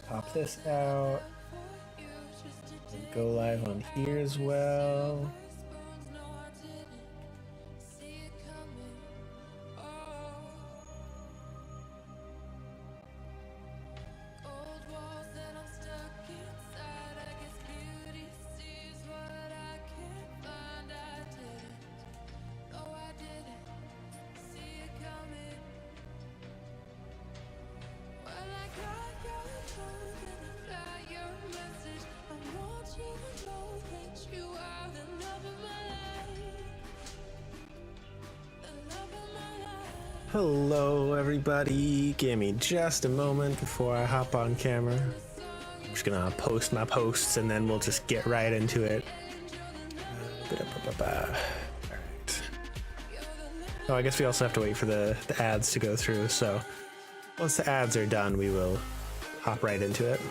Pop this out. Go live on here as well. Hello everybody, give me just a moment before I hop on camera. I'm just gonna post my posts and then we'll just get right into it. Alright. Oh, I guess we also have to wait for the ads to go through, so once the ads are done, we will hop right into it.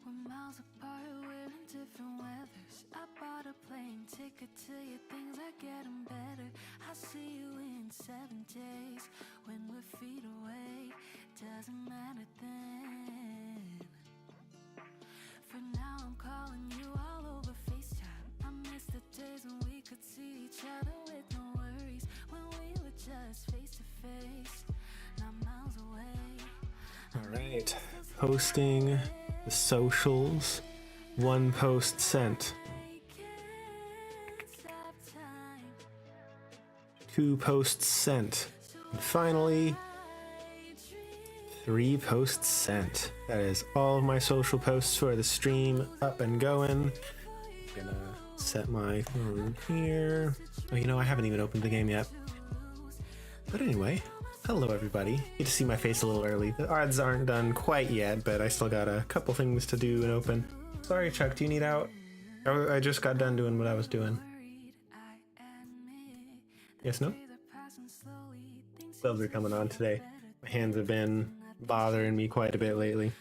We're miles apart, we're in different weathers. I bought a plane ticket to you, things are getting better. I'll see you in 7 days when we're feet away. Doesn't matter then. For now I'm calling you all over FaceTime. I miss the days when we could see each other with no worries, when we were just face to face, not miles away. All right, posting the socials, 1 post sent, 2 posts sent, and finally 3 posts sent. That is all of my social posts for the stream up and going. I'm gonna set my phone here. Oh, you know, I haven't even opened the game yet. But anyway, hello everybody. Get to see my face a little early. The odds aren't done quite yet, but I still got a couple things to do and open. Sorry, Chuck, do you need out? I just got done doing what I was doing. Yes, no? Gloves are coming on today. My hands have been bothering me quite a bit lately.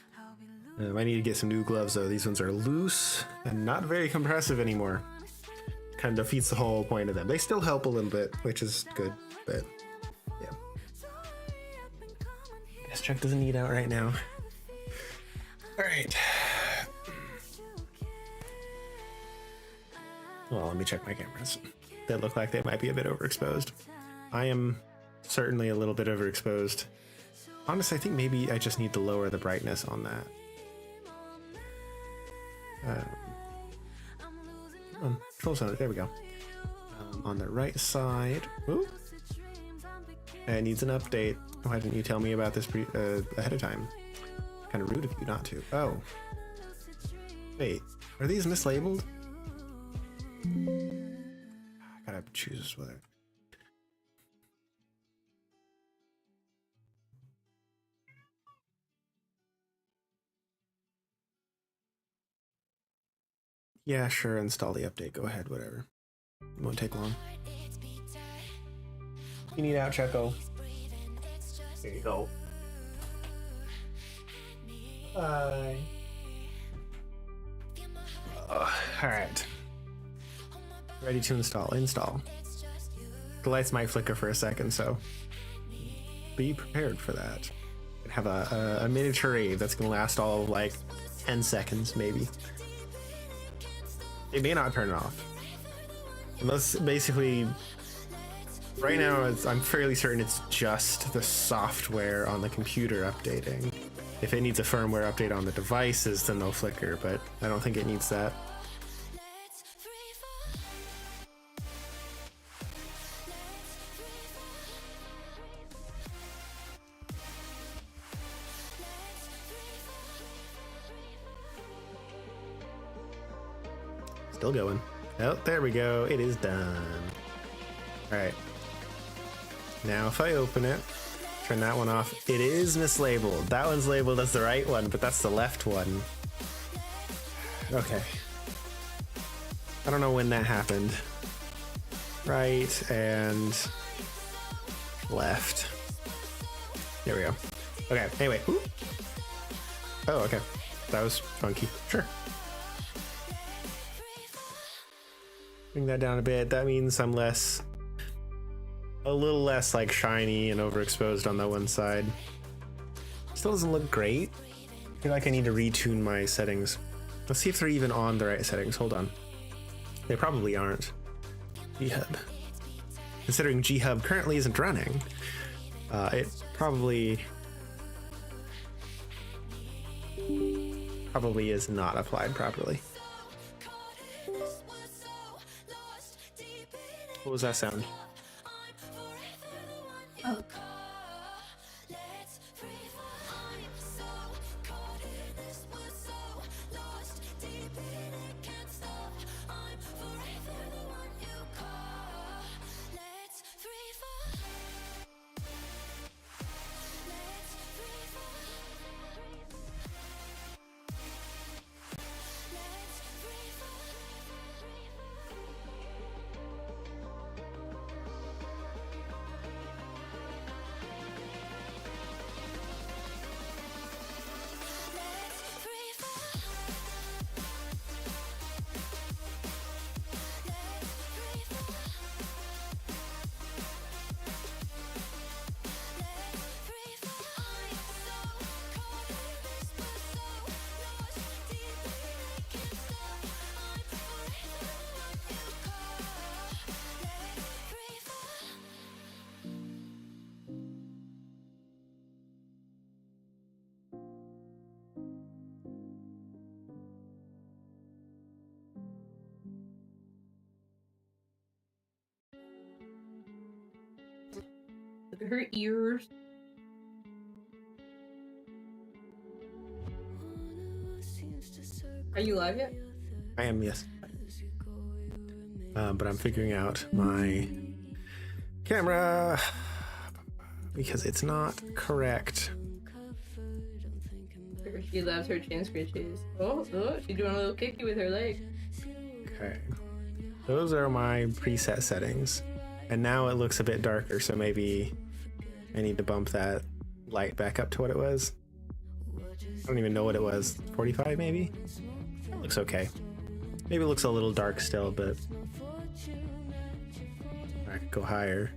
I need to get some new gloves though. These ones are loose and not very compressive anymore. Kind of defeats the whole point of them. They still help a little bit, which is good, but yeah. Guess Chuck doesn't need out right now. All right. Well, let me check my cameras. They look like they might be a bit overexposed. I am certainly a little bit overexposed. Honestly, I think maybe I just need to lower the brightness on that. Control center, there we go. On the right side, ooh, it needs an update. Why didn't you tell me about this ahead of time? Kind of rude of you not to. Oh, wait, are these mislabeled? I gotta choose whether. Yeah, sure, install the update. Go ahead, whatever. It won't take long. You need out, Checo. There you go. Bye. Alright. Ready to install. Install. The lights might flicker for a second, so be prepared for that. Have a miniature rave that's going to last all of like 10 seconds, maybe. It may not turn it off. Unless basically, right now I'm fairly certain it's just the software on the computer updating. If it needs a firmware update on the devices, then they'll flicker, but I don't think it needs that. Still going. Oh, there we go. It is done. All right. Now if I open it, turn that one off. It is mislabeled. That one's labeled as the right one, but that's the left one. Okay. I don't know when that happened. Right and left. There we go. Okay, anyway. Ooh. Oh, okay. That was funky. Sure. Bring that down a bit. That means I'm a little less like shiny and overexposed on that one side. Still doesn't look great. I feel like I need to retune my settings. Let's see if they're even on the right settings. Hold on. They probably aren't. G-Hub. Considering G-Hub currently isn't running, it probably is not applied properly. What was that sound? Oh. Look at her ears. Are you live yet? I am, yes. But I'm figuring out my camera because it's not correct. She loves her chin scratches. Oh, she's doing a little kicky with her leg. Okay. Those are my preset settings. And now it looks a bit darker, so maybe I need to bump that light back up to what it was. I don't even know what it was. 45 maybe? That looks okay. Maybe it looks a little dark still, but I could go higher.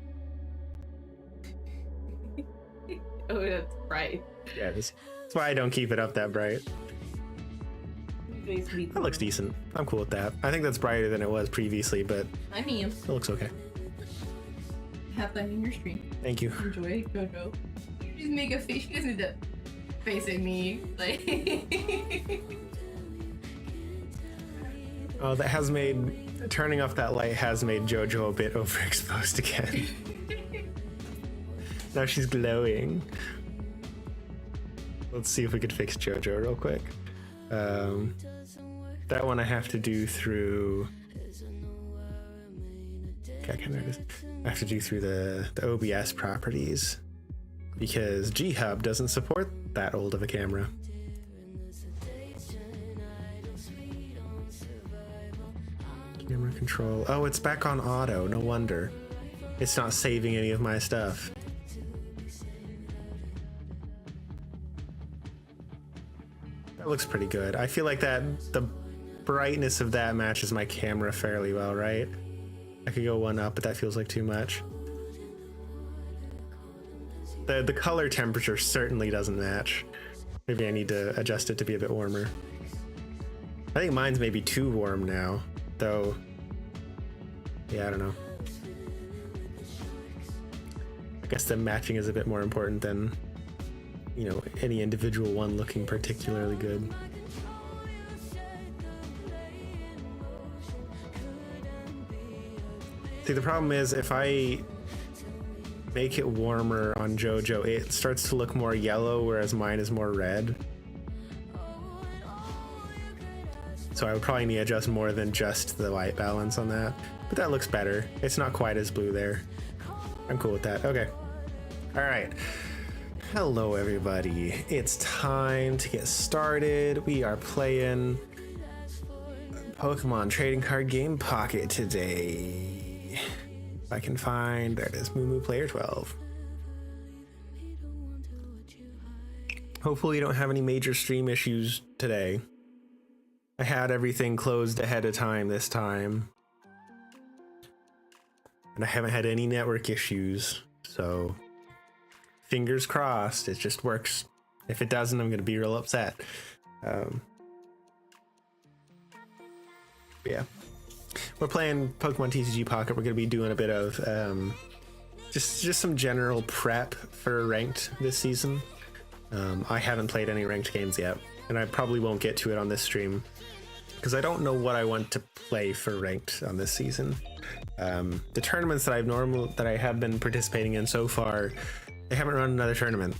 Oh, that's bright. Yeah, that's why I don't keep it up that bright. That looks decent. I'm cool with that. I think that's brighter than it was previously, but I mean, it looks okay. have fun in your stream. Thank you. Enjoy, Jojo. Just make a face. She doesn't need to face at me. Like. Oh, that has made turning off that light has made JoJo a bit overexposed again. Now she's glowing. Let's see if we could fix JoJo real quick. That one I have to do through. Okay, there it is. I have to do through the OBS properties because G-Hub doesn't support that old of a camera. Camera control. Oh, it's back on auto. No wonder. It's not saving any of my stuff. That looks pretty good. I feel like that the brightness of that matches my camera fairly well, right? I could go one up, but that feels like too much. The color temperature certainly doesn't match. Maybe I need to adjust it to be a bit warmer. I think mine's maybe too warm now, though. Yeah, I don't know. I guess the matching is a bit more important than, you know, any individual one looking particularly good. See, the problem is if I make it warmer on JoJo, it starts to look more yellow, whereas mine is more red. So I would probably need to adjust more than just the light balance on that. But that looks better. It's not quite as blue there. I'm cool with that. Okay. All right. Hello, everybody. It's time to get started. We are playing Pokemon Trading Card Game Pocket today. If I can find, there it is, Moo Player 12. Hopefully you don't have any major stream issues today. I had everything closed ahead of time this time. And I haven't had any network issues, so fingers crossed it just works. If it doesn't, I'm gonna be real upset. Yeah. We're playing Pokemon TCG Pocket. We're going to be doing a bit of just some general prep for ranked this season. I haven't played any ranked games yet, and I probably won't get to it on this stream because I don't know what I want to play for ranked on this season. The tournaments that I have been participating in so far, they haven't run another tournament,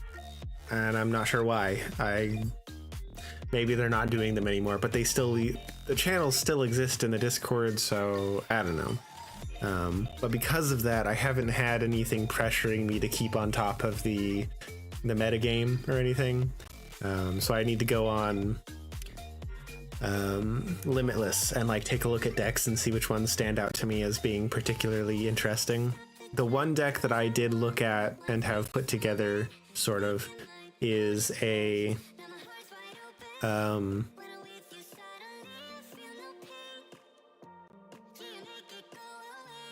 and I'm not sure why. Maybe they're not doing them anymore, but the channels still exist in the Discord, so I don't know. But because of that, I haven't had anything pressuring me to keep on top of the metagame or anything. So I need to go on Limitless and like take a look at decks and see which ones stand out to me as being particularly interesting. The one deck that I did look at and have put together sort of is a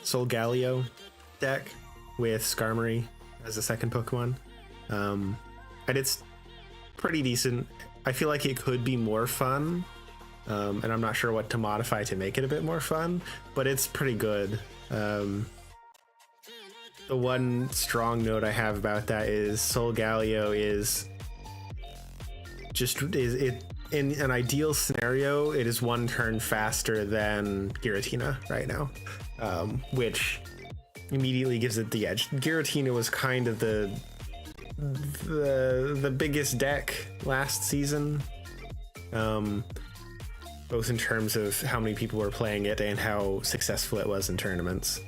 Solgaleo deck with Skarmory as a second Pokemon. And it's pretty decent. I feel like it could be more fun. And I'm not sure what to modify to make it a bit more fun, but it's pretty good. The one strong note I have about that is Solgaleo is in an ideal scenario, it is one turn faster than Giratina right now, which immediately gives it the edge. Giratina was kind of the biggest deck last season, both in terms of how many people were playing it and how successful it was in tournaments.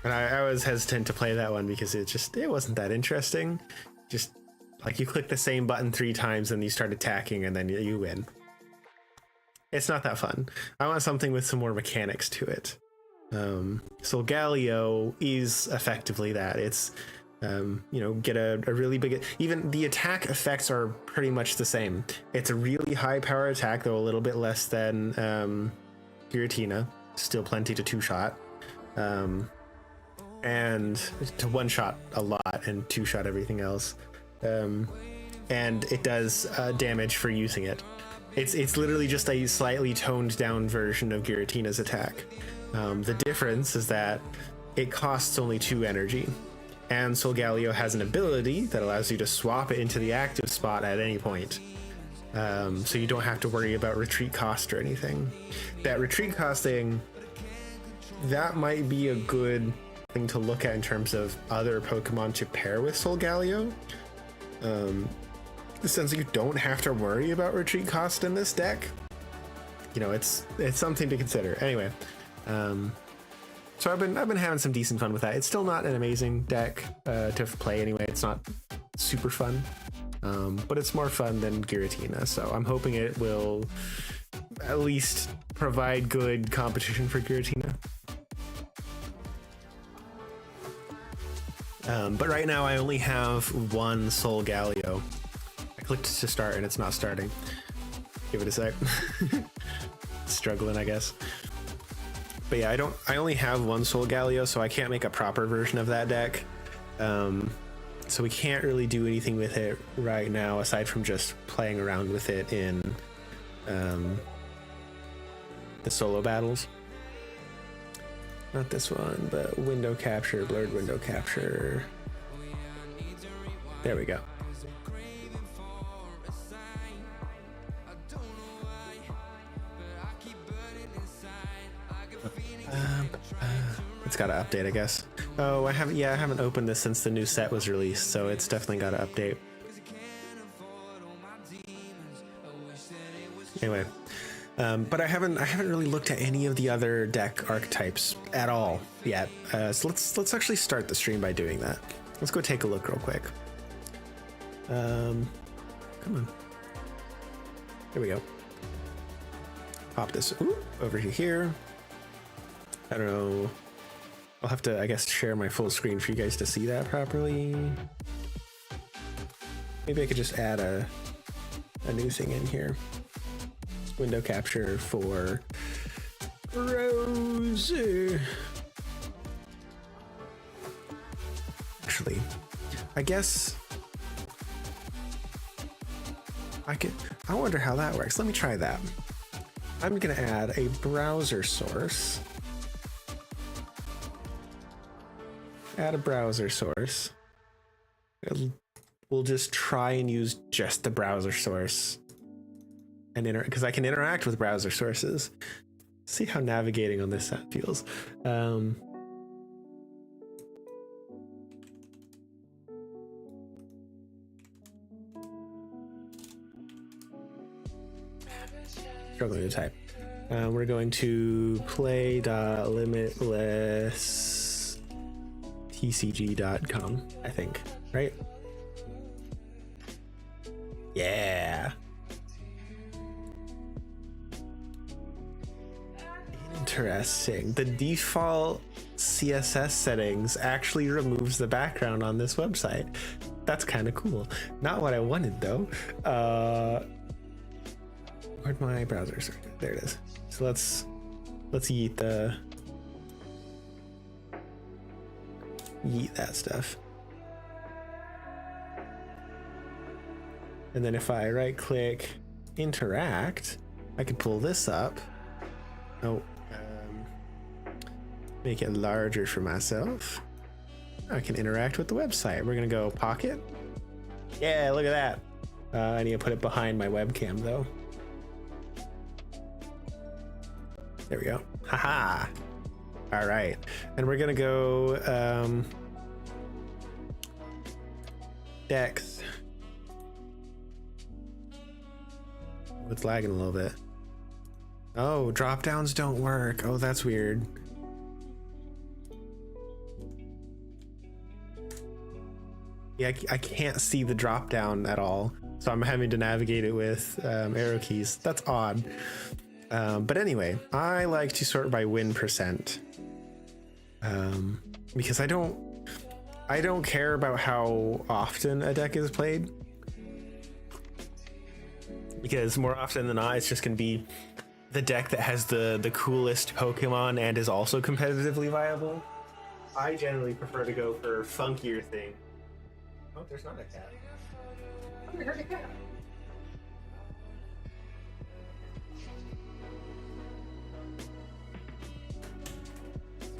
And I was hesitant to play that one because it wasn't that interesting. Just like you click the same button 3 times and you start attacking and then you win. It's not that fun. I want something with some more mechanics to it. Solgaleo is effectively that. It's get a really big, even the attack effects are pretty much the same. It's a really high power attack, though a little bit less than Giratina. Still plenty to 2-shot. And to 1-shot a lot and 2-shot everything else. And it does damage for using it. It's literally just a slightly toned down version of Giratina's attack. The difference is that it costs only 2 energy, and Solgaleo has an ability that allows you to swap it into the active spot at any point. So you don't have to worry about retreat cost or anything. That retreat cost thing, that might be a good thing to look at in terms of other Pokemon to pair with Solgaleo. Since you don't have to worry about retreat cost in this deck, you know, it's something to consider. Anyway, so I've been having some decent fun with that. It's still not an amazing deck to play anyway. It's not super fun, but it's more fun than Giratina. So I'm hoping it will at least provide good competition for Giratina. But right now I only have 1 Solgaleo. I clicked to start and it's not starting. Give it a sec. Struggling, I guess. But yeah, I only have 1 Solgaleo, so I can't make a proper version of that deck. So we can't really do anything with it right now aside from just playing around with it in the solo battles. Not this one, but window capture, blurred window capture. There we go. It's got to update, I guess. Oh, I haven't opened this since the new set was released, so it's definitely got to update. Anyway, but I haven't really looked at any of the other deck archetypes at all yet. So let's actually start the stream by doing that. Let's go take a look real quick. Come on. There we go. Pop this over to here. I don't know. I'll have to, I guess, share my full screen for you guys to see that properly. Maybe I could just add a new thing in here. Window capture for Rose. Actually, I guess I wonder how that works. Let me try that. I'm gonna add a browser source. Add a browser source. We'll just try and use just the browser source and because I can interact with browser sources. See how navigating on this app feels. Struggling to type. We're going to play.limitless TCG.com, I think, right? Yeah. Interesting. The default CSS settings actually removes the background on this website. That's kind of cool. Not what I wanted though. Where'd my browser start? There it is. So let's yeet that stuff. And then if I right click interact, I can pull this up. Oh, make it larger for myself. I can interact with the website. We're gonna go pocket. Yeah, look at that. I need to put it behind my webcam though. There we go. Haha. All right. And we're gonna go decks. It's lagging a little bit. Oh, drop downs don't work. Oh, that's weird. Yeah, I can't see the drop down at all, so I'm having to navigate it with arrow keys. That's odd. But anyway, I like to sort by win percent, because I don't care about how often a deck is played, because more often than not, it's just gonna be the deck that has the coolest Pokemon and is also competitively viable. I generally prefer to go for funkier thing. Oh, there's not a cat. Oh, I heard a cat.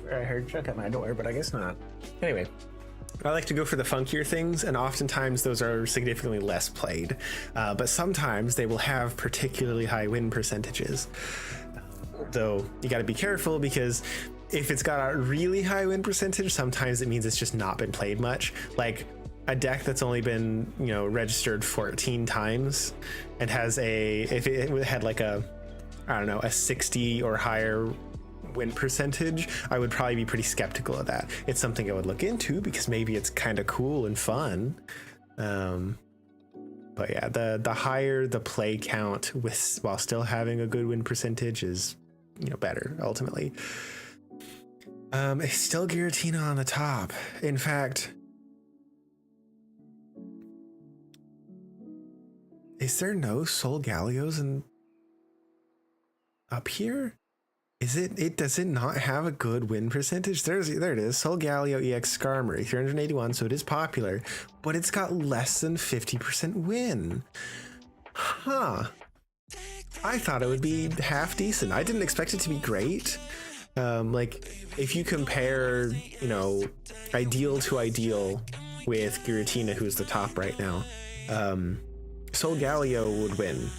I heard Chuck at my door, but I guess not. Anyway, I like to go for the funkier things, and oftentimes those are significantly less played. But sometimes they will have particularly high win percentages. Though you got to be careful, because if it's got a really high win percentage, sometimes it means it's just not been played much. Like a deck that's only been, you know, registered 14 times and has if it had like a, I don't know, a 60 or higher win percentage, I would probably be pretty skeptical of that. It's something I would look into because maybe it's kind of cool and fun. But yeah, the higher the play count while still having a good win percentage is, you know, better ultimately. It's still Giratina on the top. In fact, is there no Soul Gallios up here? Does it not have a good win percentage? There it is. Soul Gallio EX Skarmory, 381, so it is popular, but it's got less than 50% win. Huh. I thought it would be half decent. I didn't expect it to be great. Like if you compare, you know, ideal to ideal with Giratina, who's the top right now, Soul Gallio would win,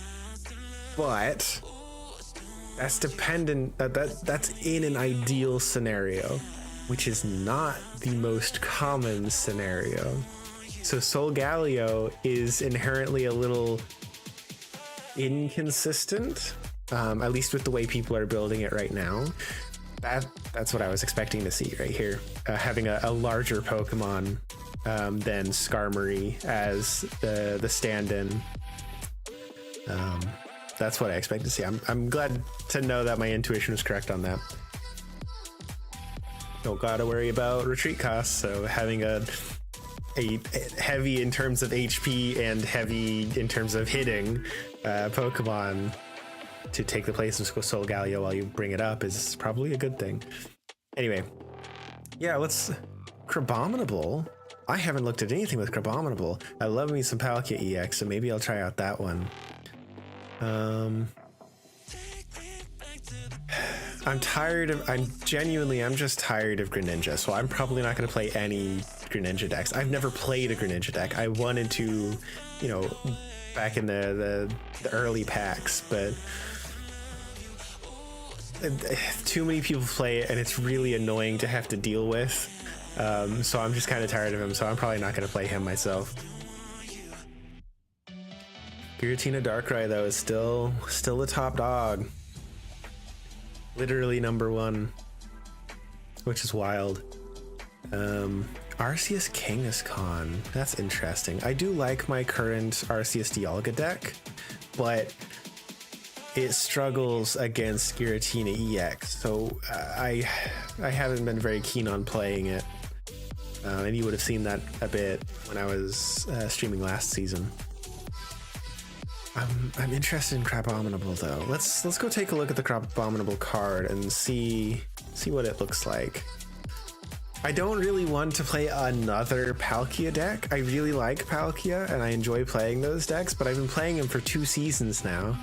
but that's dependent. That's in an ideal scenario, which is not the most common scenario. So Soul Gallio is inherently a little inconsistent, at least with the way people are building it right now. That's what I was expecting to see right here, having a larger Pokemon than Skarmory as the stand-in. That's what I expect to see. I'm glad to know that my intuition was correct on that. Don't gotta worry about retreat costs, so having a heavy in terms of HP and heavy in terms of hitting Pokemon to take the place of Soul Gallio while you bring it up is probably a good thing. Anyway, yeah, let's... Crabominable? I haven't looked at anything with Crabominable. I love me some Palkia EX, so maybe I'll try out that one. I'm just tired of Greninja, so I'm probably not going to play any Greninja decks. I've never played a Greninja deck. I wanted to, you know, back in the early packs, but too many people play it and it's really annoying to have to deal with. So I'm just kind of tired of him, so I'm probably not going to play him myself. Giratina Darkrai though is still the top dog. Literally number one, which is wild. Arceus Kangaskhan, that's interesting. I do like my current Arceus Dialga deck, but it struggles against Giratina EX, so I haven't been very keen on playing it. And you would have seen that a bit when I was streaming last season. I'm interested in Crabominable though. Let's go take a look at the Crabominable card and see what it looks like. I don't really want to play another Palkia deck. I really like Palkia and I enjoy playing those decks, but I've been playing them for 2 seasons now.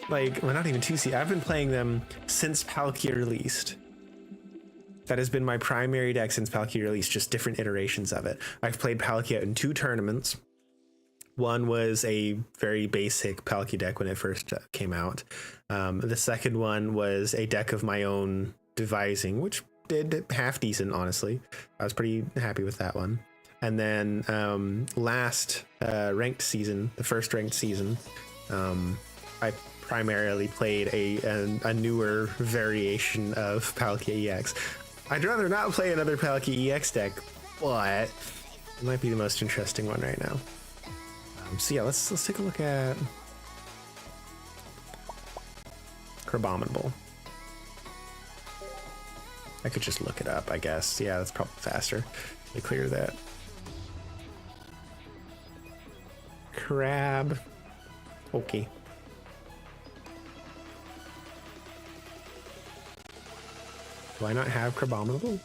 Like, well, not even 2 seasons. I've been playing them since Palkia released. That has been my primary deck since Palkia released, just different iterations of it. I've played Palkia in 2 tournaments. One was a very basic Palkia deck when it first came out. The second one was a deck of my own devising, which did half decent, honestly. I was pretty happy with that one. And then last ranked season, the first ranked season, I primarily played a newer variation of Palkia EX. I'd rather not play another Palkia EX deck, but it might be the most interesting one right now. So yeah, let's take a look at Crabominable. I could just look it up, I guess. Yeah, that's probably faster. Let me clear that. Crab. Okay. Do I not have Crabominable?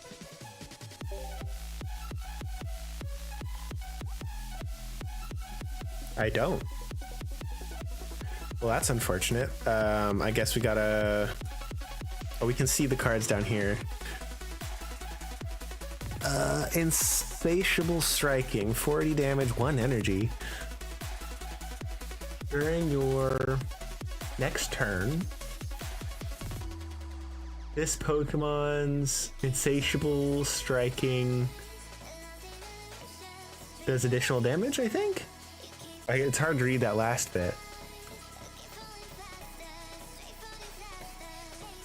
I don't. Well, that's unfortunate. I guess we gotta... Oh, we can see the cards down here. Insatiable Striking, 40 damage, 1 energy. During your next turn, this Pokemon's Insatiable Striking does additional damage, I think? It's hard to read that last bit.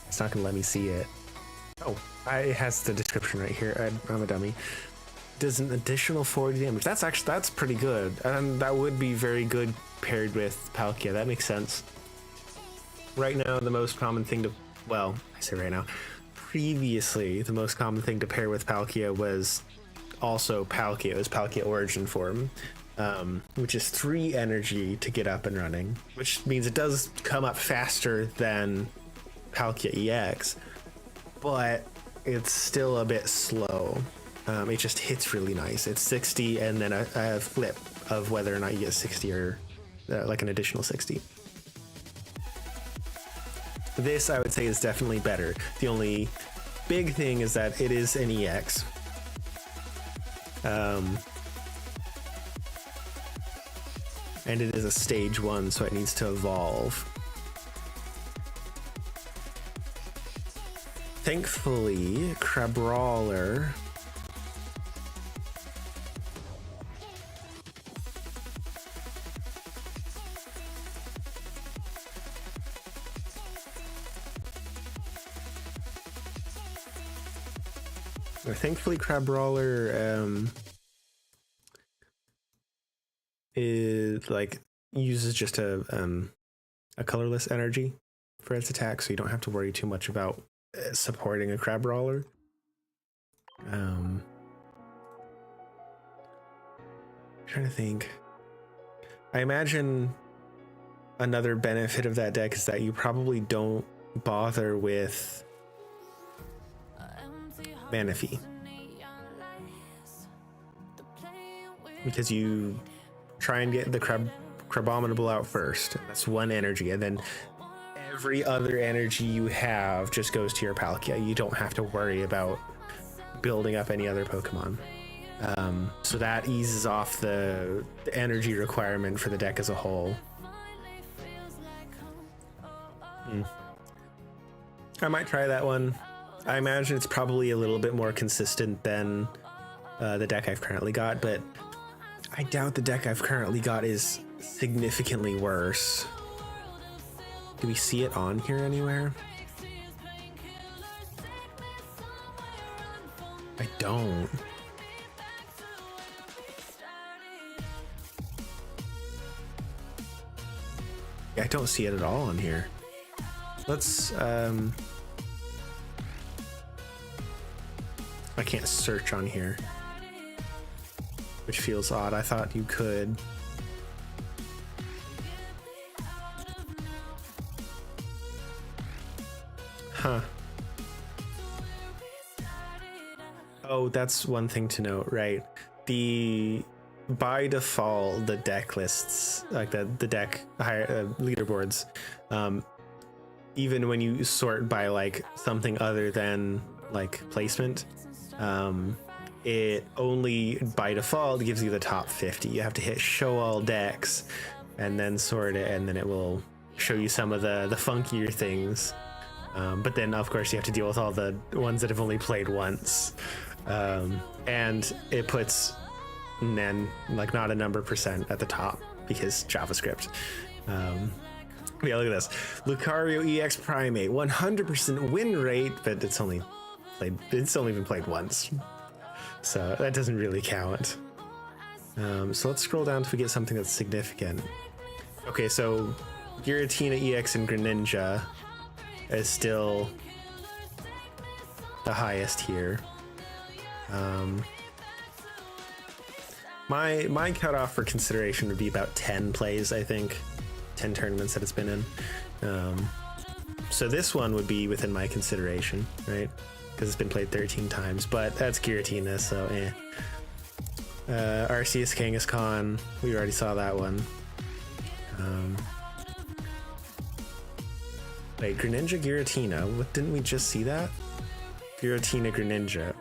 It's not gonna let me see it. Oh, it has the description right here. I'm a dummy. Does an additional 40 damage. That's pretty good. And that would be very good paired with Palkia. That makes sense. Right now, the most common thing to, well, I say right now, previously, the most common thing to pair with Palkia was also Palkia. It was Palkia Origin Form, which is 3 energy to get up and running, which means it does come up faster than Palkia EX, but it's still a bit slow. It just hits really nice. It's 60 and then a flip of whether or not you get 60 or like an additional 60. This, I would say, is definitely better. The only big thing is that it is an EX. And it is a stage 1, so it needs to evolve. Thankfully, Crabrawler is like uses just a colorless energy for its attack, so you don't have to worry too much about supporting a Crabrawler. Trying to think. I imagine another benefit of that deck is that you probably don't bother with Manaphy, because you try and get the Crabominable out first. That's 1 energy, and then every other energy you have just goes to your Palkia. You don't have to worry about building up any other Pokemon. So that eases off the energy requirement for the deck as a whole. I might try that one. I imagine it's probably a little bit more consistent than the deck I've currently got, but I doubt the deck I've currently got is significantly worse. Do we see it on here anywhere? I don't. Yeah, I don't see it at all on here. Let's I can't search on here, which feels odd. I thought you could. Huh. Oh, that's one thing to note, right? By default, the deck lists, like the deck leaderboards, even when you sort by like something other than like placement, it only by default gives you the top 50. You have to hit show all decks and then sort it, and then it will show you some of the funkier things. But then of course you have to deal with all the ones that have only played once. And it puts then like not a number percent at the top because JavaScript. Yeah, look at this. Lucario EX Primate, 100% win rate, but it's only been played once. So that doesn't really count. So let's scroll down till we get something that's significant. Okay, so Giratina EX and Greninja is still the highest here. My cutoff for consideration would be about 10 plays, I think. 10 tournaments that it's been in. So this one would be within my consideration, right? Because it's been played 13 times, but that's Giratina, so eh. Arceus Kangaskhan, we already saw that one. Wait, Greninja Giratina, what, didn't we just see that? Giratina Greninja.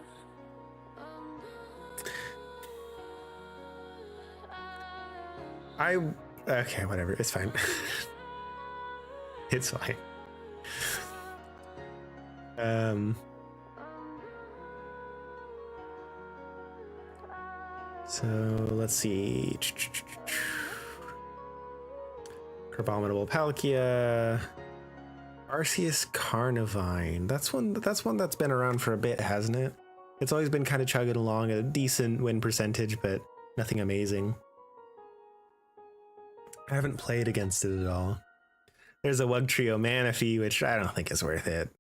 Okay, whatever. It's fine. It's fine. So let's see. Abominable Palkia. Arceus Carnivine. That's one that's been around for a bit, hasn't it? It's always been kind of chugging along, a decent win percentage, but nothing amazing. I haven't played against it at all. There's a Wugtrio Manaphy, which I don't think is worth it.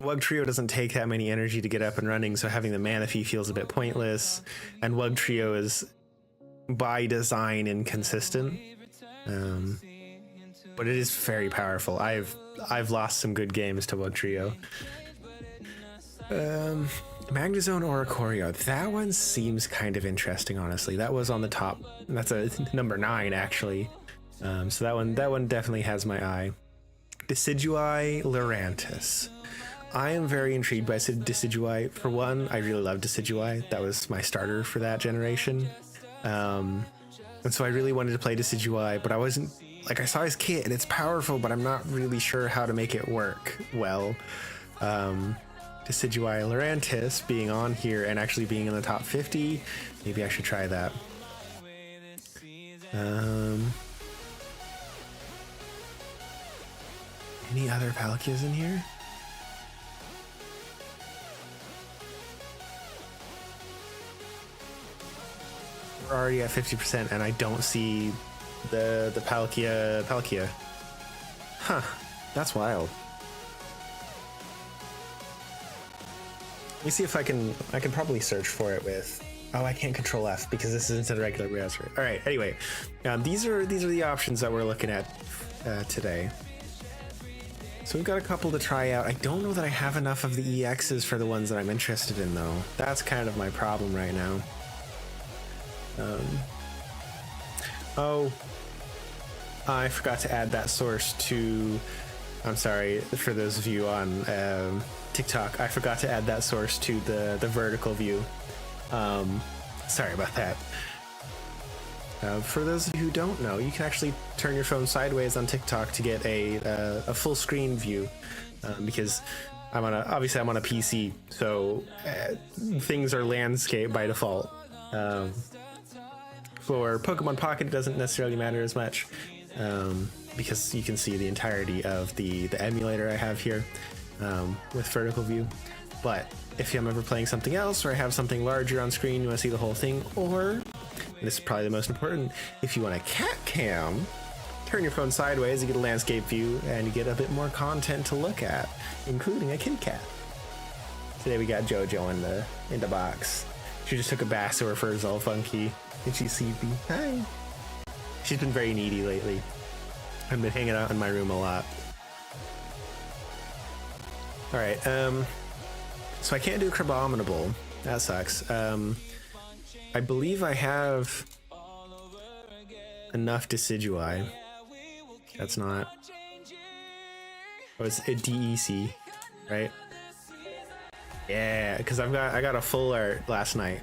Wugtrio doesn't take that many energy to get up and running, so having the Manaphy feels a bit pointless. And Wugtrio is by design inconsistent. But it is very powerful. I've lost some good games to Wugtrio. Magnezone Oricorio. That one seems kind of interesting, honestly. That was on the top. That's a number 9, actually. So that one definitely has my eye. Decidueye Lurantis. I am very intrigued by Decidueye. For one, I really love Decidueye. That was my starter for that generation. And so I really wanted to play Decidueye, but I wasn't, like, I saw his kit and it's powerful, but I'm not really sure how to make it work well. Decidueye Lurantis being on here and actually being in the top 50, maybe I should try that. Any other Palkias in here? We're already at 50% and I don't see the Palkia. Huh, that's wild. Let me see if I can probably search for it with, oh, I can't control F because this isn't a regular browser. All right, anyway, these are the options that we're looking at today. So we've got a couple to try out. I don't know that I have enough of the EXs for the ones that I'm interested in, though. That's kind of my problem right now. Oh, I forgot to add that source to, I'm sorry, for those of you on TikTok, I forgot to add that source to the vertical view. Sorry about that. For those of you who don't know, you can actually turn your phone sideways on TikTok to get a full screen view, because obviously I'm on a PC, so things are landscape by default. For Pokemon Pocket, it doesn't necessarily matter as much, because you can see the entirety of the emulator I have here with vertical view. But if I'm ever playing something else, or I have something larger on screen, you want to see the whole thing, or, and this is probably the most important, if you want a cat cam, turn your phone sideways, you get a landscape view, and you get a bit more content to look at, including a kitty cat. Today we got JoJo in the box. She just took a bath, so her fur is all funky, and she's sleepy. Hi. She's been very needy lately. I've been hanging out in my room a lot. All right, so I can't do Crabominable. That sucks. I believe I have enough Decidueye. That's not. Oh, it's a DEC, right? Yeah, because I got a full art last night,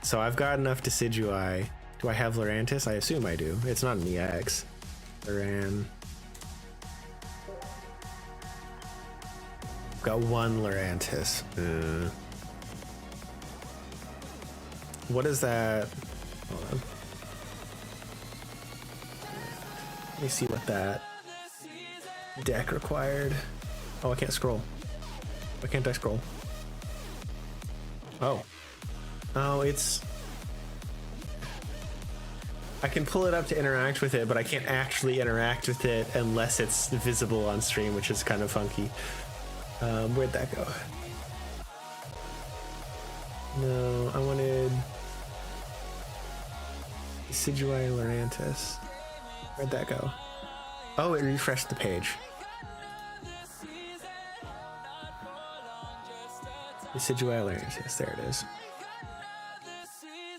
so I've got enough Decidueye. Do I have Lurantis? I assume I do. It's not an EX. Luran. Got one Lurantis. What is that? Hold on. Let me see what that deck required. Oh, I can't scroll. Why can't I scroll? Oh. Oh, it's... I can pull it up to interact with it, but I can't actually interact with it unless it's visible on stream, which is kind of funky. Where'd that go? No, I wanted Decidueye Lurantis. Where'd that go? Oh, it refreshed the page. Decidueye Lurantis, there it is.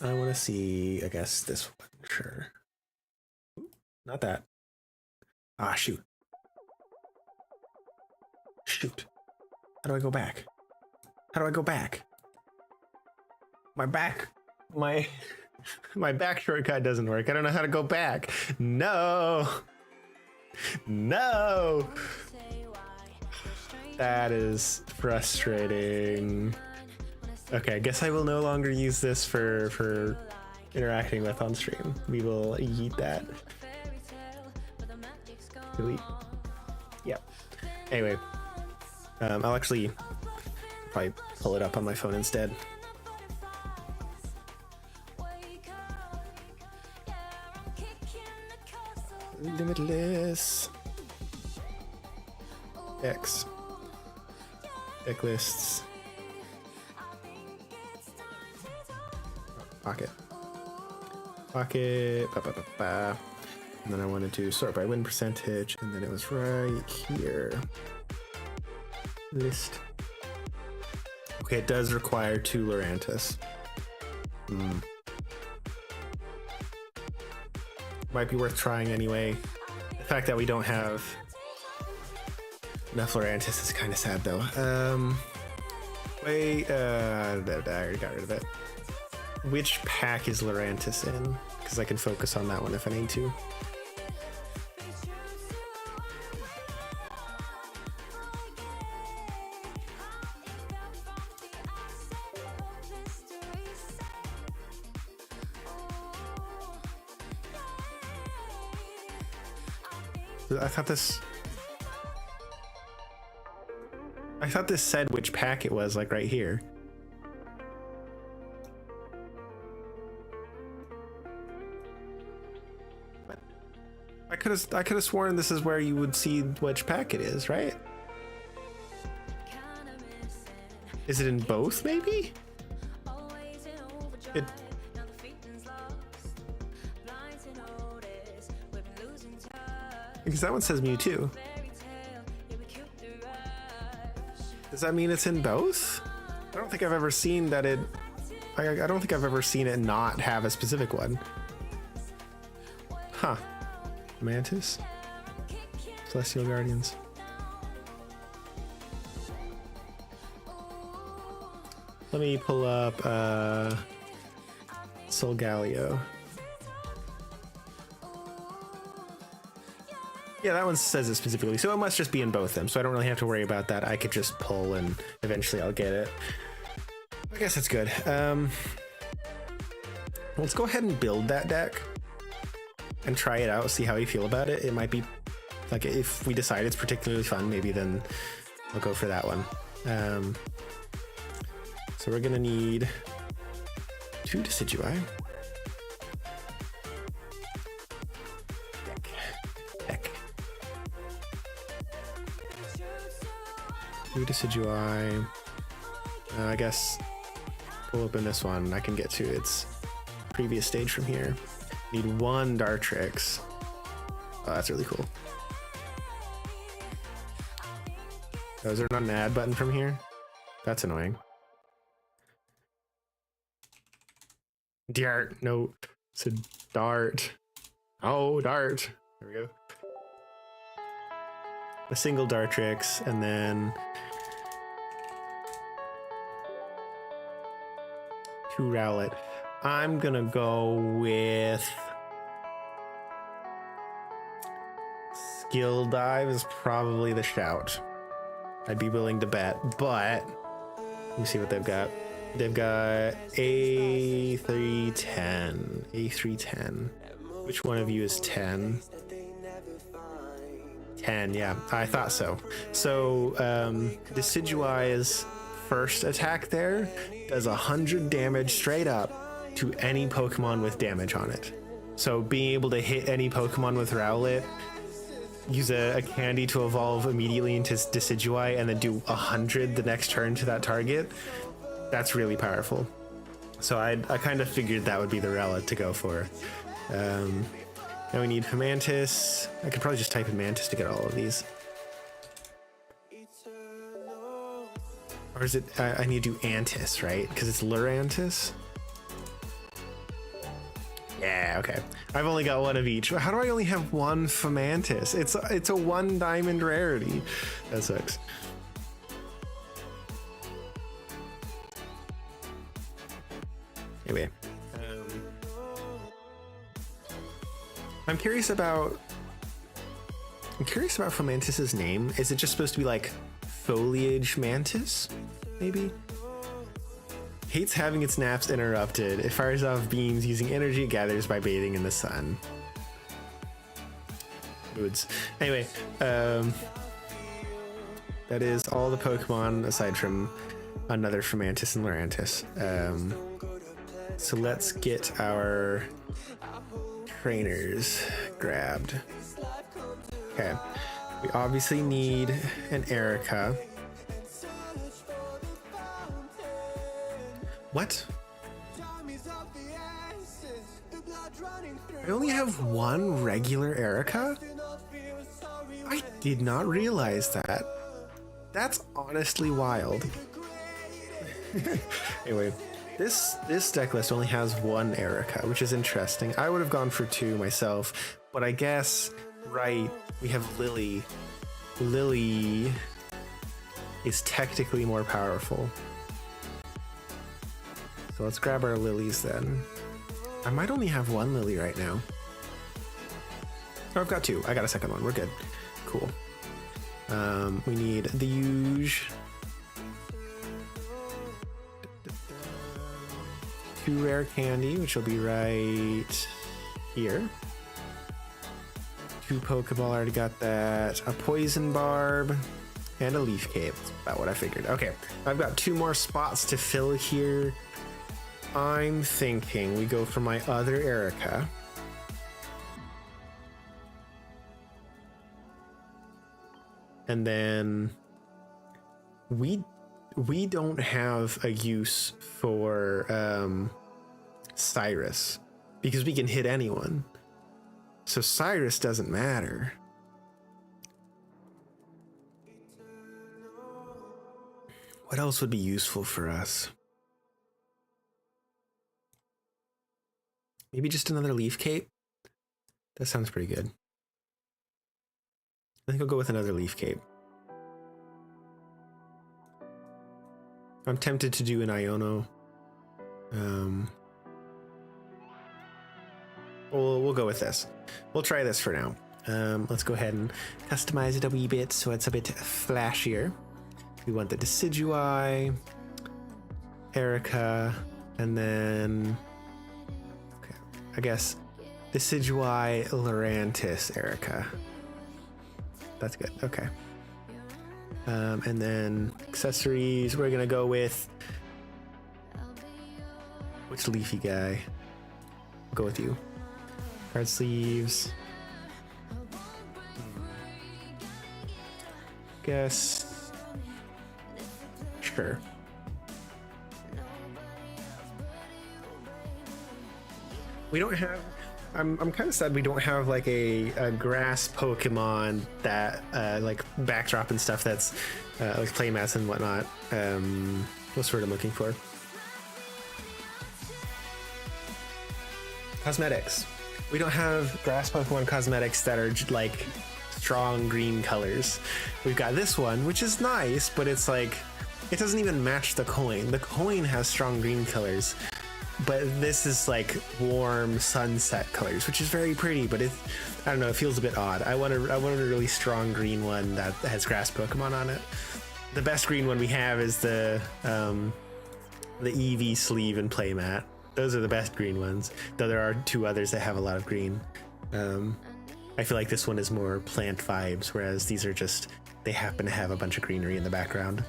I want to see, I guess, this one. Sure. Not that. Ah, shoot. Shoot. How do I go back? How do I go back? My back. My My back shortcut doesn't work. I don't know how to go back. No. No. That is frustrating. Okay, I guess I will no longer use this for interacting with on stream. We will yeet that. Delete. Yep. Anyway, I'll actually probably pull it up on my phone instead. Limitless. X. Deck lists. Pocket. Pocket. Ba, ba, ba, ba. And then I wanted to sort by win percentage, and then it was right here. List. Okay, it does require 2 Lurantis. Might be worth trying anyway. The fact that we don't have enough Lurantis is kind of sad though. Wait, I already got rid of it. Which pack is Lurantis in? Because I can focus on that one if I need to. I thought this said which pack it was, like right here. I could have sworn this is where you would see which pack it is, right? Is it in both, maybe? Because that one says Mewtwo. Does that mean it's in both? I don't think I've ever seen that it... I don't think I've ever seen it not have a specific one. Huh. Mantis? Celestial Guardians. Let me pull up Solgaleo. Yeah, that one says it specifically, so it must just be in both of them, so I don't really have to worry about that. I could just pull and eventually I'll get it. I guess it's good. Let's go ahead and build that deck and try it out, see how we feel about it. It might be, like, if we decide it's particularly fun, maybe then I'll go for that one. So we're gonna need 2 Decidueye. Deck. 2 Decidueye. I guess we'll open this one. I can get to its previous stage from here. Need 1 Dartrix. Oh, that's really cool. Oh, is there not an add button from here? That's annoying. Dart. No, it's a dart. Oh, dart. There we go. A single Dartrix, and then 2 Rowlet. I'm gonna go with Skill Dive is probably the shout. I'd be willing to bet, but let me see what they've got. They've got A310. A310. Which one of you is 10? 10, yeah, I thought so. So, Decidueye's first attack there does 100 damage straight up to any Pokemon with damage on it. So being able to hit any Pokemon with Rowlet, use a candy to evolve immediately into Decidueye, and then do 100 the next turn to that target, that's really powerful. So I kind of figured that would be the Rowlet to go for. Now we need Mantis. I could probably just type in Mantis to get all of these. Or is it, I need to do Antis, right? Because it's Lurantis. Yeah, okay. I've only got 1 of each. How do I only have 1 Fomantis? It's a 1 diamond rarity. That sucks. Anyway, I'm curious about Fomantis's name. Is it just supposed to be like Foliage Mantis? Maybe? Hates having its naps interrupted. It fires off beams using energy it gathers by bathing in the sun. Moods. Anyway, that is all the Pokemon aside from another Fomantis and Lurantis. So let's get our trainers grabbed. Okay, we obviously need an Erica. What? I only have one regular Erica? I did not realize that. That's honestly wild. Anyway, this deck list only has one Erica, which is interesting. I would have gone for two myself, but I guess, right, we have Lily. Lily is technically more powerful. So let's grab our lilies then. I might only have one lily right now. Oh, I've got two. I got a second one. We're good. Cool. We need the huge. 2 rare candy, which will be right here. 2 Pokeball, already got that. A poison barb and a leaf cape. That's about what I figured. Okay, I've got 2 more spots to fill here. I'm thinking we go for my other Erica. And then we don't have a use for Cyrus because we can hit anyone. So Cyrus doesn't matter. What else would be useful for us? Maybe just another leaf cape? That sounds pretty good. I think I'll go with another leaf cape. I'm tempted to do an Iono. We'll go with this. We'll try this for now. Let's go ahead and customize it a wee bit so it's a bit flashier. We want the Decidueye, Erica, and then okay, I guess Decidueye, Lurantis, Erica. That's good. Okay. And then accessories, we're gonna go with which leafy guy? I'll go with you. Card sleeves. Guess. Sure. We don't have. I'm kind of sad we don't have like a grass Pokemon that like backdrop and stuff that's like playmats and whatnot. What's the word I'm looking for? Cosmetics. We don't have grass Pokemon cosmetics that are like strong green colors. We've got this one, which is nice, but it's like it doesn't even match the coin. The coin has strong green colors. But this is like warm sunset colors, which is very pretty, but I don't know, it feels a bit odd. I want a really strong green one that has grass Pokemon on it. The best green one we have is the EV sleeve and playmat. Those are the best green ones, though there are 2 others that have a lot of green. I feel like this one is more plant vibes, whereas these are just, they happen to have a bunch of greenery in the background.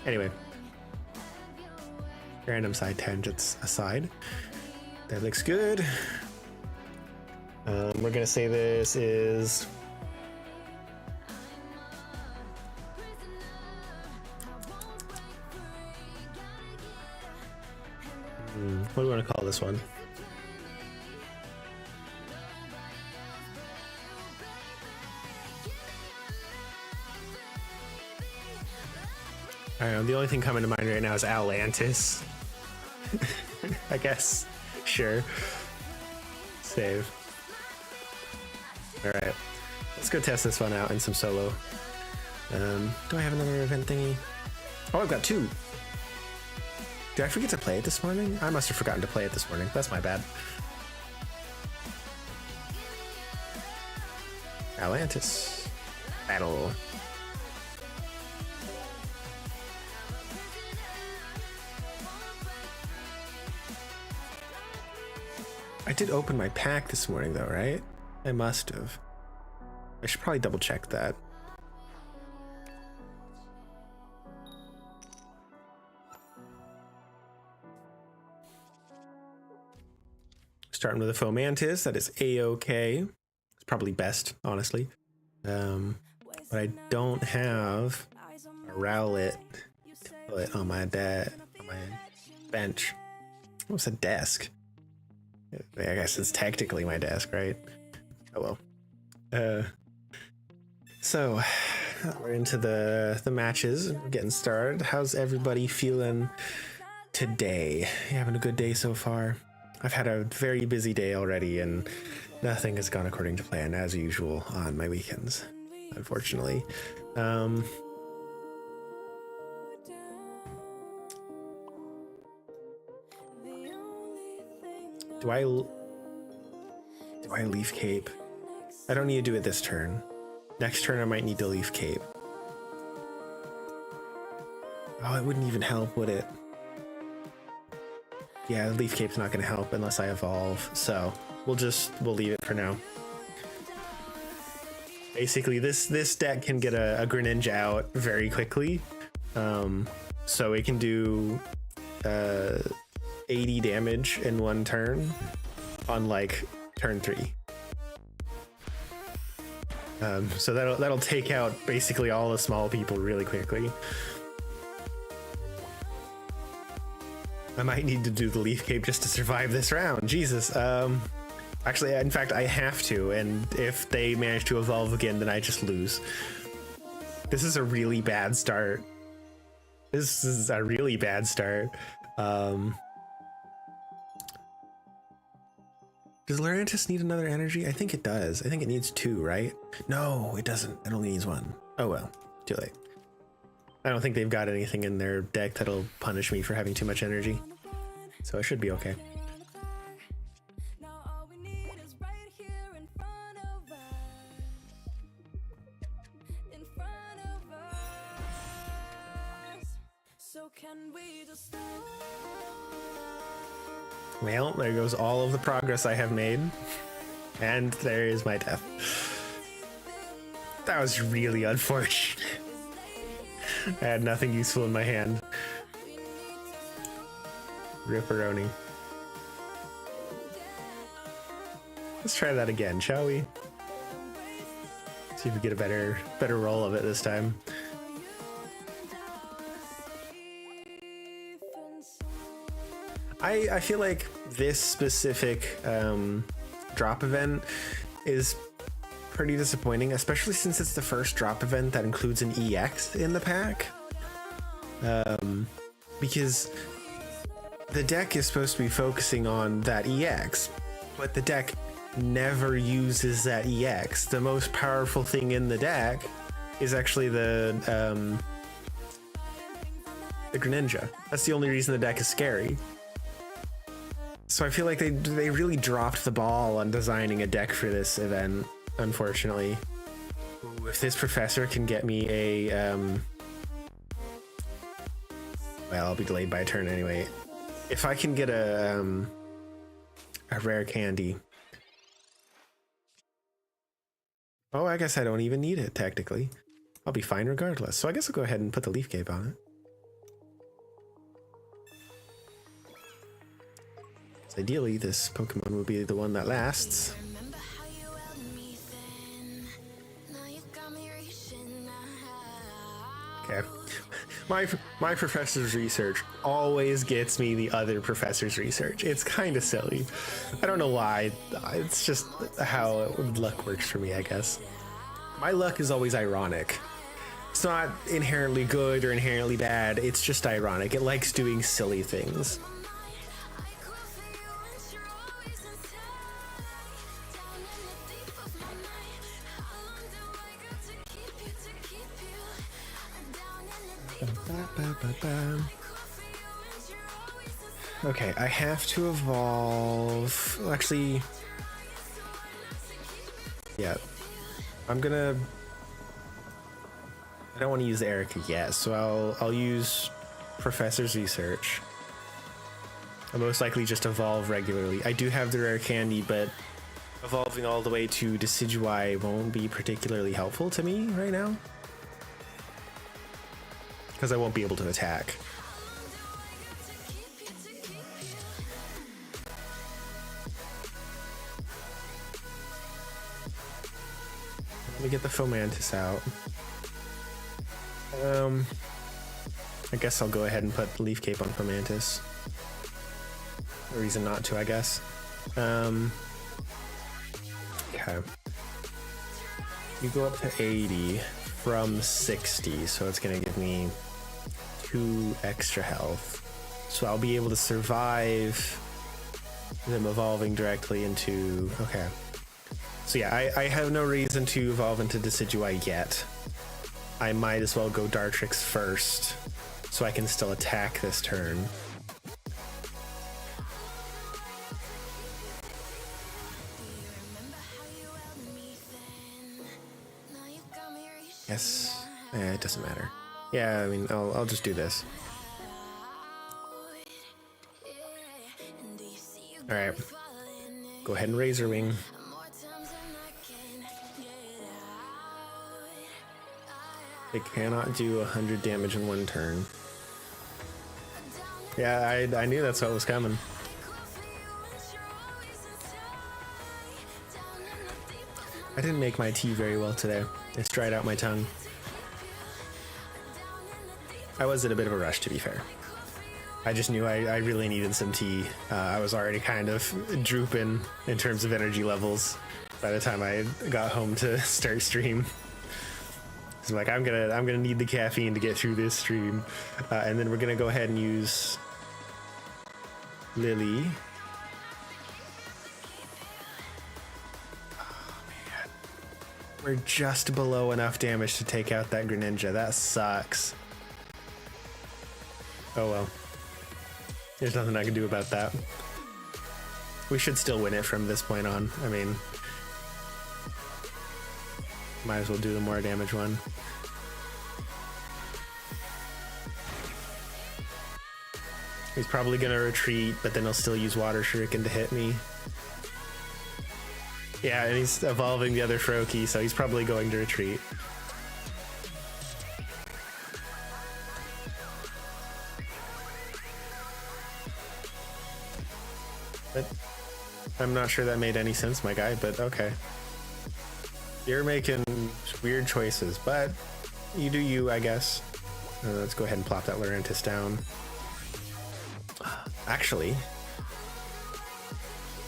Anyway. Random side tangents aside, that looks good. We're gonna say this is what do we want to call this one? I don't know, the only thing coming to mind right now is Atlantis. I guess. Sure. Save. Alright. Let's go test this one out in some solo. Do I have another event thingy? Oh, I've got 2. Did I forget to play it this morning? I must have forgotten to play it this morning. That's my bad. Atlantis. Battle. I did open my pack this morning though, right? I must have. I should probably double check that. Starting with a Fomantis, that is A-OK. It's probably best, honestly. But I don't have a Rowlet to put on my bench. What's a desk? I guess it's technically my desk, right? Oh well. So we're into the matches. We're getting started. How's everybody feeling today? You having a good day so far? I've had a very busy day already, and nothing has gone according to plan as usual on my weekends, unfortunately. Do I leaf cape? I don't need to do it this turn. Next turn I might need to leaf cape. Oh, it wouldn't even help, would it? Yeah, leaf cape's not gonna help unless I evolve, so we'll leave it for now. Basically, this deck can get a Greninja out very quickly. So it can do 80 damage in one turn on like turn 3. So that'll take out basically all the small people really quickly. I might need to do the leaf cape just to survive this round. Jesus. Actually, in fact, I have to, and if they manage to evolve again, then I just lose. This is a really bad start. This is a really bad start. Does Lurantis need another energy? I think it does. I think it needs 2, right? No, it doesn't. It only needs 1. Oh well, too late. I don't think they've got anything in their deck that'll punish me for having too much energy. So I should be okay. Well, there goes all of the progress I have made. And there is my death. That was really unfortunate. I had nothing useful in my hand. Ripperoni. Let's try that again, shall we? See if we get a better roll of it this time. I feel like this specific drop event is pretty disappointing, especially since it's the first drop event that includes an EX in the pack. Because the deck is supposed to be focusing on that EX, but the deck never uses that EX. The most powerful thing in the deck is actually the Greninja. That's the only reason the deck is scary. So I feel like they really dropped the ball on designing a deck for this event, unfortunately. Ooh, if this professor can get me a well, I'll be delayed by a turn anyway. If I can get a rare candy. Oh, I guess I don't even need it technically. I'll be fine regardless. So I guess I'll go ahead and put the leaf cape on it. So ideally, this Pokemon will be the one that lasts. Okay. My professor's research always gets me the other professor's research. It's kind of silly. I don't know why. It's just how luck works for me, I guess. My luck is always ironic. It's not inherently good or inherently bad. It's just ironic. It likes doing silly things. Okay, I have to evolve. Actually, yeah. I don't want to use the Erica yet, so I'll use Professor's Research. I'll most likely just evolve regularly. I do have the rare candy, but evolving all the way to Decidueye won't be particularly helpful to me right now, because I won't be able to attack. Let me get the Fomantis out. I guess I'll go ahead and put the Leaf Cape on Fomantis. No reason not to, I guess. Okay. You go up to 80 from 60, so it's gonna give me 2 extra health. So I'll be able to survive them evolving directly into... Okay. So yeah, I have no reason to evolve into Decidueye yet. I might as well go Dartrix first, so I can still attack this turn. Yes, it doesn't matter. Yeah, I mean, I'll just do this. All right, go ahead and Razor Wing. It cannot do 100 damage in one turn. Yeah, I knew that's what was coming. I didn't make my tea very well today. It's dried out my tongue. I was in a bit of a rush, to be fair. I just knew I really needed some tea. I was already kind of drooping in terms of energy levels by the time I got home to start stream. So like, I'm gonna need the caffeine to get through this stream, and then we're gonna go ahead and use Lily. Oh man, we're just below enough damage to take out that Greninja. That sucks. Oh well, there's nothing I can do about that. We should still win it from this point on. I mean, might as well do the more damage one. He's probably gonna retreat, but then he'll still use Water Shuriken to hit me. Yeah, and he's evolving the other Froakie, so he's probably going to retreat. But I'm not sure that made any sense, my guy, but okay. You're making weird choices, but you do you, I guess. Let's go ahead and plop that Lurantis down. Actually,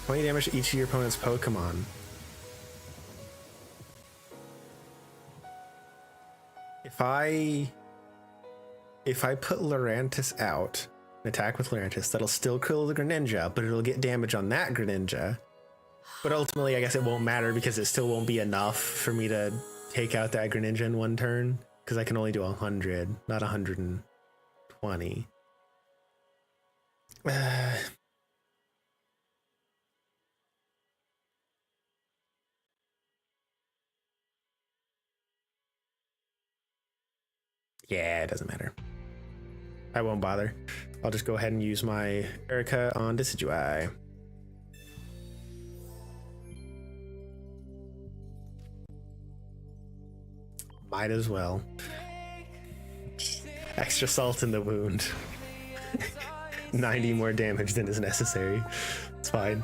20 damage to each of your opponent's Pokemon. If I put Lurantis out and attack with Lurantis, that'll still kill the Greninja, but it'll get damage on that Greninja. But ultimately, I guess it won't matter because it still won't be enough for me to take out that Greninja in one turn, because I can only do 100, not 120. Yeah, it doesn't matter. I won't bother. I'll just go ahead and use my Erica on Decidueye. Might as well. Extra salt in the wound. 90 more damage than is necessary. It's fine.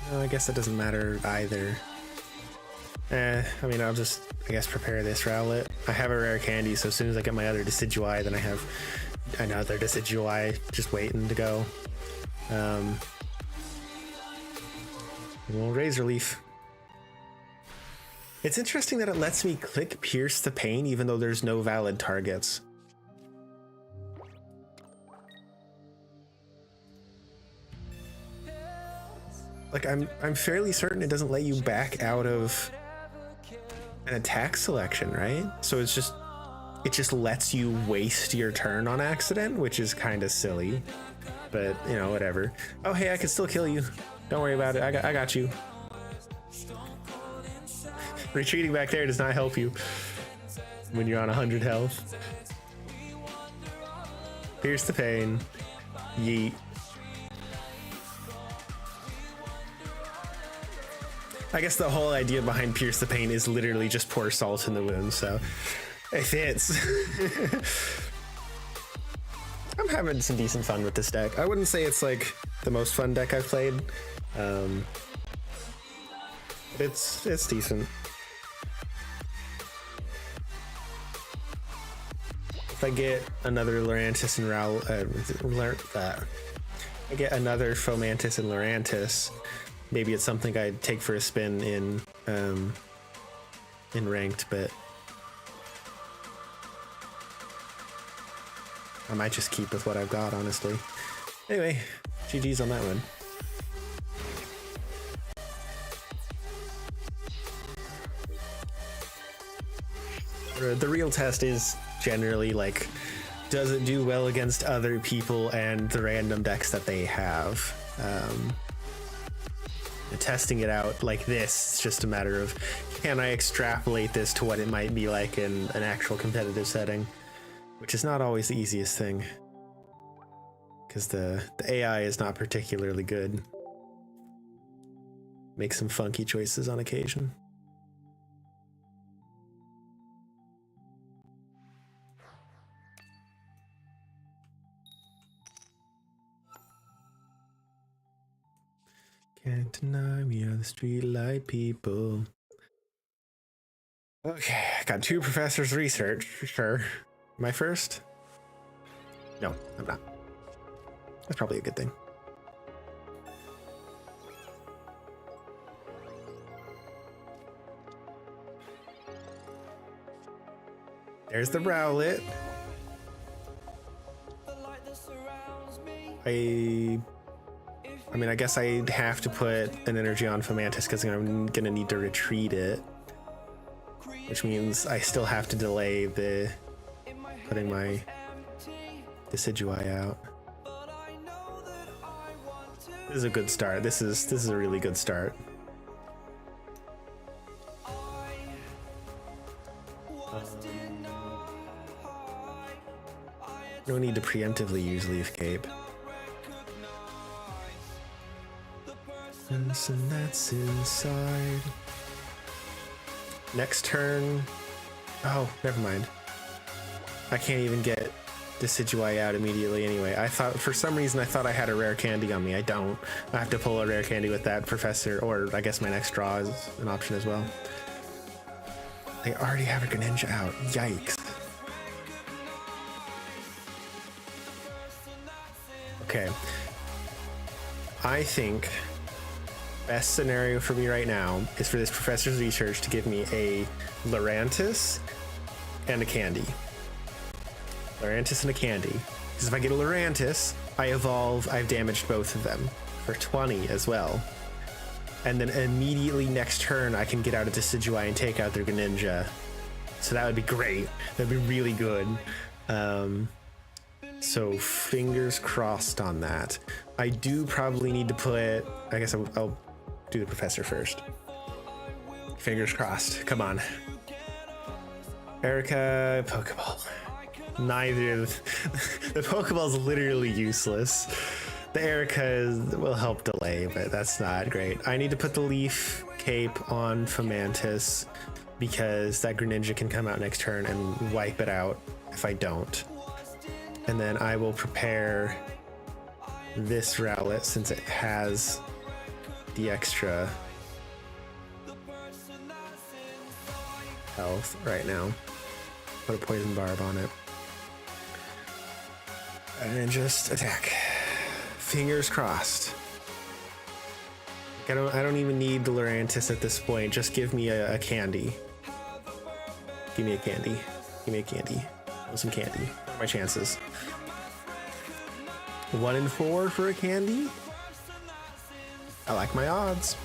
Now I guess that doesn't matter either. I mean, I'll just, I guess, prepare this Rowlet. I have a rare candy, so as soon as I get my other Decidueye, then I have another Decidueye just waiting to go. Well, Razor Leaf. It's interesting that it lets me click Pierce the Pain even though there's no valid targets. Like I'm fairly certain it doesn't let you back out of an attack selection, right? So it just lets you waste your turn on accident, which is kind of silly, but you know, whatever. Oh, hey, I can still kill you. Don't worry about it. I got you. Retreating back there does not help you when you're on 100 health. Pierce the Pain. Yeet. I guess the whole idea behind Pierce the Pain is literally just pour salt in the wound, so it fits. I'm having some decent fun with this deck. I wouldn't say it's like the most fun deck I've played. It's decent. If I get another Lurantis and I get another Fomantis and Lurantis, maybe it's something I'd take for a spin in ranked, but I might just keep with what I've got, honestly. Anyway, GG's on that one. The real test is generally like, does it do well against other people and the random decks that they have? Testing it out like this, it's just a matter of, can I extrapolate this to what it might be like in an actual competitive setting? Which is not always the easiest thing, because the AI is not particularly good. Makes some funky choices on occasion. Can't deny we are the streetlight people. Okay, I got 2 professors research, sure. Am I first? No, I'm not. That's probably a good thing. There's the Rowlet. I mean, I guess I'd have to put an energy on Fomantis because I'm gonna need to retreat it, which means I still have to delay the putting my Decidueye out. This is a good start. This is a really good start. No need to preemptively use Leaf Cape. And that's inside. Next turn. Oh, never mind. I can't even get Decidueye out immediately anyway. I thought, for some reason, I thought I had a rare candy on me. I don't. I have to pull a rare candy with that professor, or I guess my next draw is an option as well. They already have a Greninja out. Yikes. Okay. I think best scenario for me right now is for this professor's research to give me a Lurantis and a candy. Lurantis and a candy. Because if I get a Lurantis, I evolve, I've damaged both of them for 20 as well. And then immediately next turn, I can get out a Decidueye and take out their Greninja. So that would be great. That'd be really good. So fingers crossed on that. I do probably need to put, I guess I'll do the professor first. Fingers crossed. Come on. Erica, Pokeball. Neither. The Pokeball's literally useless. The Erica will help delay, but that's not great. I need to put the Leaf Cape on Fomantis because that Greninja can come out next turn and wipe it out if I don't. And then I will prepare this Rowlet since it has the extra health right now. Put a Poison Barb on it. And just attack. Fingers crossed. I don't even need the Lurantis at this point. Just give me a candy. Give me a candy. Give me a candy. I want some candy. What are my chances? 1 in 4 for a candy? I like my odds.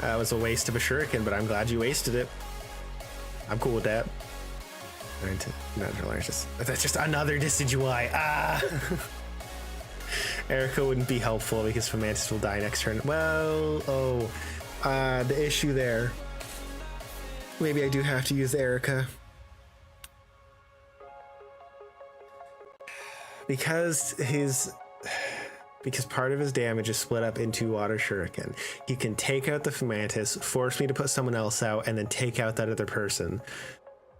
That was a waste of a shuriken, but I'm glad you wasted it. I'm cool with that. That's just another Decidueye. Ah! Erica wouldn't be helpful because Fomantis will die next turn. Well, the issue there. Maybe I do have to use Erica. Because part of his damage is split up into Water Shuriken. He can take out the Fomantis, force me to put someone else out, and then take out that other person.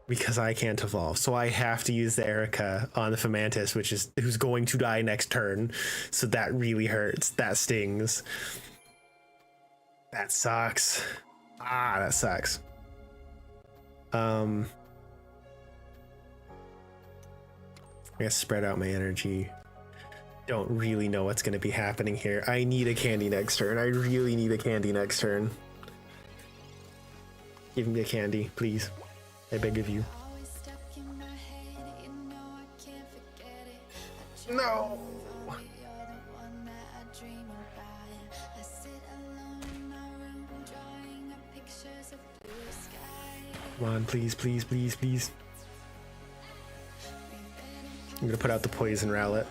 Because I can't evolve. So I have to use the Erica on the Fomantis, who's going to die next turn. So that really hurts. That stings. That sucks. That sucks. I guess spread out my energy. Don't really know what's going to be happening here. I need a candy next turn. I really need a candy next turn. Give me a candy, please. I beg of you. No! Come on, please, please, please, please. I'm gonna put out the poison rowlet.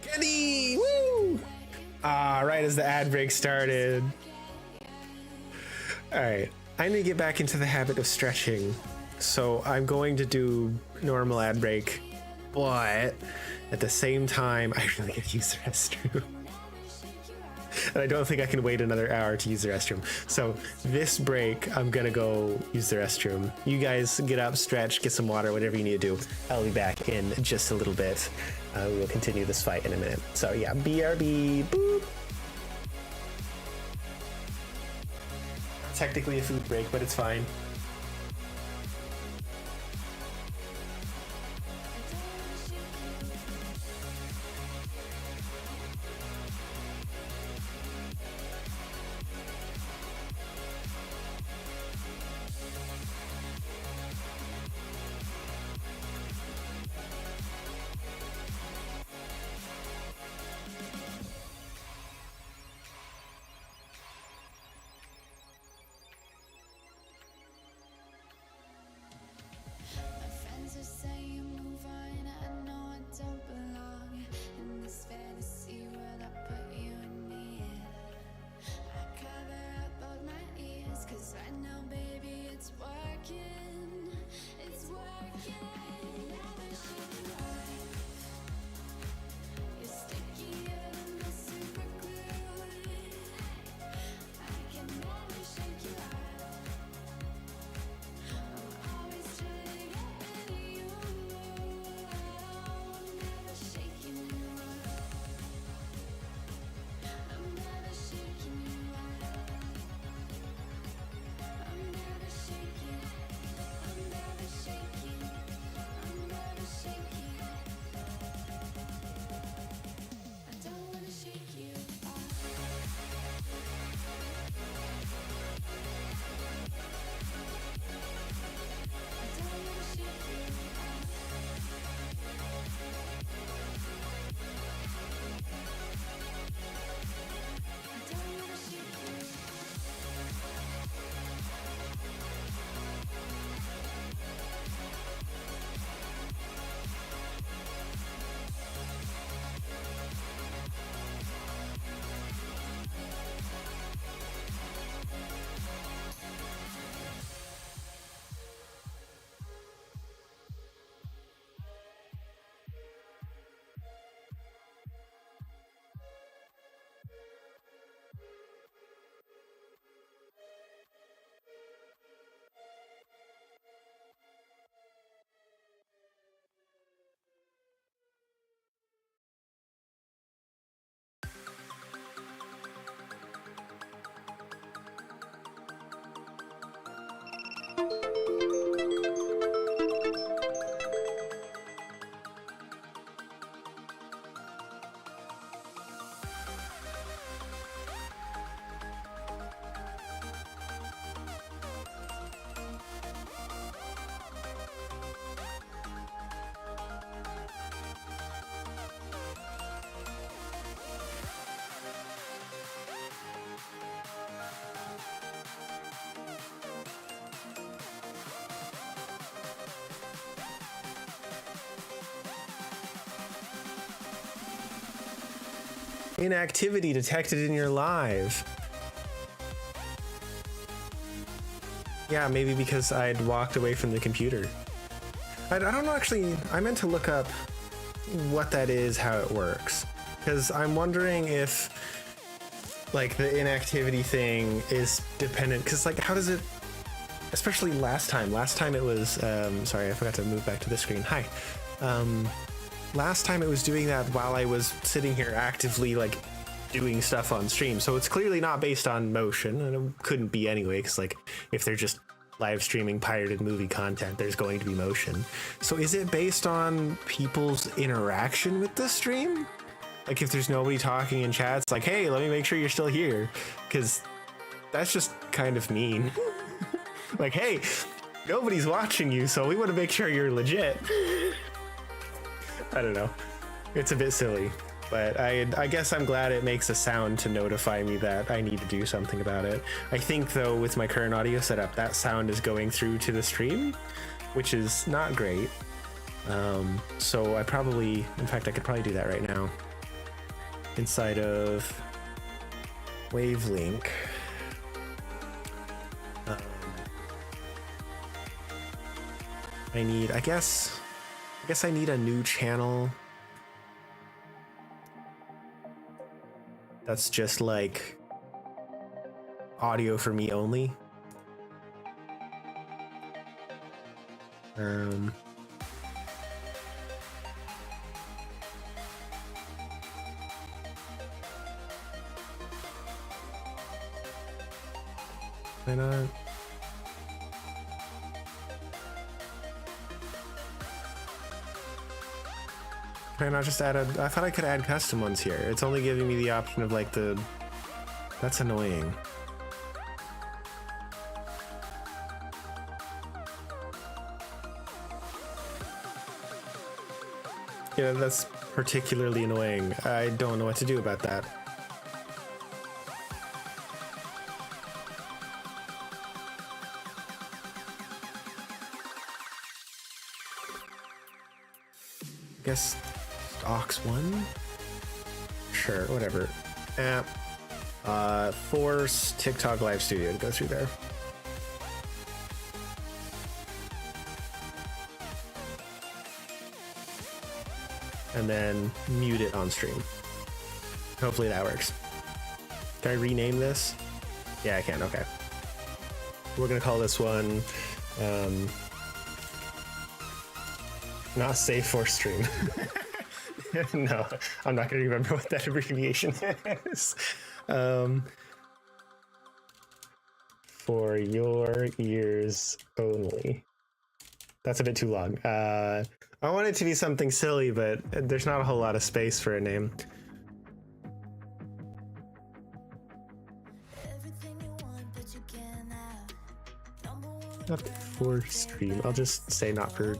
Candy! Woo! Right as the ad break started. Alright, I need to get back into the habit of stretching. So I'm going to do normal ad break, but at the same time, I really gotta use the restroom. And I don't think I can wait another hour to use the restroom. So this break, I'm gonna go use the restroom. You guys get up, stretch, get some water, whatever you need to do. I'll be back in just a little bit. We will continue this fight in a minute. So yeah, BRB, boop. Technically a food break, but it's fine. Inactivity detected in your live. Yeah, maybe because I'd walked away from the computer. I don't know, actually, I meant to look up what that is, how it works. Because I'm wondering if, like, the inactivity thing is dependent, because, like, how does it, especially last time it was, sorry, I forgot to move back to the screen. Hi. Last time it was doing that while I was sitting here actively, like, doing stuff on stream. So it's clearly not based on motion, and it couldn't be anyway, because, like, if they're just live streaming pirated movie content, there's going to be motion. So is it based on people's interaction with the stream? Like, if there's nobody talking in chat, it's like, hey, let me make sure you're still here, because that's just kind of mean. Like, hey, nobody's watching you, so we want to make sure you're legit. I don't know. It's a bit silly, but I guess I'm glad it makes a sound to notify me that I need to do something about it. I think, though, with my current audio setup, that sound is going through to the stream, which is not great. So I probably, in fact, I could probably do that right now. Inside of Wavelink. I guess I need a new channel that's just like audio for me only. Why not? Can I not just add I thought I could add custom ones here. It's only giving me the option of like the... That's annoying. Yeah, that's particularly annoying. I don't know what to do about that. I guess aux 1? Sure, whatever. App. Force TikTok Live Studio to go through there. And then mute it on stream. Hopefully that works. Can I rename this? Yeah, I can. Okay. We're gonna call this one not safe for stream. No, I'm not gonna remember what that abbreviation is. For your ears only. That's a bit too long. I want it to be something silly, but there's not a whole lot of space for a name. Not for stream. I'll just say not for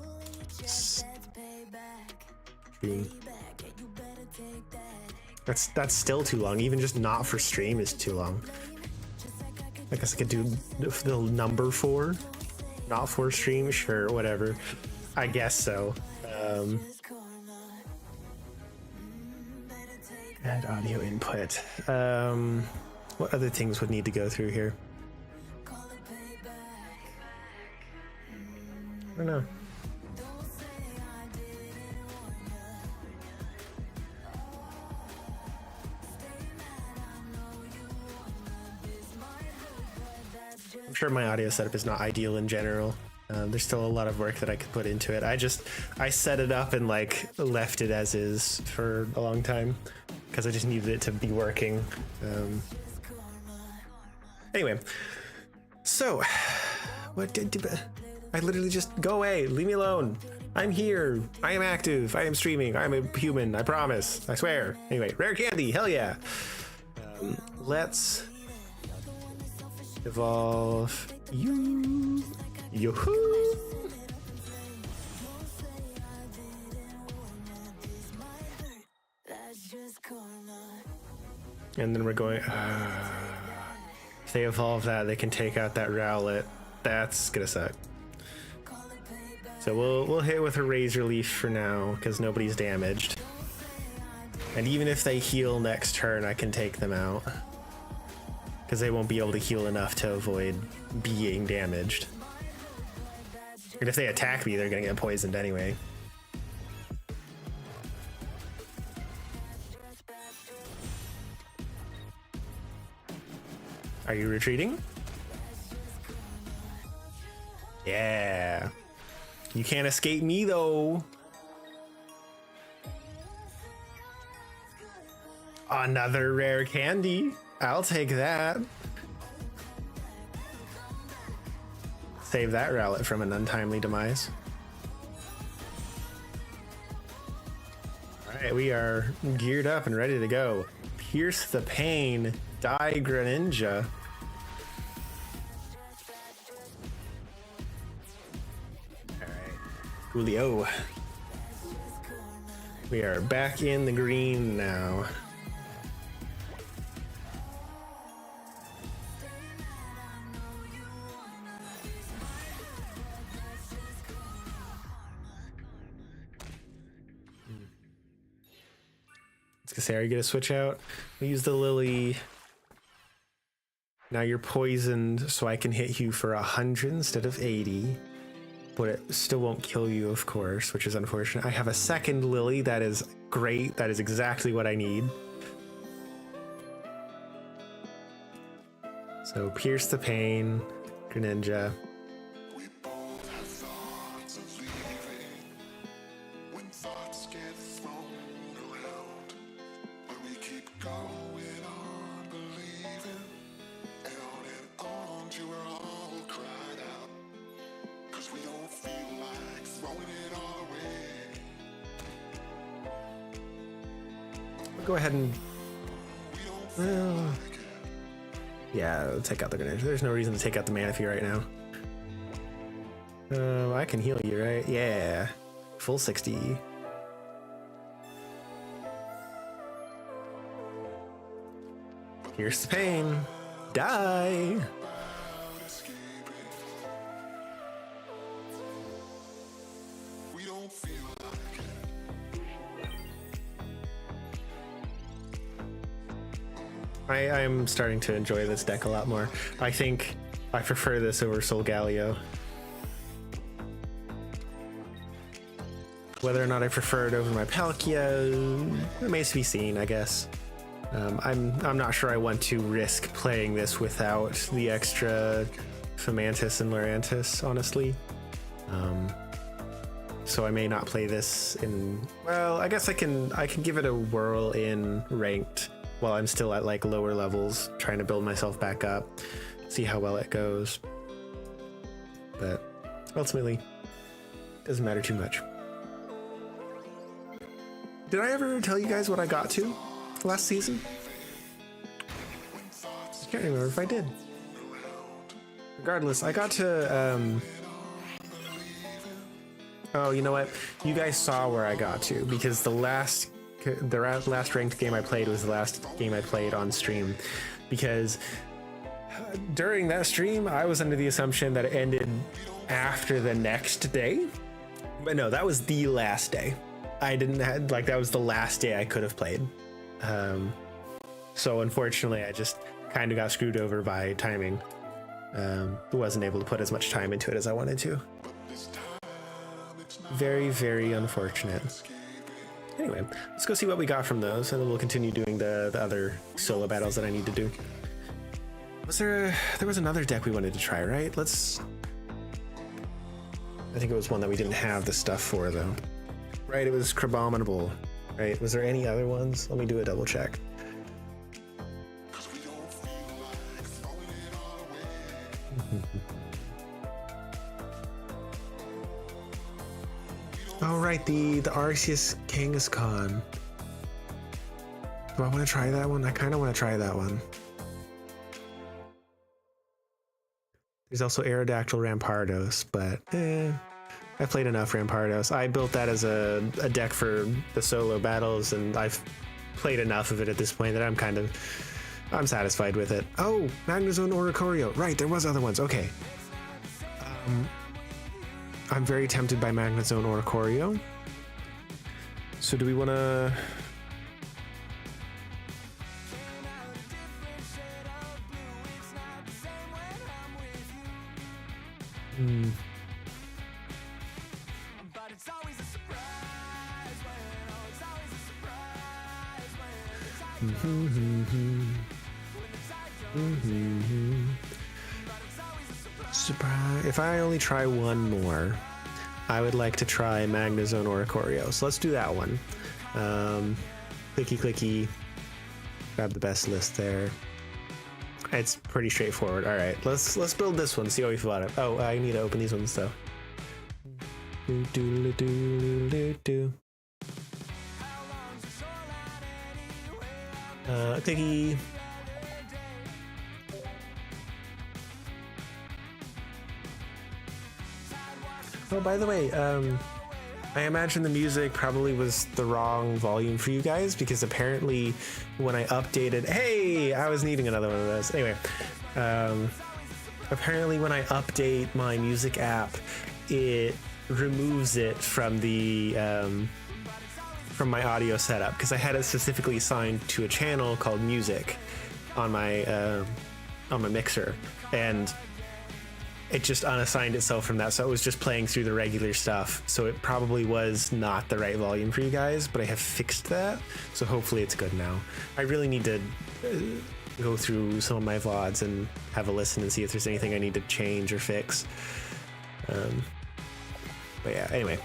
stream. That's still too long. Even just not for stream is too long. I guess I could do the number 4. Not for stream, sure, whatever. I guess so. Add audio input. What other things would need to go through here? I don't know. I'm sure my audio setup is not ideal in general. There's still a lot of work that I could put into it. I set it up and like left it as is for a long time because I just needed it to be working. Anyway, so what did I literally just go away? Leave me alone. I'm here. I am active. I am streaming. I'm a human. I promise. I swear. Anyway, rare candy. Hell yeah. Let's evolve you. Yoo-hoo! And then we're going. If they evolve that, they can take out that Rowlet. That's gonna suck. So we'll hit with a Razor Leaf for now because nobody's damaged. And even if they heal next turn, I can take them out. Because they won't be able to heal enough to avoid being damaged. And if they attack me, they're gonna get poisoned anyway. Are you retreating? Yeah. You can't escape me though. Another rare candy. I'll take that. Save that rowlet from an untimely demise. All right, we are geared up and ready to go. Pierce the Pain, Die Greninja. All right, Julio. We are back in the green now. Say, are you gonna switch out? We use the Lily. Now you're poisoned, so I can hit you for 100 instead of 80. But it still won't kill you, of course, which is unfortunate. I have a second Lily. That is great. That is exactly what I need. So Pierce the Pain, Greninja. Go ahead and, well, yeah, take out the Greninja. There's no reason to take out the Manaphy right now. I can heal you, right? Yeah, full 60. Here's the pain. Die. I'm starting to enjoy this deck a lot more. I think I prefer this over Solgaleo. Whether or not I prefer it over my Palkia remains to be seen, I guess. I'm not sure I want to risk playing this without the extra Fomantis and Lurantis, honestly. So I may not play this in, well, I guess I can give it a whirl in ranked while I'm still at like lower levels, trying to build myself back up, see how well it goes. But ultimately, doesn't matter too much. Did I ever tell you guys what I got to last season? I can't remember if I did. Regardless, I got to, oh, you know what? You guys saw where I got to, because the last ranked game I played was the last game I played on stream, because during that stream I was under the assumption that it ended after the next day, but no, that was the last day. I didn't have, like, that was the last day I could have played. So unfortunately I just kind of got screwed over by timing. Wasn't able to put as much time into it as I wanted to. Very, very unfortunate. Anyway, let's go see what we got from those, and then we'll continue doing the other solo battles that I need to do. There was another deck we wanted to try, right? I think it was one that we didn't have the stuff for, though. Right, it was Crabominable, right? Was there any other ones? Let me do a double check. Oh, right, the Arceus Kangaskhan. Do I want to try that one? I kind of want to try that one. There's also Aerodactyl Rampardos, but I played enough Rampardos. I built that as a deck for the solo battles, and I've played enough of it at this point that I'm satisfied with it. Oh, Magnezone Oricorio. Right, there was other ones. Okay. I'm very tempted by Magnezone Oricorio. So do we want to... Hmm. Surprise. If I only try one more, I would like to try Magnezone Oricorio. So let's do that one. Clicky clicky. Grab the best list there. It's pretty straightforward. All right, let's build this one. See how we feel about it. Oh, I need to open these ones though. Clicky. Oh, by the way, I imagine the music probably was the wrong volume for you guys because apparently when I updated, hey, I was needing another one of those. Anyway, apparently when I update my music app, it removes it from the from my audio setup because I had it specifically assigned to a channel called music on my mixer, and it just unassigned itself from that, so it was just playing through the regular stuff. So it probably was not the right volume for you guys, but I have fixed that, so hopefully it's good now. I really need to go through some of my VODs and have a listen and see if there's anything I need to change or fix. But yeah, anyway.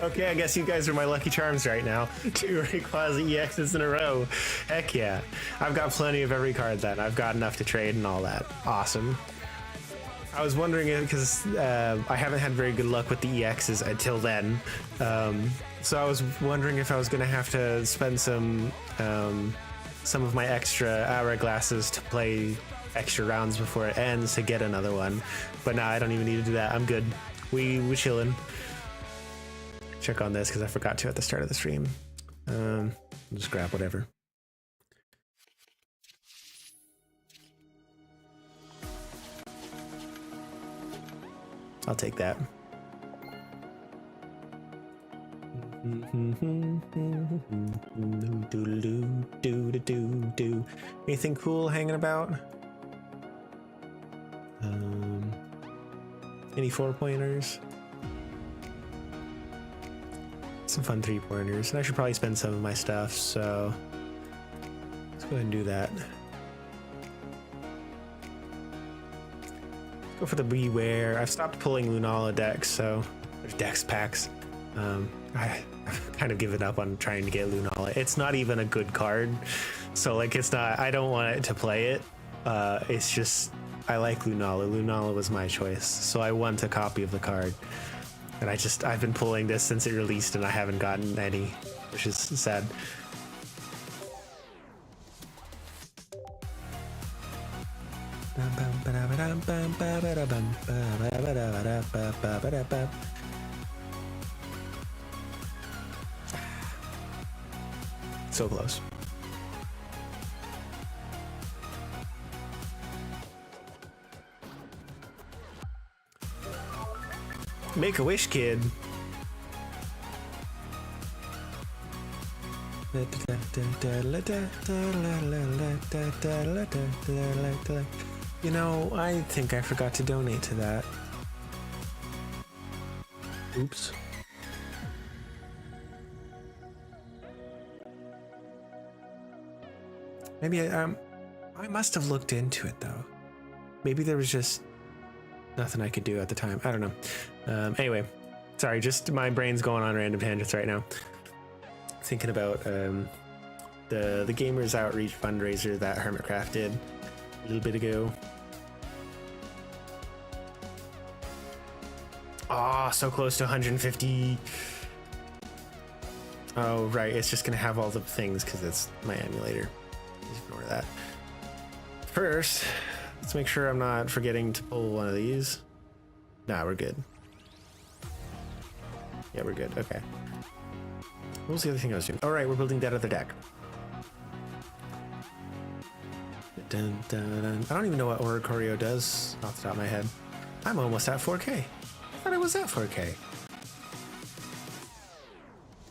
Okay, I guess you guys are my lucky charms right now. 2 Rayquaza EXs in a row. Heck yeah. I've got plenty of every card then. I've got enough to trade and all that. Awesome. I was wondering if, because I haven't had very good luck with the EXs until then. So I was wondering if I was going to have to spend some of my extra hourglasses to play extra rounds before it ends to get another one. But nah, I don't even need to do that. I'm good. We chillin'. Check on this because I forgot to at the start of the stream. Just grab whatever. I'll take that. Anything cool hanging about? Any 4-pointers? Some fun 3-pointers, and I should probably spend some of my stuff, so let's go ahead and do that. Let's go for the Beware. I've stopped pulling Lunala decks, so there's dex packs. I've kind of given up on trying to get Lunala. It's not even a good card, so like it's not. I don't want it to play it. It's just I like Lunala. Lunala was my choice, so I want a copy of the card. And I've been pulling this since it released and I haven't gotten any, which is sad. So close. Make a wish, kid. You know, I think I forgot to donate to that. Oops. Maybe I must have looked into it though. Maybe there was just nothing I could do at the time. I don't know. Anyway, sorry, just my brain's going on random tangents right now. Thinking about the Gamers Outreach fundraiser that Hermitcraft did a little bit ago. Oh, so close to 150. Oh, right. It's just going to have all the things because it's my emulator. Just ignore that. First, let's make sure I'm not forgetting to pull one of these. Nah, we're good. Yeah, we're good. Okay. What was the other thing I was doing? All right, we're building that other deck. Dun, dun, dun. I don't even know what Oricorio does off the top of my head. I'm almost at 4K. thought it was at 4K.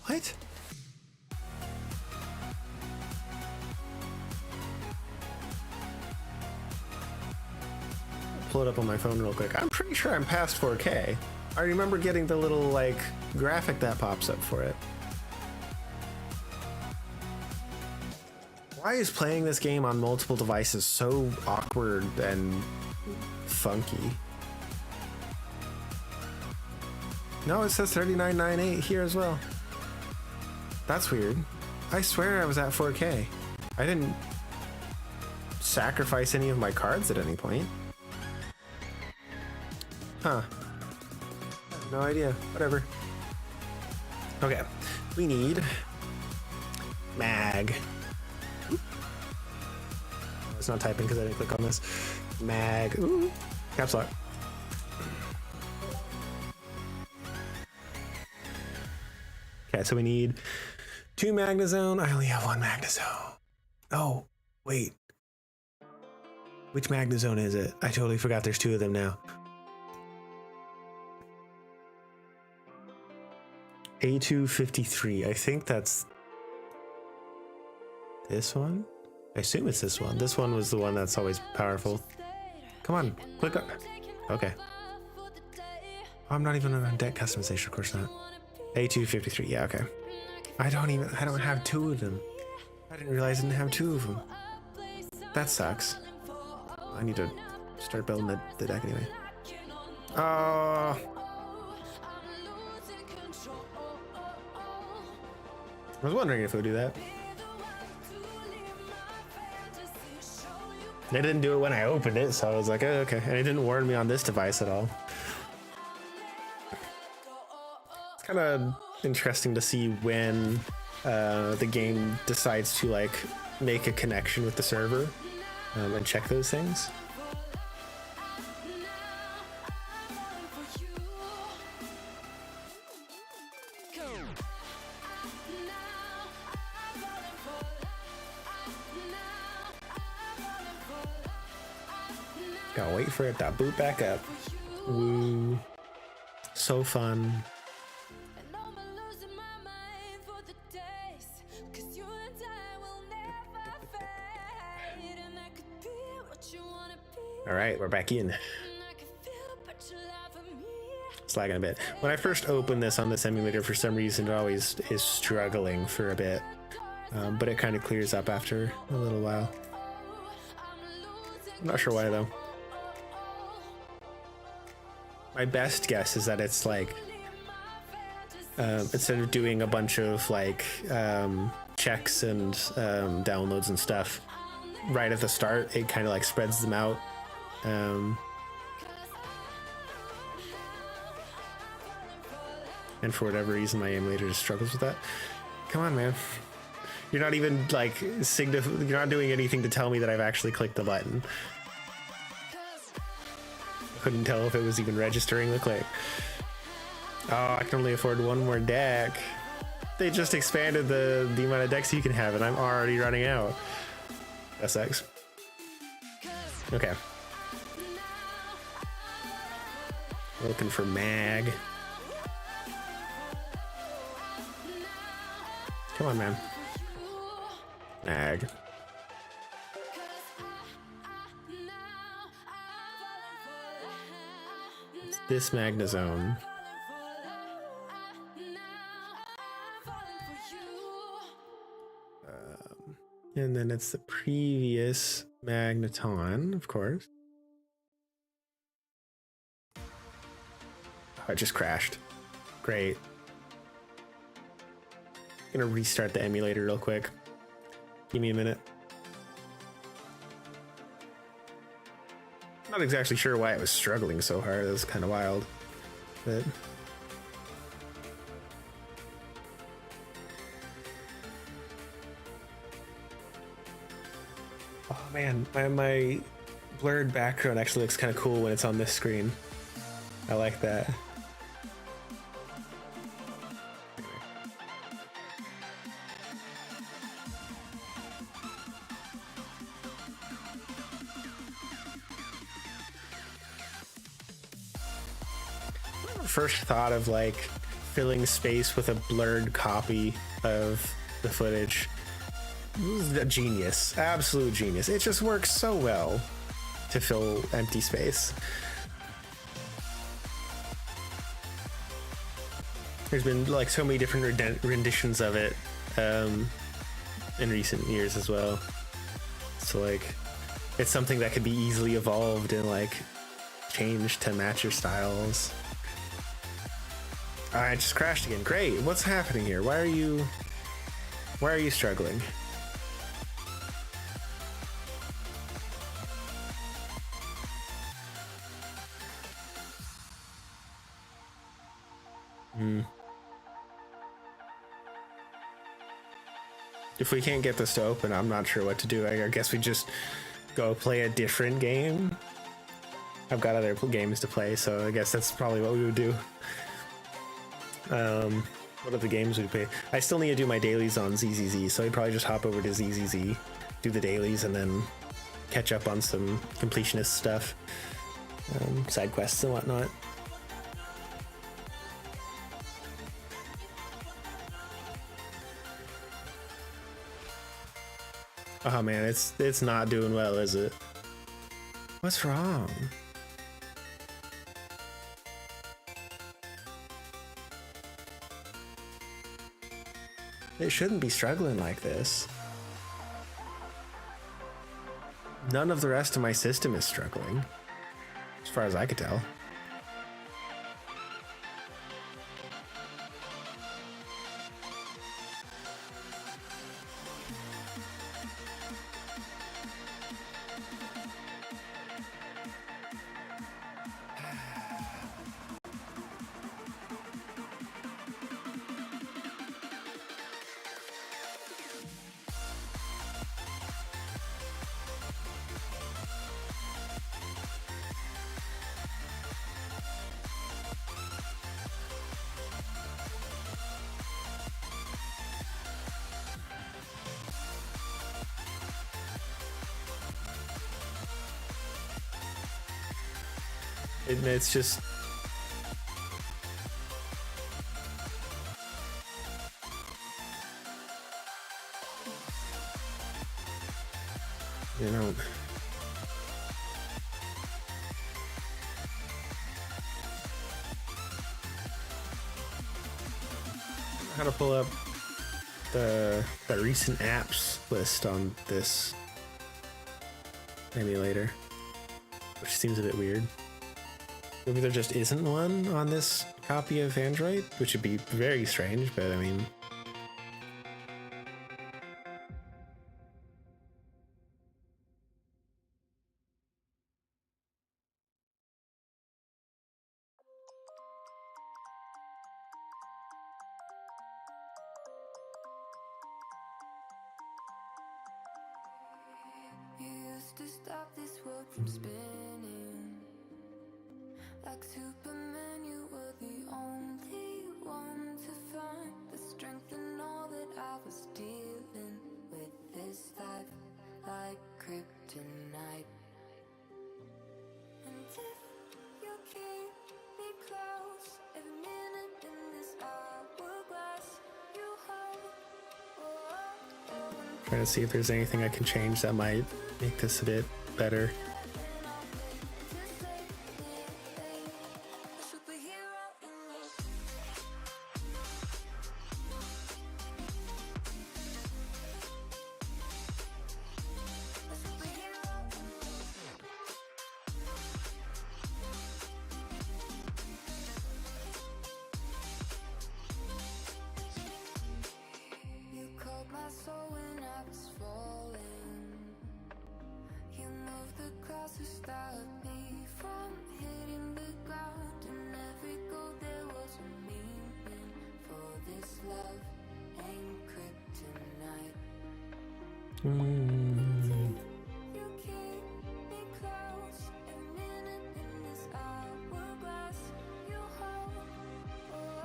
What? Pull it up on my phone real quick. I'm pretty sure I'm past 4K. I remember getting the little like graphic that pops up for it. Why is playing this game on multiple devices so awkward and funky? No, it says 39.98 here as well. That's weird. I swear I was at 4K. I didn't sacrifice any of my cards at any point. Huh. No idea. Whatever. Okay. We need mag. It's not typing because I didn't click on this. Mag. Ooh. Caps lock. Okay, so we need 2 Magnezone. I only have 1 Magnezone. Oh, wait. Which Magnezone is it? I totally forgot there's 2 of them now. A253. I think that's this one. I assume it's this one. This one was the one that's always powerful. Come on, click up. Okay. Oh, I'm not even on deck customization, of course not. A253. Yeah, okay. I don't have 2 of them. I didn't realize I didn't have 2 of them. That sucks. I need to start building the deck anyway. I was wondering if it would do that. They didn't do it when I opened it, so I was like, oh, okay. And it didn't warn me on this device at all. It's kind of interesting to see when the game decides to like make a connection with the server and check those things. Gotta wait for it to boot back up. Woo. So fun. All right, we're back in. It's lagging a bit. When I first opened this on this emulator, for some reason, it always is struggling for a bit. But it kind of clears up after a little while. I'm not sure why though. My best guess is that it's like instead of doing a bunch of like checks and downloads and stuff right at the start, it kind of like spreads them out. And for whatever reason, my emulator just struggles with that. Come on, man. You're not even like you're not doing anything to tell me that I've actually clicked the button. Couldn't tell if it was even registering the click. Oh, I can only afford 1 more deck. They just expanded the amount of decks you can have, and I'm already running out. That sucks. Okay. Looking for mag. Come on, man. Mag. It's this Magnezone. And then it's the previous Magneton, of course. Oh, it just crashed. Great. Gonna restart the emulator real quick. Give me a minute. Not exactly sure why it was struggling so hard. It was kind of wild. But oh man, my blurred background actually looks kind of cool when it's on this screen. I like that. first thought of like filling space with a blurred copy of the footage was a genius, absolute genius. It just works so well to fill empty space. There's been like so many different renditions of it in recent years as well. So like it's something that could be easily evolved and like changed to match your styles. I just crashed again. Great. What's happening here? Why are you struggling? If we can't get this to open, I'm not sure what to do. I guess we just go play a different game. I've got other games to play, so I guess that's probably what we would do. What are the games we play? I still need to do my dailies on ZZZ, so I'd probably just hop over to ZZZ, do the dailies, and then catch up on some completionist stuff, side quests and whatnot. Oh man, it's not doing well, is it? What's wrong? It shouldn't be struggling like this. None of the rest of my system is struggling, as far as I could tell. It's just you know, how to pull up the recent apps list on this emulator, which seems a bit weird. Maybe there just isn't one on this copy of Android, which would be very strange, but I mean... You used to stop this world from spinning. Like Superman, you were the only one to find the strength in all that I was dealing with. This life like kryptonite. And if you keep me close, every minute in this hourglass you hold. Trying to see if there's anything I can change that might make this a bit better.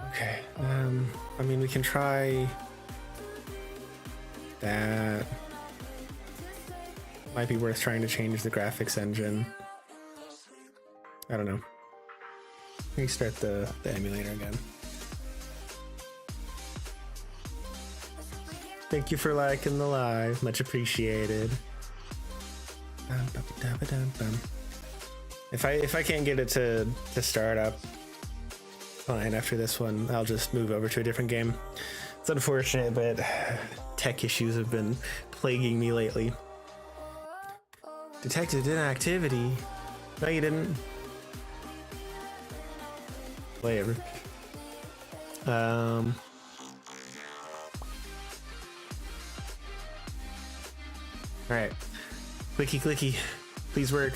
Okay, I mean, we can try that. Might be worth trying to change the graphics engine. I don't know. restart the emulator again. Thank you for liking the live, much appreciated. If I can't get it to start up, fine. After this one, I'll just move over to a different game. It's unfortunate, but tech issues have been plaguing me lately. Detected inactivity. No, you didn't. Whatever. All right. Clicky, clicky. Please work.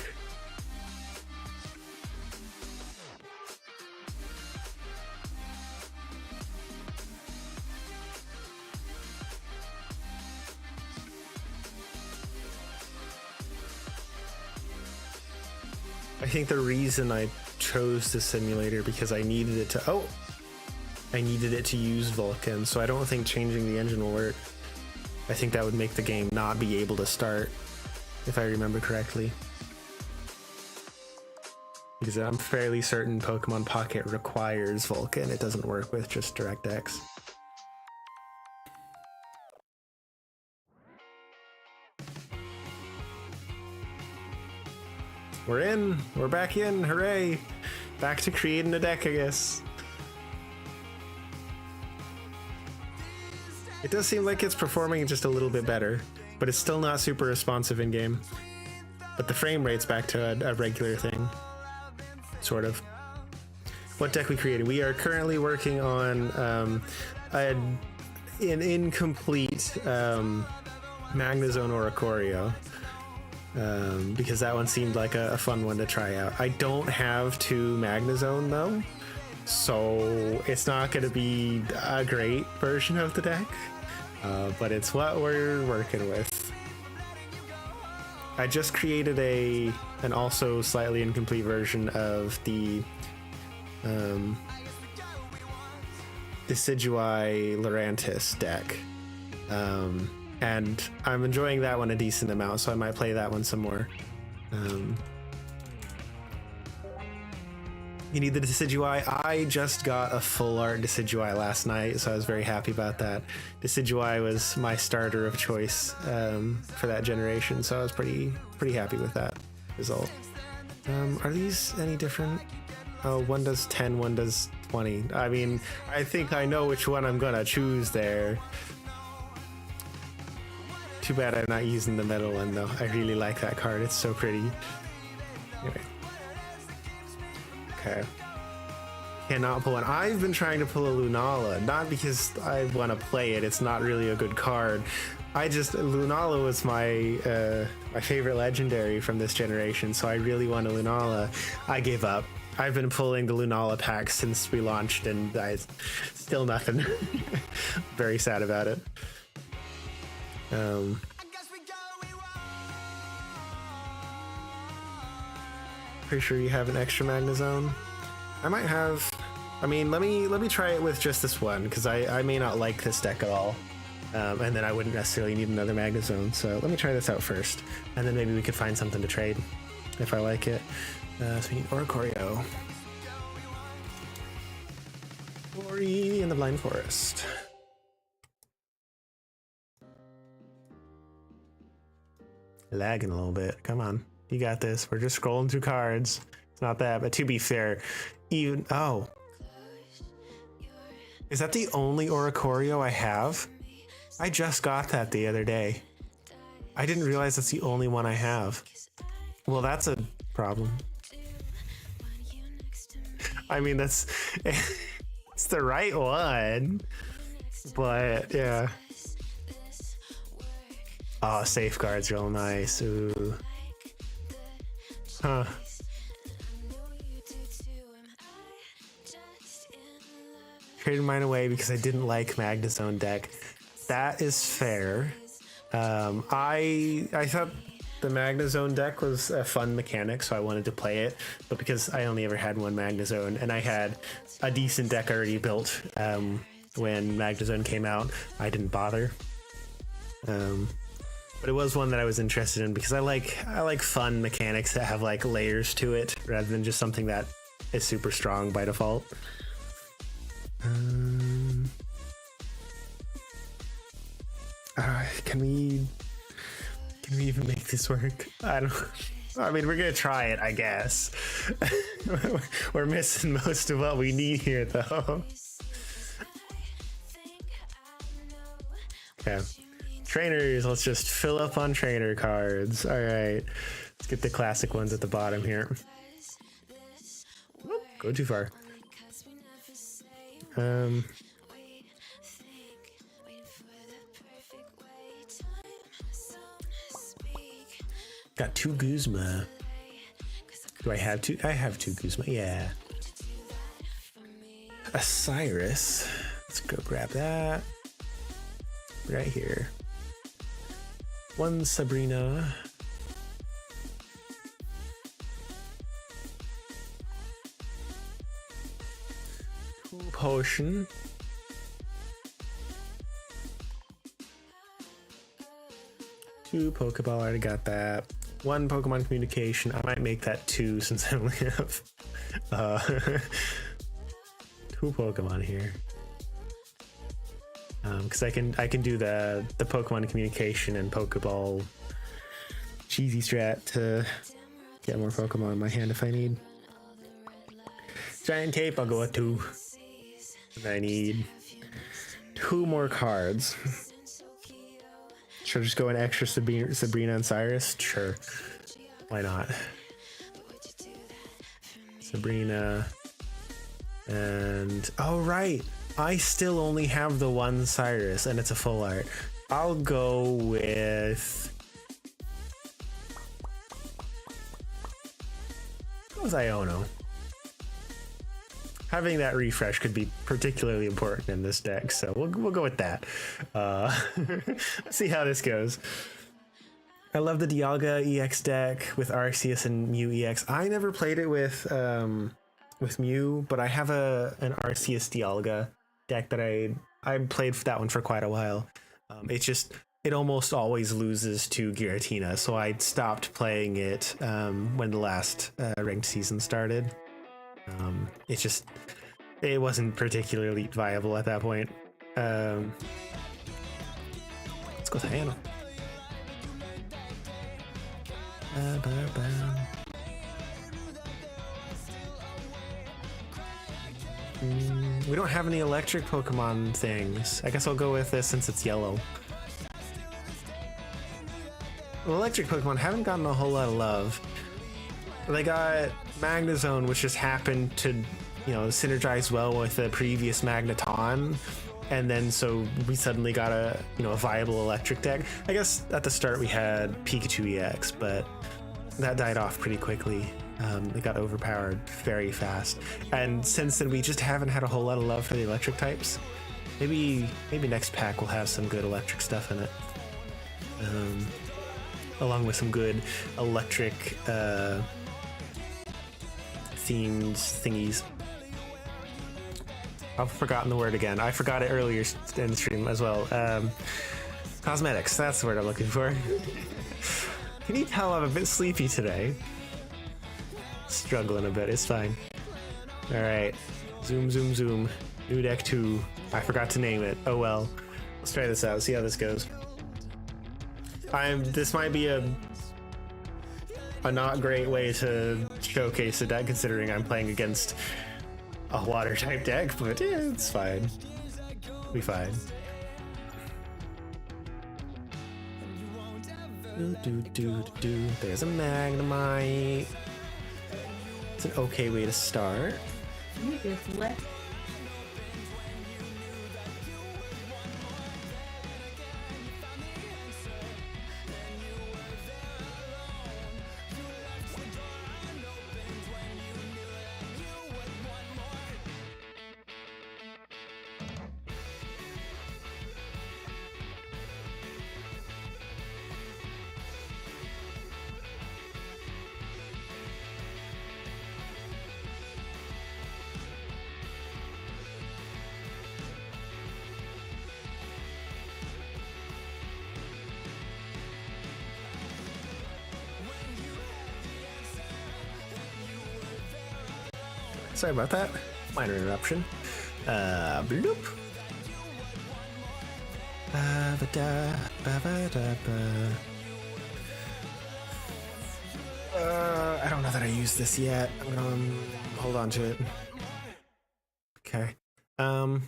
I think the reason I chose the simulator because I needed it to use Vulkan, so I don't think changing the engine will work. I think that would make the game not be able to start, if I remember correctly. Because I'm fairly certain Pokemon Pocket requires Vulkan. It doesn't work with just DirectX. We're in! We're back in! Hooray! Back to creating a deck, I guess. It does seem like it's performing just a little bit better, but it's still not super responsive in game. But the frame rate's back to a regular thing. Sort of. What deck we created? We are currently working on an incomplete Magnezone Oricorio. Because that one seemed like a fun one to try out. I don't have 2 Magnezone though, so it's not going to be a great version of the deck, but it's what we're working with. I just created an also slightly incomplete version of the Decidueye Lurantis deck. And I'm enjoying that one a decent amount, so I might play that one some more. You need the Decidueye. I just got a full art Decidueye last night, so I was very happy about that. Decidueye was my starter of choice for that generation, so I was pretty happy with that result. Are these any different? Oh, one does 10, one does 20. I mean, I think I know which one I'm gonna choose there. Too bad I'm not using the metal one though. I really like that card. It's so pretty. Anyway. Okay. Cannot pull one. I've been trying to pull a Lunala, not because I want to play it. It's not really a good card. Lunala was my my favorite legendary from this generation, so I really want a Lunala. I gave up. I've been pulling the Lunala pack since we launched, and still nothing. Very sad about it. Pretty sure you have an extra Magnezone. I might have. I mean, let me try it with just this one, because I may not like this deck at all, and then I wouldn't necessarily need another Magnezone. So let me try this out first, and then maybe we could find something to trade if I like it. So we need Oricorio. Ori in the Blind Forest. Lagging a little bit. Come on, you got this. We're just scrolling through cards. It's not that, but to be fair, even is that the only Oricorio I have? I just got that the other day. I didn't realize that's the only one I have. Well, that's a problem. I mean, it's the right one, but yeah. Oh, Safeguard's real nice. Ooh. Huh. Traded mine away because I didn't like Magnezone deck. That is fair. I thought the Magnezone deck was a fun mechanic, so I wanted to play it. But because I only ever had one Magnezone, and I had a decent deck already built when Magnezone came out, I didn't bother. But it was one that I was interested in because I like fun mechanics that have like layers to it rather than just something that is super strong by default. Can we even make this work? I mean, we're gonna try it, I guess. We're missing most of what we need here, though. Okay. Trainers, let's just fill up on trainer cards. All right. Let's get the classic ones at the bottom here. Whoop, go too far. Got 2 Guzma. Do I have 2? I have 2 Guzma, yeah. A Cyrus. Let's go grab that. Right here. 1 Sabrina. Potion. 2 Pokeball, I already got that. 1 Pokemon Communication. I might make that 2 since I only have 2 Pokemon here. Because I can do the Pokemon Communication and Pokeball cheesy strat to get more Pokemon in my hand if I need. Giant Tape, I'll go with 2. And I need 2 more cards. Should I just go an extra Sabrina and Cyrus? Sure. Why not? Sabrina. And... oh, right. I still only have the 1 Cyrus, and it's a full art. I'll go with... what was Iono? Having that refresh could be particularly important in this deck, so we'll go with that. Let's see how this goes. I love the Dialga EX deck with Arceus and Mew EX. I never played it with Mew, but I have an Arceus Dialga deck that I played that one for quite a while. It almost always loses to Giratina, so I stopped playing it when the last ranked season started. It wasn't particularly viable at that point. Let's go to Hannah. We don't have any electric Pokemon things. I guess I'll go with this since it's yellow. Well, electric Pokemon haven't gotten a whole lot of love. They got Magnezone, which just happened to, synergize well with the previous Magneton, and then so we suddenly got a viable electric deck. I guess at the start we had Pikachu EX, but that died off pretty quickly. It got overpowered very fast, and since then we just haven't had a whole lot of love for the electric types. Maybe next pack will have some good electric stuff in it, along with some good electric themed thingies. I've forgotten the word again. I forgot it earlier in the stream as well. Cosmetics, that's the word I'm looking for. Can you tell I'm a bit sleepy today? Struggling a bit, it's fine. Alright, zoom, zoom, zoom. New deck 2. I forgot to name it. Oh well. Let's try this out, see how this goes. This might be a not great way to showcase a deck considering I'm playing against a water type deck, but yeah, it's fine. We'll be fine. There's a Magnemite. It's an okay way to start. You just left. Sorry about that. Minor interruption. Bloop. I don't know that I used this yet. Hold on to it. Okay. I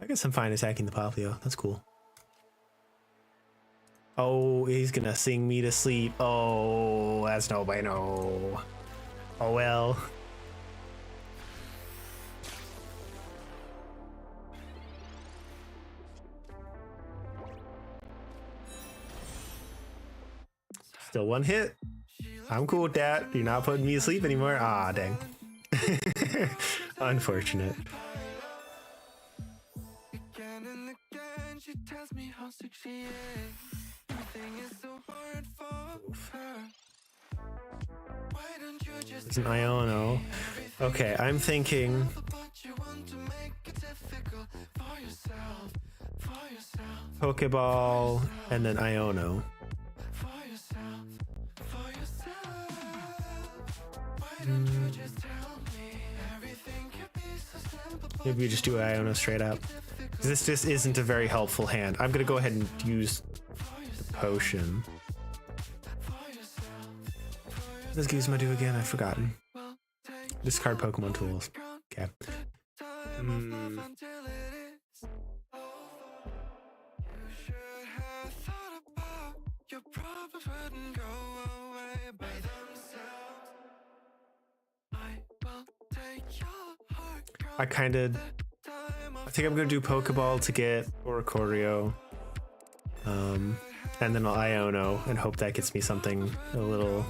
guess I'm fine attacking the Papio. That's cool. Oh, he's gonna sing me to sleep. Oh, that's no bueno. Oh well. Still one hit. I'm cool with that. You're not putting me to sleep anymore. Ah, dang. Unfortunate. It's an Iono. Okay, I'm thinking. Pokeball and then Iono. Maybe we just do Iono straight up. This just isn't a very helpful hand. I'm gonna go ahead and use the potion. Let's Gizmo do again. I've forgotten. Discard Pokemon tools. Okay. I think I'm gonna do Pokeball to get Oricorio. And then I'll Iono and hope that gets me something a little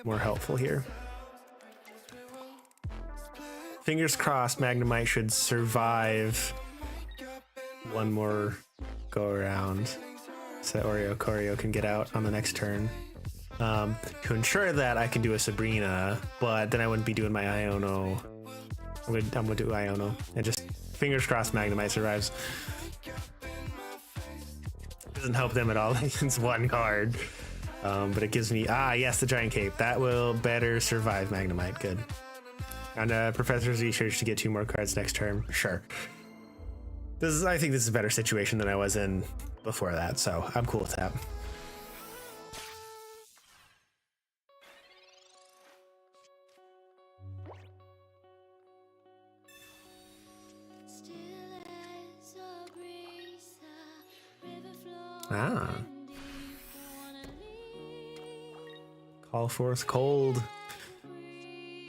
more helpful here. Fingers crossed Magnemite should survive one more go around so Oricorio can get out on the next turn. To ensure that I can do a Sabrina, but then I wouldn't be doing my Iono. I'm gonna do Iono and just fingers crossed Magnemite survives. Doesn't help them at all. It's one card, but it gives me yes, the Giant Cape. That will better survive Magnemite. Good. And Professor's Research to get 2 more cards next turn. Sure. I think this is a better situation than I was in before that, so I'm cool with that. Call forth cold.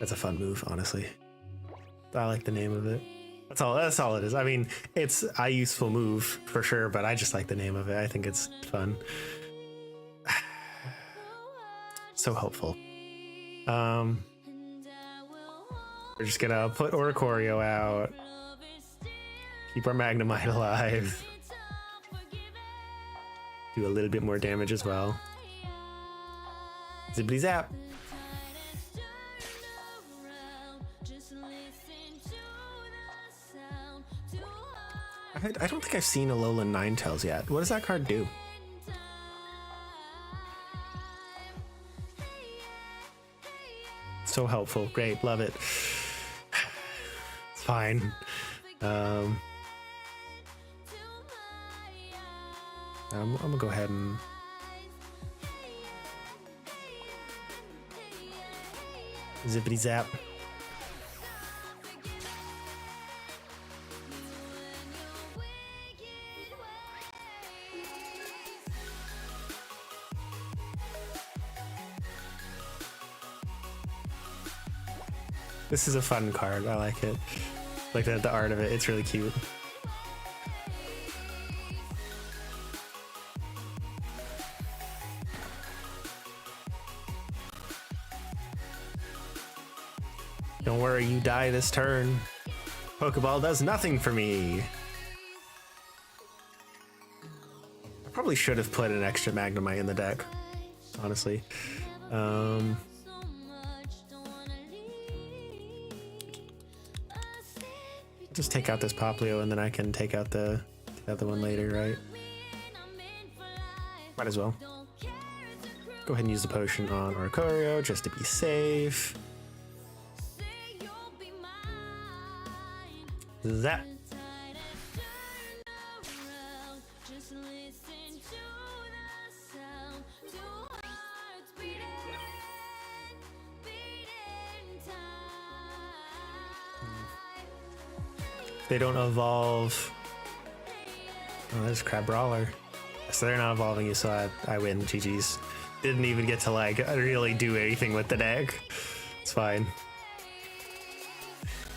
That's a fun move, honestly. I like the name of it. That's all it is. I mean, it's a useful move for sure, but I just like the name of it. I think it's fun. So helpful. We're just gonna put Oricorio out. Keep our Magnemite alive. Do a little bit more damage as well. Zippity zap. I don't think I've seen Alolan Ninetales yet. What does that card do? So helpful. Great. Love it. It's fine. I'm gonna go ahead and zippity zap. This is a fun card. I like it. Like the art of it. It's really cute. Don't worry, you die this turn. Pokeball does nothing for me. I probably should have put an extra Magnemite in the deck, honestly. Just take out this Popplio and then I can take out the other one later, right? Might as well. Go ahead and use the potion on Oricorio just to be safe. Zap. They don't evolve. Oh, there's Crab Brawler. So they're not evolving you, so I win. GG's. Didn't even get to like really do anything with the deck. It's fine.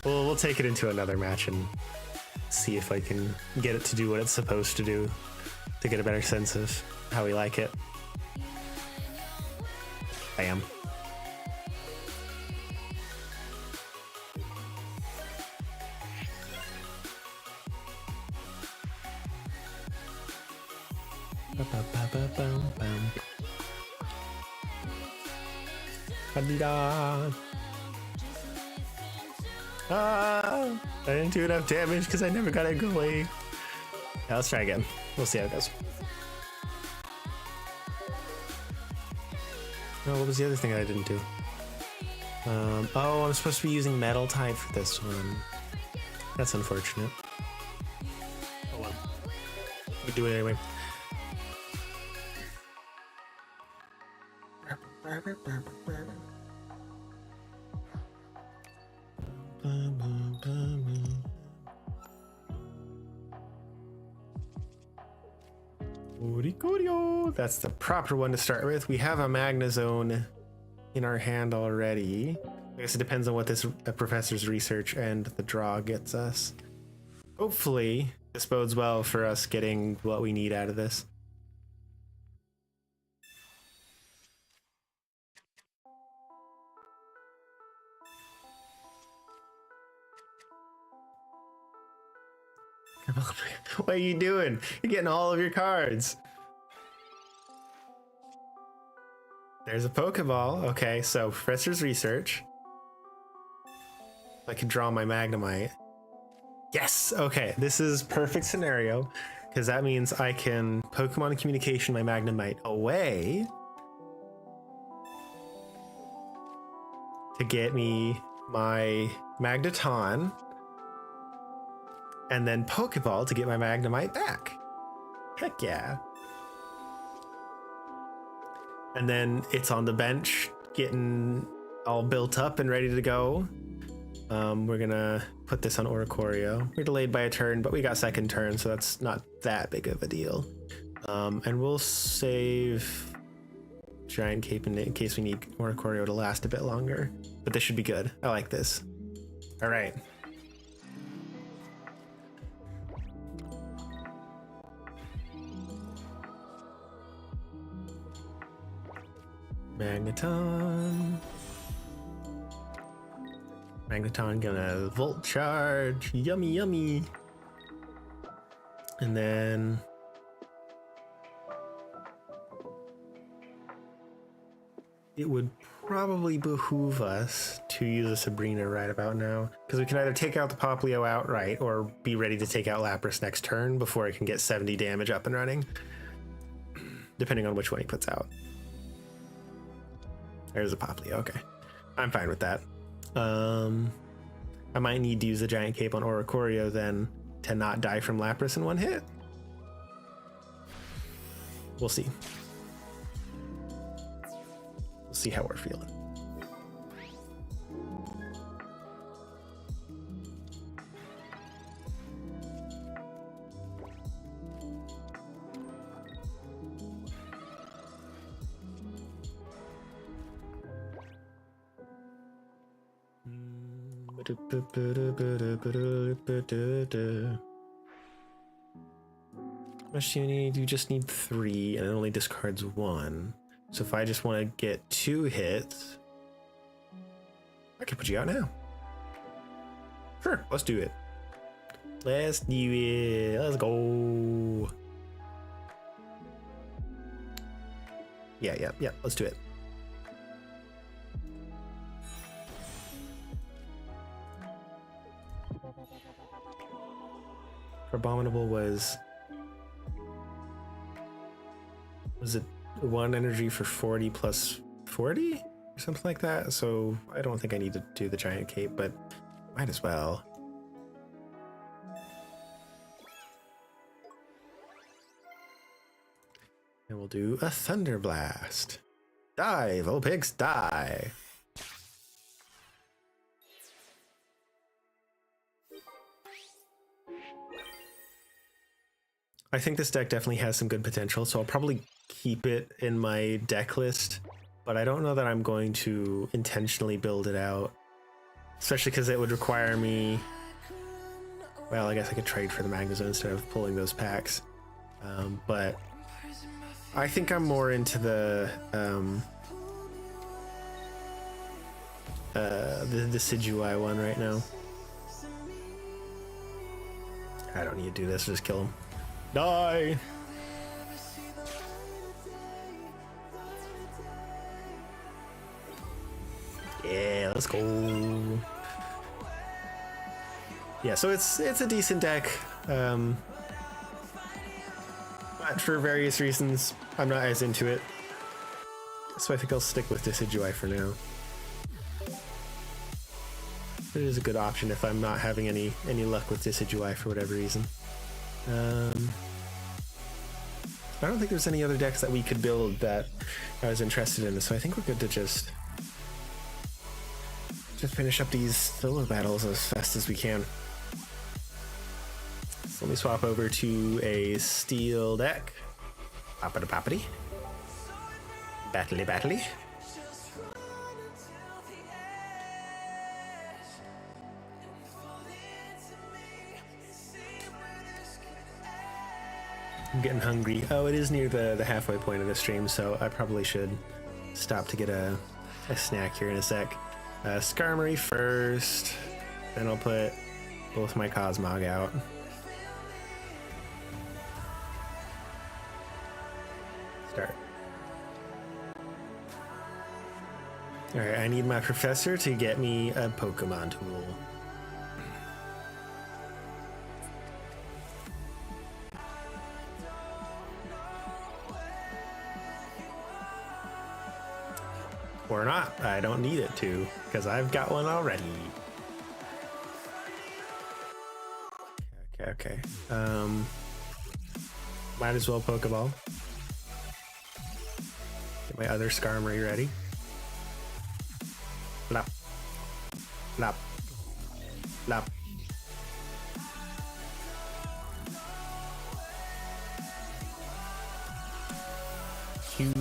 We'll take it into another match and see if I can get it to do what it's supposed to do to get a better sense of how we like it. Bam. Ba-dee-da. I didn't do enough damage because I never got it going. Yeah, let's try again. We'll see how it goes. Oh, what was the other thing I didn't do? Oh, I'm supposed to be using metal type for this one. That's unfortunate. Oh well. We do it anyway. That's the proper one to start with. We have a Magnezone in our hand already. I guess it depends on what this professor's research and the draw gets us. Hopefully, this bodes well for us getting what we need out of this. What are you doing? You're getting all of your cards. There's a Pokeball. Okay, so Professor's Research. I can draw my Magnemite. Yes! Okay, this is perfect scenario, because that means I can Pokemon Communication my Magnemite away to get me my Magneton, and then Pokeball to get my Magnemite back. Heck yeah. And then it's on the bench, getting all built up and ready to go. We're gonna put this on Oricorio. We're delayed by a turn, but we got second turn, so that's not that big of a deal. And we'll save Giant Cape in case we need Oricorio to last a bit longer. But this should be good. I like this. All right. Magneton. Magneton gonna Volt Charge. Yummy, yummy. And then it would probably behoove us to use a Sabrina right about now, because we can either take out the Poplio outright or be ready to take out Lapras next turn before it can get 70 damage up and running, depending on which one he puts out. There's a Poplio. Okay, I'm fine with that. I might need to use the Giant Cape on Oricorio then to not die from Lapras in one hit. We'll see. We'll see how we're feeling. How much do you need? You just need 3, and it only discards 1. So if I just want to get 2 hits, I can put you out now. Sure, let's do it. Let's do it. Let's go. Yeah. Let's do it. Abominable was it 1 energy for 40 plus 40 or something like that? So I don't think I need to do the Giant Cape, but might as well. And we'll do a Thunder Blast. Die, Vulpix, die. I think this deck definitely has some good potential, so I'll probably keep it in my deck list, but I don't know that I'm going to intentionally build it out, especially because it would require me, well, I guess I could trade for the Magnezone instead of pulling those packs, but I think I'm more into the Decidueye one right now. I don't need to do this, just kill him. Die! Yeah, let's go. Yeah, so it's a decent deck. But for various reasons, I'm not as into it. So I think I'll stick with Decidueye for now. It is a good option if I'm not having any luck with Decidueye for whatever reason. I don't think there's any other decks that we could build that I was interested in, so I think we're good to just finish up these solo battles as fast as we can. So let me swap over to a steel deck. Poppity poppity. Battly battly. I'm getting hungry. Oh, it is near the halfway point of the stream, so I probably should stop to get a snack here in a sec. Skarmory first, then I'll put both my Cosmog out. Start. Alright, I need my professor to get me a Pokemon tool. Or not, I don't need it to, because I've got one already. Okay. Might as well Pokeball. Get my other Skarmory ready. Flap. Flap. Flap. Cue.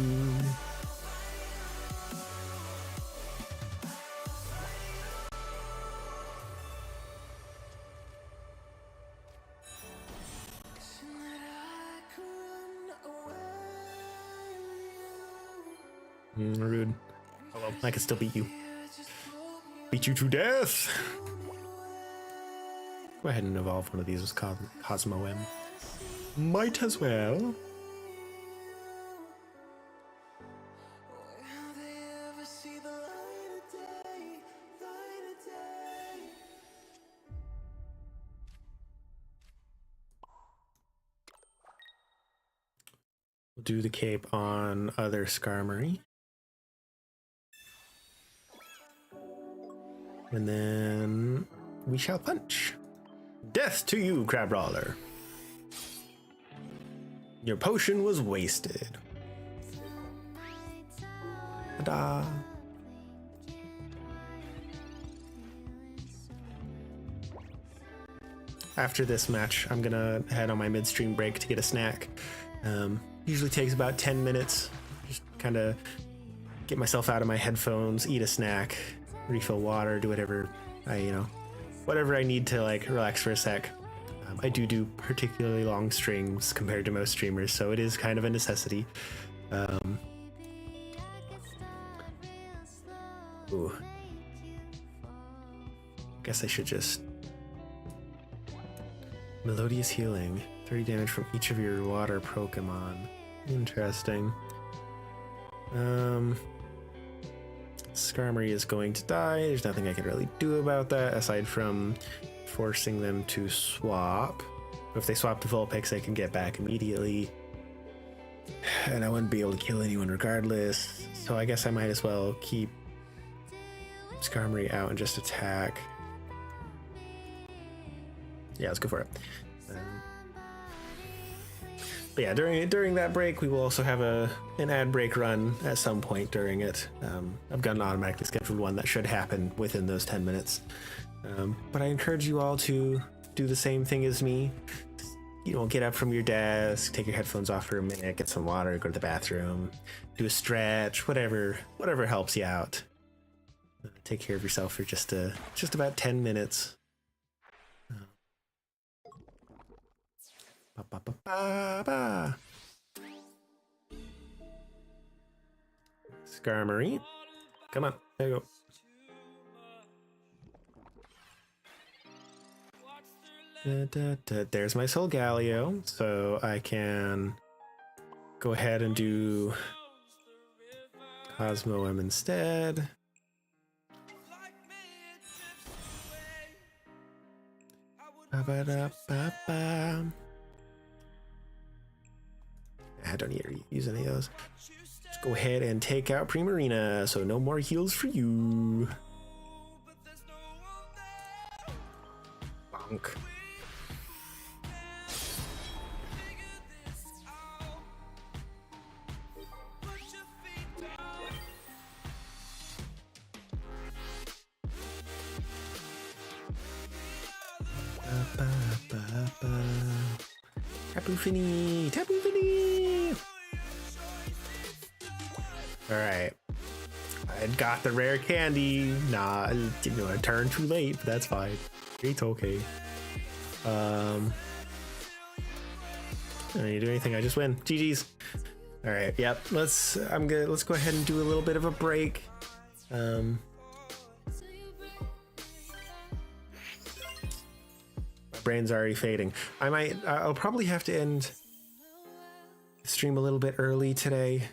Rude. Oh well, I can still beat you. Beat you to death! Go ahead and evolve one of these with Cosmo M. Might as well. We'll do the cape on other Skarmory. And then we shall punch. Death to you, Crabrawler. Your potion was wasted. Ta-da. After this match, I'm gonna head on my midstream break to get a snack. Usually takes about 10 minutes. Just kind of get myself out of my headphones, eat a snack, refill water, do whatever whatever I need to like relax for a sec. I do particularly long streams compared to most streamers, so it is kind of a necessity. Ooh. Guess I should just Melodious Healing, 30 damage from each of your water Pokemon. Interesting. Skarmory is going to die. There's nothing I can really do about that aside from forcing them to swap. If they swap to Vulpix, I can get back immediately. And I wouldn't be able to kill anyone regardless. So I guess I might as well keep Skarmory out and just attack. Yeah, let's go for it. But yeah, during that break, we will also have an ad break run at some point during it. I've got an automatically scheduled one that should happen within those 10 minutes. But I encourage you all to do the same thing as me. You know, get up from your desk, take your headphones off for a minute, get some water, go to the bathroom, do a stretch, whatever helps you out. Take care of yourself for just about 10 minutes. Skarmory, come on, there you go. There's my Solgaleo, so I can go ahead and do Cosmoem instead. I don't need to use any of those. Let's go ahead and take out Primarina, so no more heals for you. Bonk. Tapu Fini! Tapu Fini! Alright. I got the rare candy. Nah, I turned too late, but that's fine. It's okay. I don't need to do anything, I just win. GG's. Alright, yep. Let's go ahead and do a little bit of a break. My brain's already fading. I'll probably have to end the stream a little bit early today.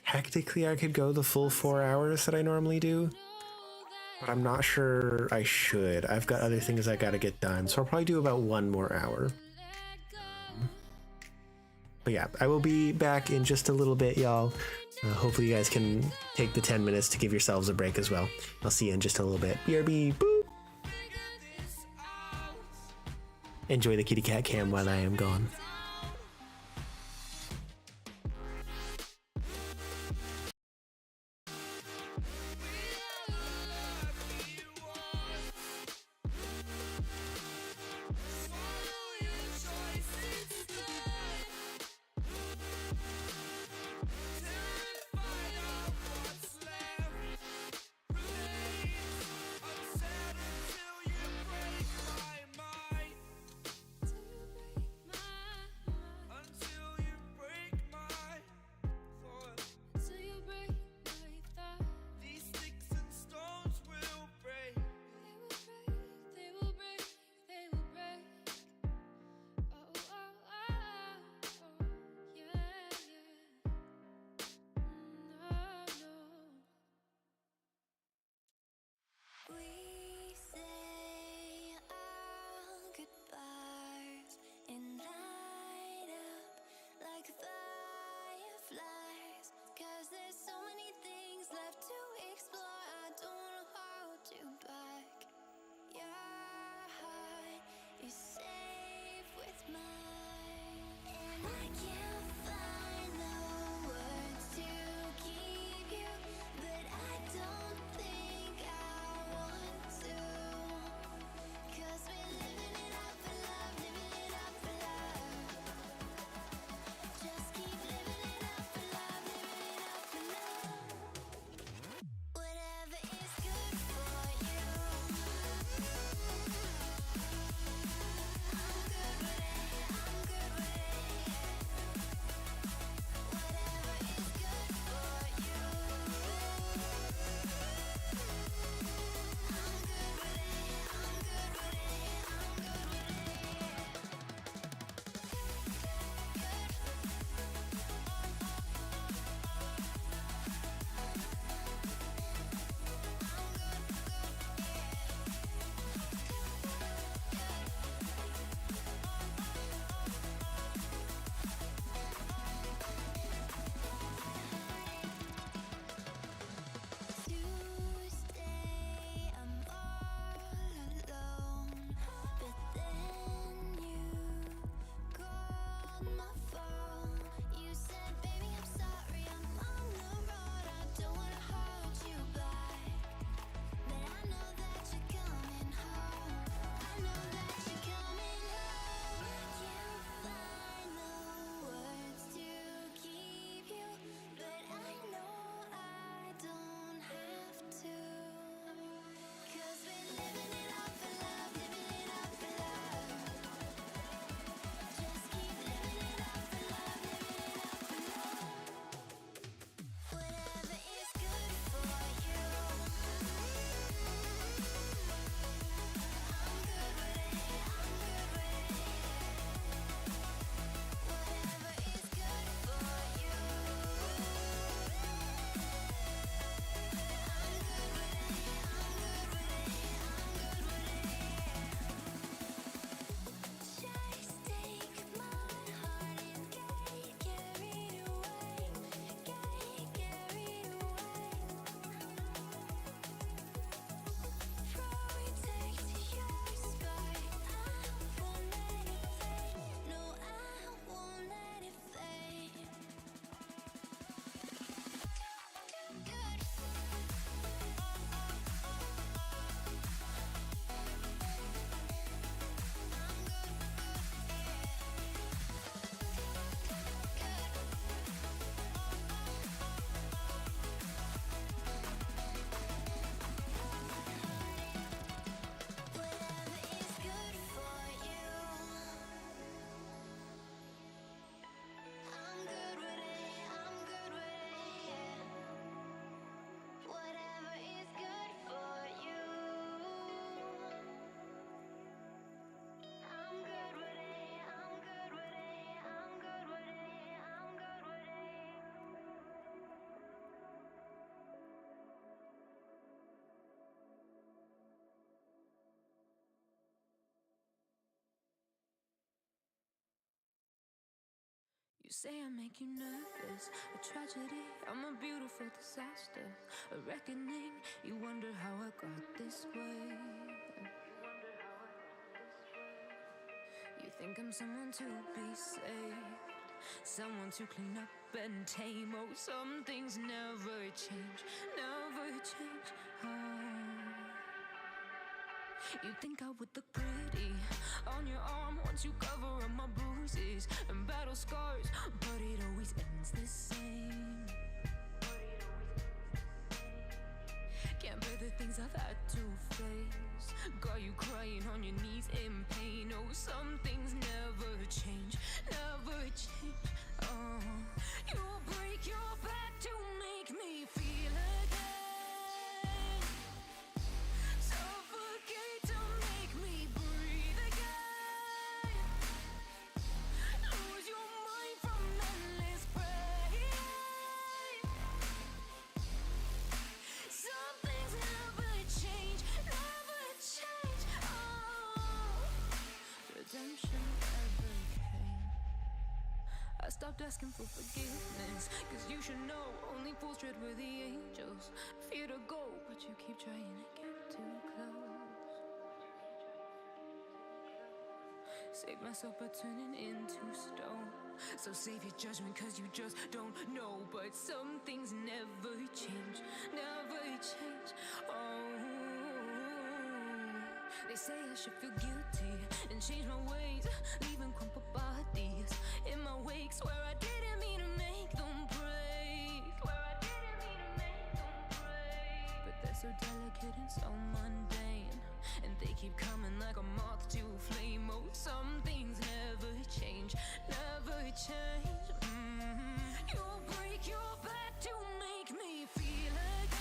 Technically I could go the full 4 hours that I normally do, but I'm not sure I should. I've got other things I gotta get done, so I'll probably do about 1 more hour. But yeah, I will be back in just a little bit, y'all. Hopefully you guys can take the 10 minutes to give yourselves a break as well. I'll see you in just a little bit. BRB, boop! Enjoy the kitty cat cam while I am gone. You say I make you nervous, a tragedy, I'm a beautiful disaster, a reckoning. You wonder how I got this way. You think I'm someone to be saved, someone to clean up and tame. Oh, some things never change, never change. Oh. You think I would look pretty on your arm once you cover up my bruises and battle scars, but it always ends the same. Can't bear the things I've had to face, got you crying on your knees in pain. Oh, some things never change, never change. Oh, you'll break your back to make me feel again, suffocate to make me breathe again, lose your mind from endless pain. Some things never change, never change. Oh, redemption never came. I stopped asking for forgiveness, cause you should know only fools tread where the angels fear to go, but you keep trying to get too close. Save myself by turning into stone, so save your judgment cause you just don't know. But some things never change, never change. Oh, they say I should feel guilty and change my ways, leaving crumpled bodies in my wake. Swear I didn't mean to make them break, swear I didn't mean to make them break. But they're so delicate and so mundane, and they keep coming like a moth to flame. Oh, some things never change, never change. You'll break your back to make me feel again.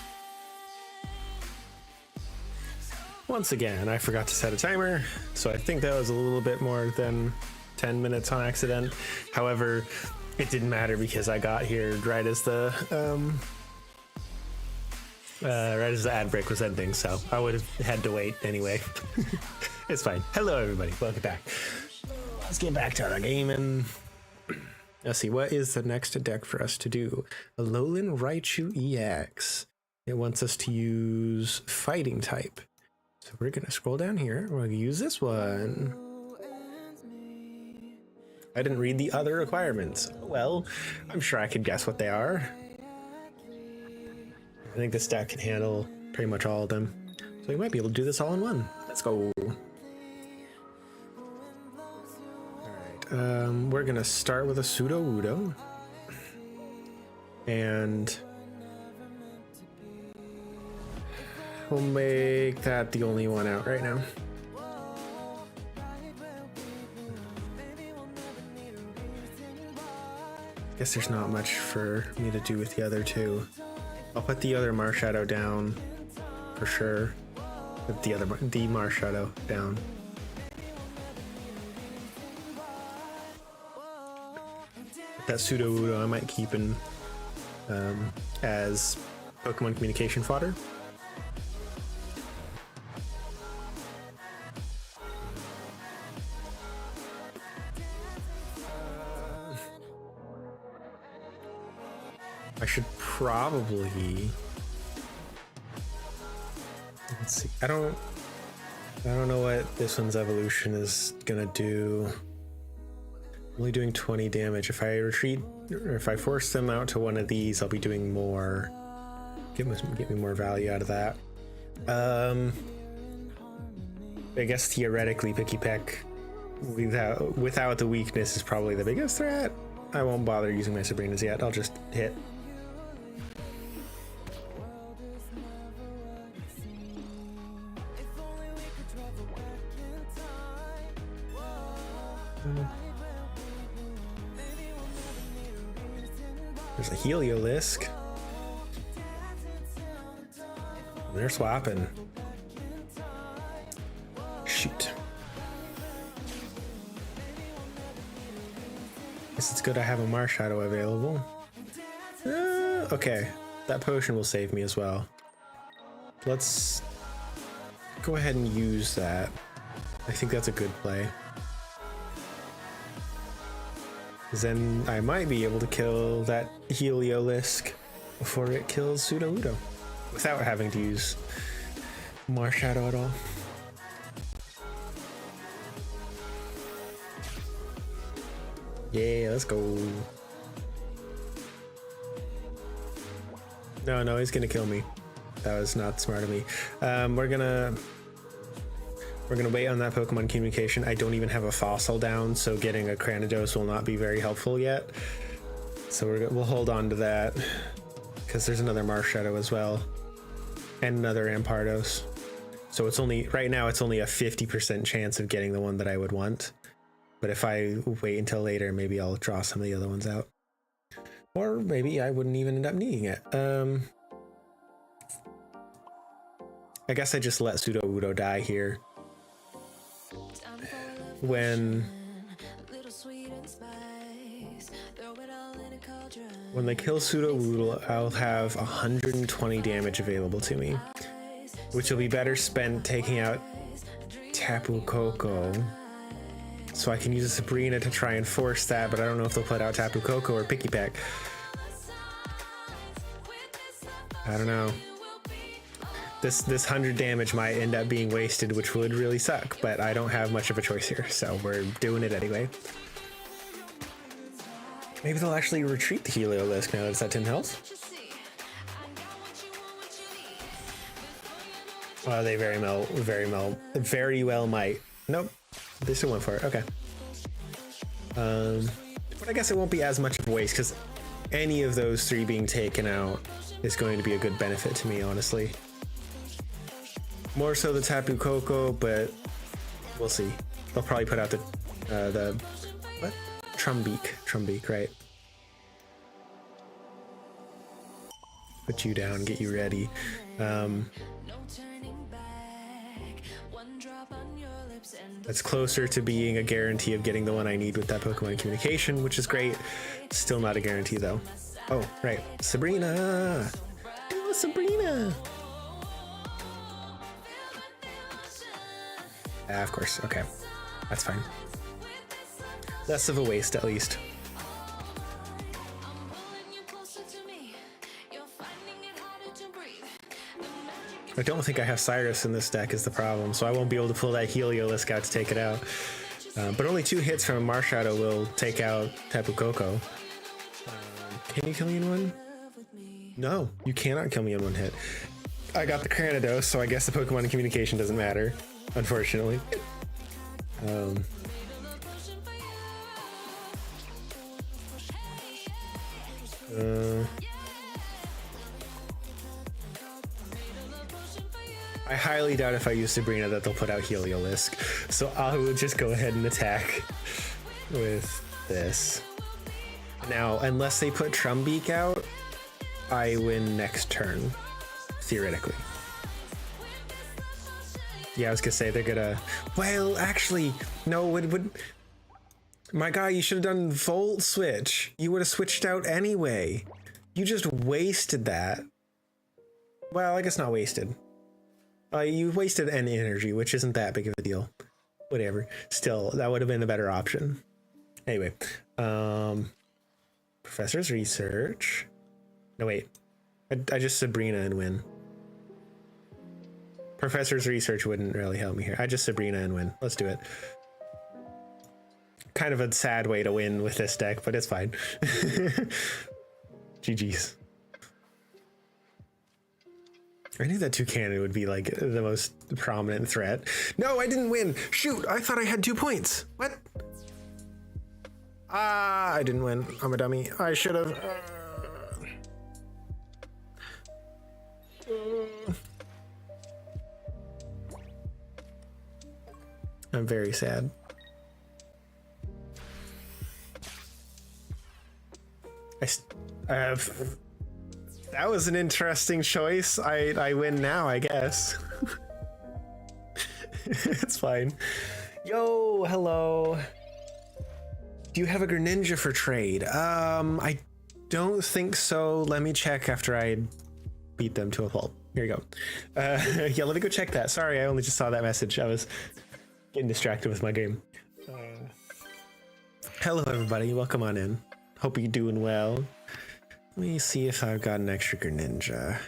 Once again, I forgot to set a timer, so I think that was a little bit more than 10 minutes on accident. However, it didn't matter because I got here right as the ad break was ending, so I would have had to wait anyway. It's fine. Hello, everybody. Welcome back. Let's get back to our game and let's see, what is the next deck for us to do? A Alolan Raichu EX. It wants us to use fighting type. So we're going to scroll down here. We're going to use this one. I didn't read the other requirements. Well, I'm sure I could guess what they are. I think this deck can handle pretty much all of them. So we might be able to do this all in one. Let's go. Alright, we're going to start with a Sudowoodo. And we'll make that the only one out right now. Guess there's not much for me to do with the other two. I'll put the other Marshadow down for sure. Put the Marshadow down. That Sudowoodo I might keep in as Pokemon communication fodder. I should probably, let's see, I don't know what this one's evolution is gonna do. Only doing 20 damage. If I retreat, or if I force them out to one of these, I'll be doing more. Get me more value out of that. I guess theoretically Picky Peck without the weakness is probably the biggest threat. I won't bother using my Sabrinas yet. I'll just hit. There's a Heliolisk. They're swapping. Shoot. Guess it's good I have a Marshadow available. Okay, that potion will save me as well. Let's go ahead and use that. I think that's a good play. Then I might be able to kill that Heliolisk before it kills Sudowoodo without having to use Marshadow at all. Yeah, let's go. No, he's gonna kill me. That was not smart of me. We're gonna wait on that Pokemon communication. I don't even have a fossil down, so getting a Cranidos will not be very helpful yet. So we'll hold on to that because there's another Marshadow as well and another Ampardos. So it's only right now it's only a 50% chance of getting the one that I would want. But if I wait until later, maybe I'll draw some of the other ones out. Or maybe I wouldn't even end up needing it. I guess I just let Sudowoodo die here. When they kill Sudowoodo, I'll have 120 damage available to me, which will be better spent taking out Tapu Koko. So I can use a Sabrina to try and force that, but I don't know if they'll put out Tapu Koko or Picky Pack. I don't know. This 100 damage might end up being wasted, which would really suck, but I don't have much of a choice here, so we're doing it anyway. Maybe they'll actually retreat the Heliolisk now that it's at 10 health. Well, they very well might. Nope, they still went for it. Okay. But I guess it won't be as much of a waste because any of those three being taken out is going to be a good benefit to me, honestly. More so the Tapu Koko, but we'll see. They'll probably put out the what? Trumbeak, right? Put you down, get you ready. That's closer to being a guarantee of getting the one I need with that Pokemon communication, which is great. Still not a guarantee though. Oh, right. Sabrina! Oh, Sabrina! Ah, of course. Okay. That's fine. Less of a waste, at least. I don't think I have Cyrus in this deck is the problem, so I won't be able to pull that Heliolisk out to take it out. But only 2 hits from a Marshadow will take out Tapu Koko. Can you kill me in one? No, you cannot kill me in one hit. I got the Cranidos, so I guess the Pokemon communication doesn't matter, unfortunately. I highly doubt if I use Sabrina that they'll put out Heliolisk, so I will just go ahead and attack with this. Now, unless they put Trumbeak out, I win next turn, theoretically. Yeah, I was gonna say they're gonna. Well, actually, no. Would my guy? You should have done Volt Switch. You would have switched out anyway. You just wasted that. Well, I guess not wasted. You wasted an energy, which isn't that big of a deal. Whatever. Still, that would have been a better option. Anyway, Professor's Research. No, wait. I just Sabrina and win. Professor's Research wouldn't really help me here. I just Sabrina and win. Let's do it. Kind of a sad way to win with this deck, but it's fine. GG's. I knew that Toucannon would be like the most prominent threat. No, I didn't win. Shoot, I thought I had 2 points. What? Ah, I didn't win. I'm a dummy. I should have. I'm very sad. That was an interesting choice. I win now, I guess. It's fine. Yo, hello. Do you have a Greninja for trade? I don't think so. Let me check after I beat them to a pulp. Here you go. Yeah, let me go check that. Sorry, I only just saw that message. I was getting distracted with my game. Hello, everybody. Welcome on in. Hope you're doing well. Let me see if I've got an extra Greninja.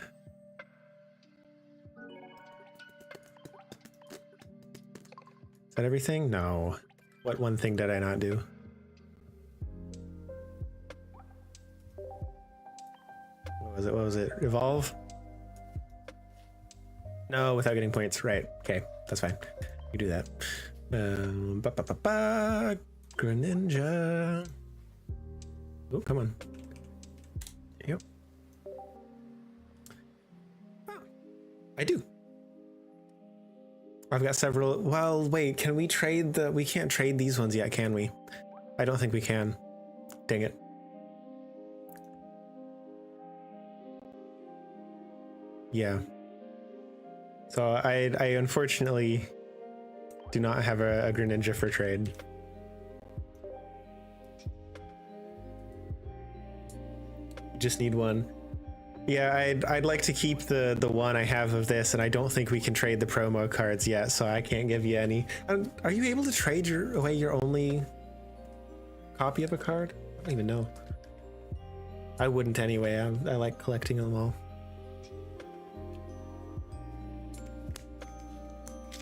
Is that everything? No. What one thing did I not do? What was it? What was it? Evolve? No, without getting points. Right. Okay, that's fine. You do that. Greninja. Oh, come on. Yep. Oh, I do. I've got several. Well, wait, can we trade the... We can't trade these ones yet, can we? I don't think we can. Dang it. Yeah. So I unfortunately do not have a Greninja for trade. Just need one. Yeah, I'd like to keep the one I have of this, and I don't think we can trade the promo cards yet, so I can't give you any. Are you able to trade away your only copy of a card? I don't even know. I wouldn't anyway. I like collecting them all.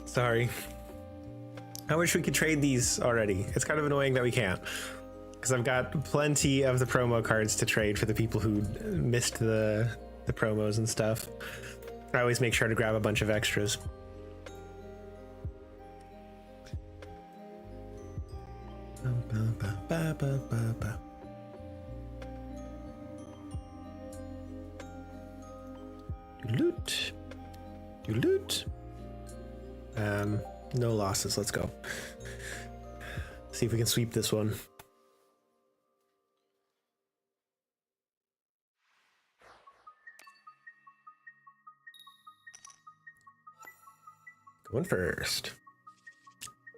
Sorry. I wish we could trade these already. It's kind of annoying that we can't, because I've got plenty of the promo cards to trade for the people who missed the promos and stuff. I always make sure to grab a bunch of extras. Loot. You loot. No losses. Let's go. See if we can sweep this one. Going first.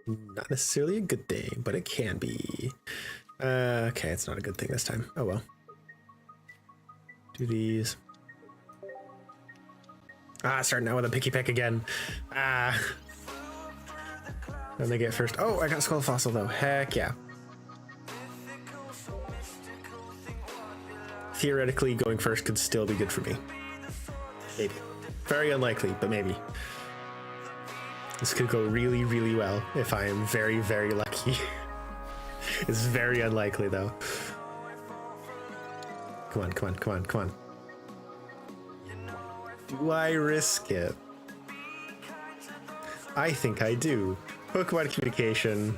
Not necessarily a good thing, but it can be. Okay, it's not a good thing this time. Oh well. Do these. Starting out with a picky peck again. Then they get first. Oh, I got Skull Fossil though. Heck yeah. Theoretically, going first could still be good for me. Maybe. Very unlikely, but maybe. This could go really, really well if I am very, very lucky. It's very unlikely though. Come on, come on, come on, come on. Do I risk it? I think I do. Pokemon Communication.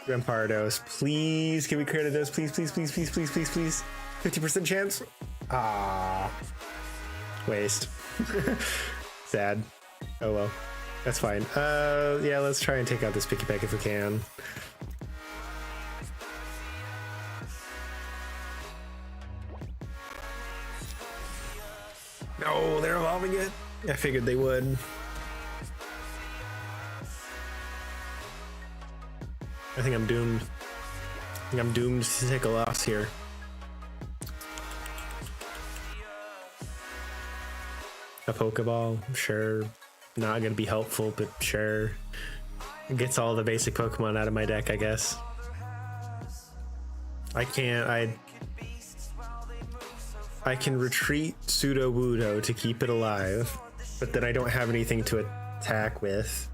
Rampardos. Please, can we credit those? Please, please, please, please, please, please, please. 50% chance? Waste. Sad. Oh well. That's fine. Yeah, let's try and take out this picky peck if we can. No, they're evolving it. I figured they would. I think I'm doomed. I think I'm doomed to take a loss here. A Pokeball, sure. Not gonna be helpful, but sure. It gets all the basic Pokemon out of my deck, I guess. I can retreat Sudowoodo to keep it alive, but then I don't have anything to attack with.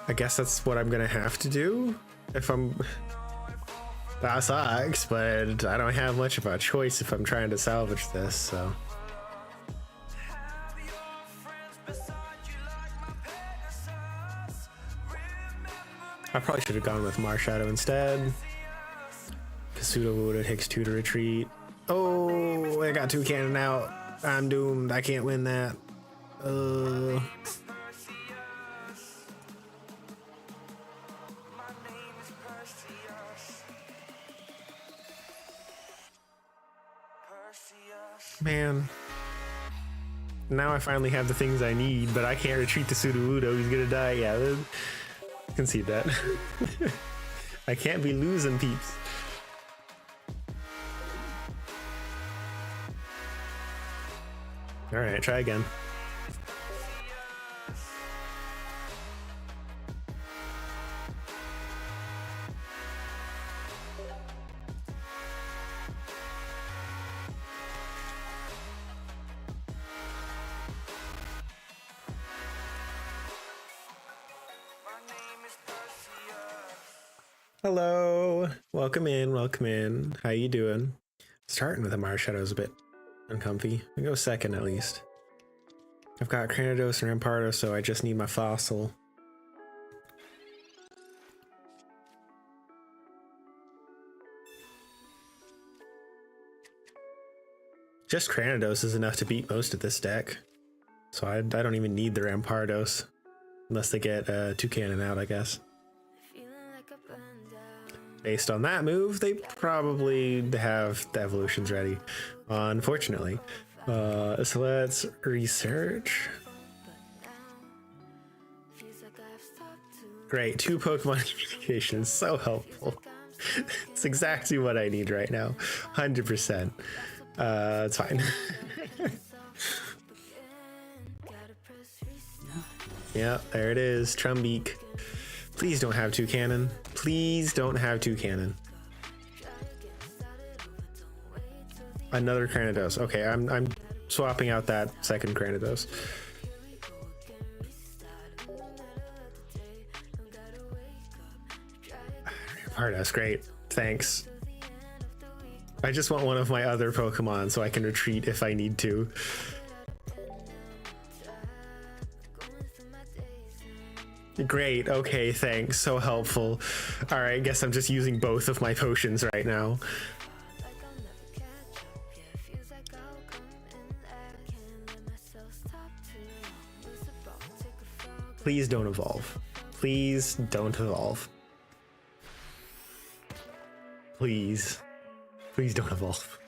I guess that's what I'm gonna have to do if I'm... That sucks, but I don't have much of a choice if I'm trying to salvage this, so... I probably should have gone with Marshadow instead. Sudowoodo takes 2 to retreat. Oh, I got 2 cannon out. I'm doomed. I can't win that. Man. Now I finally have the things I need, but I can't retreat to Sudowoodo. He's gonna die. Yeah, concede that. I can't be losing, peeps. All right, try again. Hello. Welcome in. Welcome in. How you doing? Starting with a Marshadow is a bit uncomfy. We go second at least. I've got Cranidos and Rampardo, so I just need my fossil. Just Cranidos is enough to beat most of this deck. So I don't even need the Rampardos. Unless they get Toucannon out, I guess. Based on that move, they probably have the evolutions ready. Unfortunately. So let's research. Great, 2 Pokemon communications, so helpful. It's exactly what I need right now, 100%. It's fine. Yeah, there it is, Trumbeak. Please don't have Toucannon. Please don't have Toucannon. Another Cranidos. Okay, I'm swapping out that second Cranidos. Rampardos, great. Thanks. I just want one of my other Pokemon so I can retreat if I need to. Great, okay, thanks, so helpful. Alright, I guess I'm just using both of my potions right now. Please don't evolve. Please don't evolve. Please. Please don't evolve.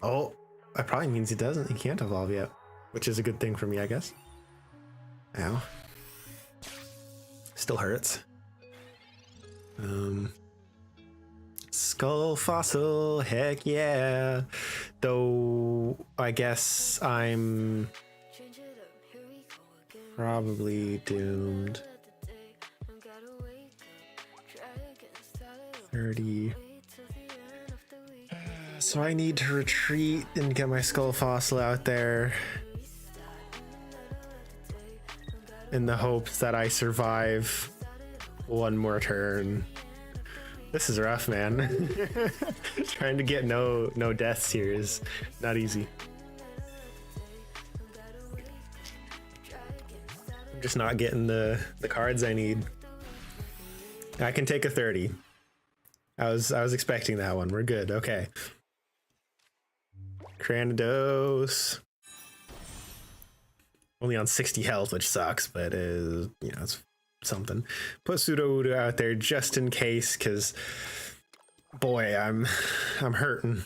Oh, that probably means he doesn't. He can't evolve yet. Which is a good thing for me, I guess. Ow. Still hurts. Skull fossil, heck yeah. Though I guess I'm probably doomed. 30. So I need to retreat and get my skull fossil out there. In the hopes that I survive one more turn. This is rough, man. Trying to get no deaths here is not easy. I'm just not getting the cards I need. I can take a 30. I was expecting that one. We're good. Okay. Cranidos. Only on 60 health, which sucks, but you know, it's something. Put Sudowoodo out there just in case, because boy, I'm hurting.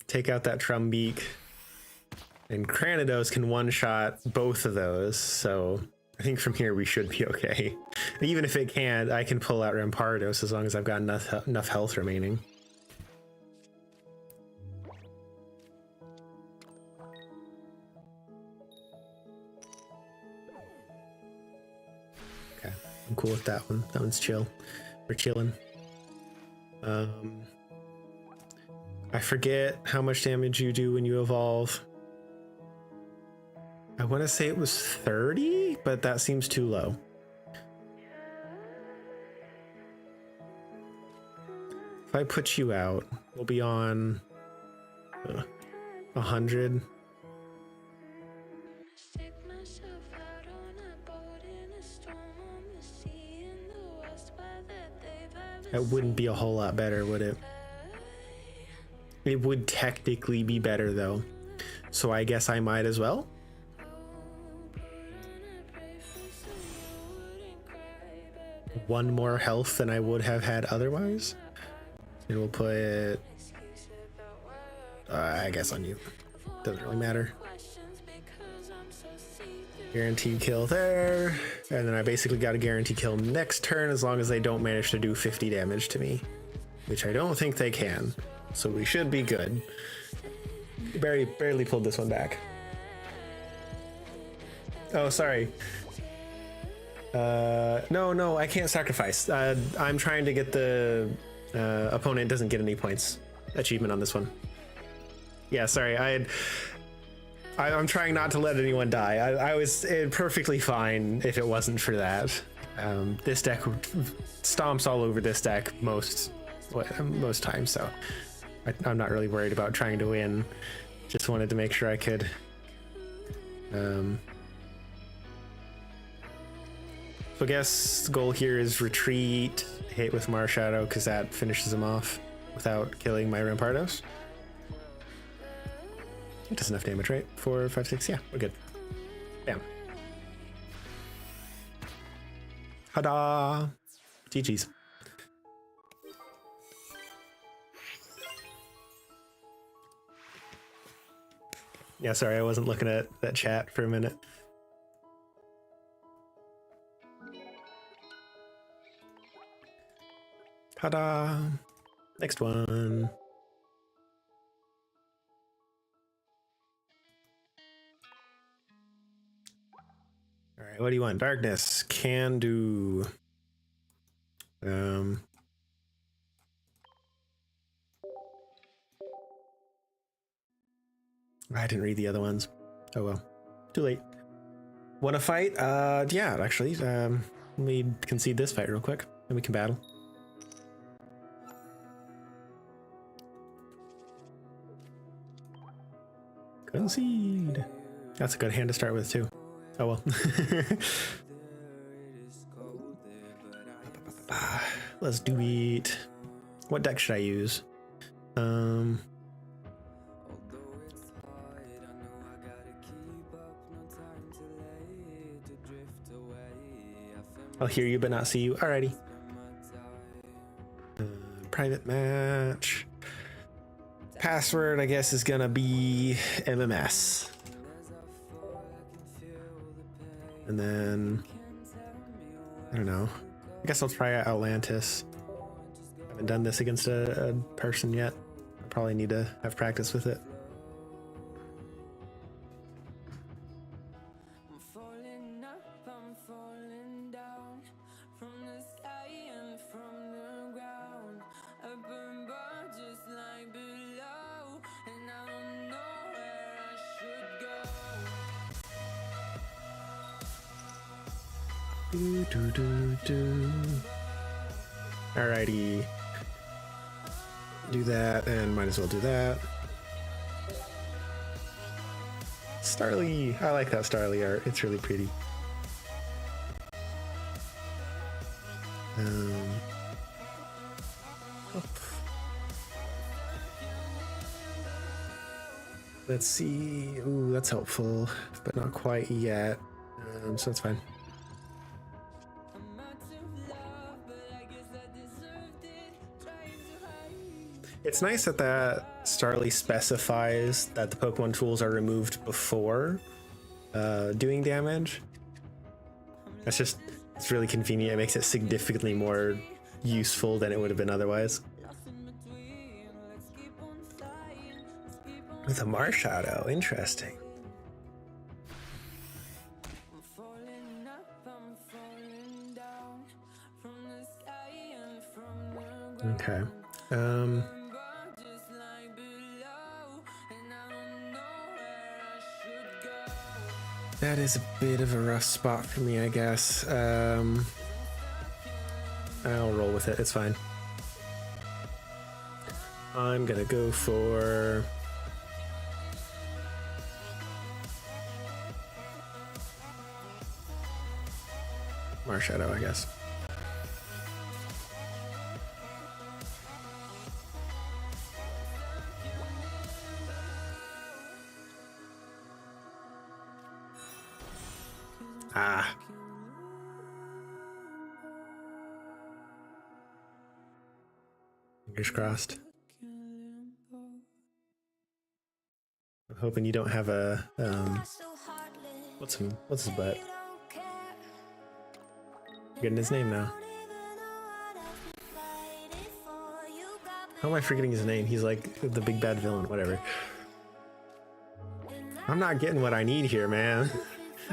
Take out that Trumbeak, and Cranidos can one-shot both of those, so I think from here we should be okay. Even if it can't, I can pull out Rampardos as long as I've got enough health remaining. I'm cool with that one. That one's chill. We're chilling. I forget how much damage you do when you evolve. I want to say it was 30, but that seems too low. If I put you out, we'll be on 100. That wouldn't be a whole lot better, would it? It would technically be better, though. So I guess I might as well. One more health than I would have had otherwise. And we'll put... I guess on you. Doesn't really matter. Guaranteed kill there, and then I basically got a guaranteed kill next turn as long as they don't manage to do 50 damage to me, which I don't think they can, so we should be good. Barely pulled this one back. Oh, sorry. No, I can't sacrifice. I'm trying to get the opponent doesn't get any points achievement on this one. Yeah, sorry, I'm trying not to let anyone die. I was perfectly fine if it wasn't for that. This deck stomps all over this deck most times, so I'm not really worried about trying to win. Just wanted to make sure I could. So I guess the goal here is retreat, hit with Marshadow, because that finishes him off without killing my Rampardos. It does enough damage, right? 4, 5, 6. Yeah, we're good. Bam. Hada! GG's. Yeah, sorry, I wasn't looking at that chat for a minute. Hada! Next one. All right, what do you want? Darkness. Can do. I didn't read the other ones. Oh well. Too late. Want to fight? Yeah, actually. Let me concede this fight real quick, and we can battle. Concede. That's a good hand to start with too. Oh well. Let's do it. What deck should I use? I'll hear you but not see you. Alrighty. Private match. Password, I guess, is gonna be MMS. And then, I don't know. I guess I'll try out Atlantis. I haven't done this against a person yet. I probably need to have practice with it. Alrighty. Do that, and might as well do that. Starly. I like that Starly art. It's really pretty. Let's see. Ooh, that's helpful, but not quite yet. So that's fine. It's nice that Starly specifies that the Pokemon tools are removed before doing damage. It's really convenient. It makes it significantly more useful than it would have been otherwise. With a Marshadow, interesting. Okay. That is a bit of a rough spot for me, I guess. I'll roll with it. It's fine. I'm gonna go for Marshadow, I guess. Ah. Fingers crossed. I'm hoping you don't have a what's his butt? Getting his name now. How am I forgetting his name? He's like the big bad villain, whatever. I'm not getting what I need here, man.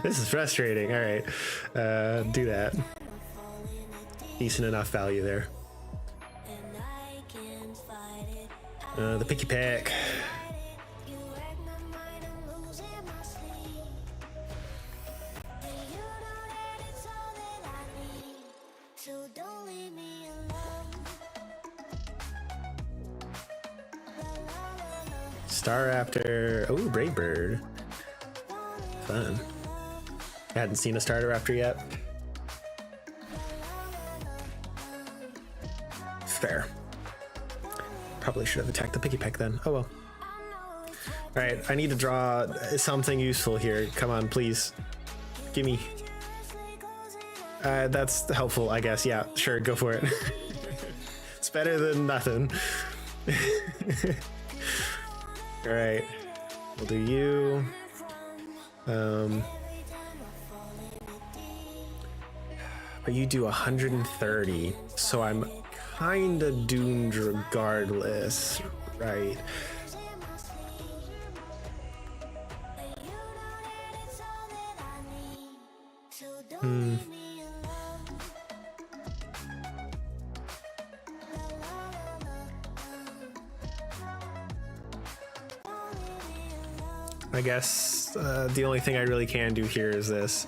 This is frustrating. All right, do that. Decent enough value there. The picky pack. Staraptor. Oh, Brave Bird. Fun. I hadn't seen a Staraptor yet. Fair. Probably should have attacked the Picky Peck then. Oh well. Alright, I need to draw something useful here. Come on, please. Gimme. That's helpful, I guess. Yeah, sure, go for it. It's better than nothing. Alright. We'll do you. But you do 130, so I'm kinda doomed regardless, right? I guess the only thing I really can do here is this,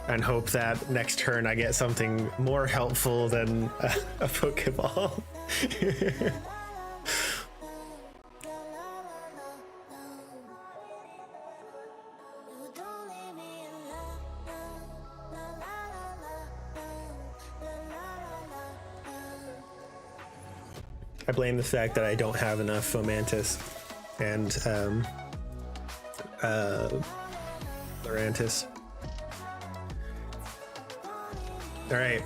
and hope that next turn I get something more helpful than a Pokeball. I blame the fact that I don't have enough Fomantis and Lurantis. Alright,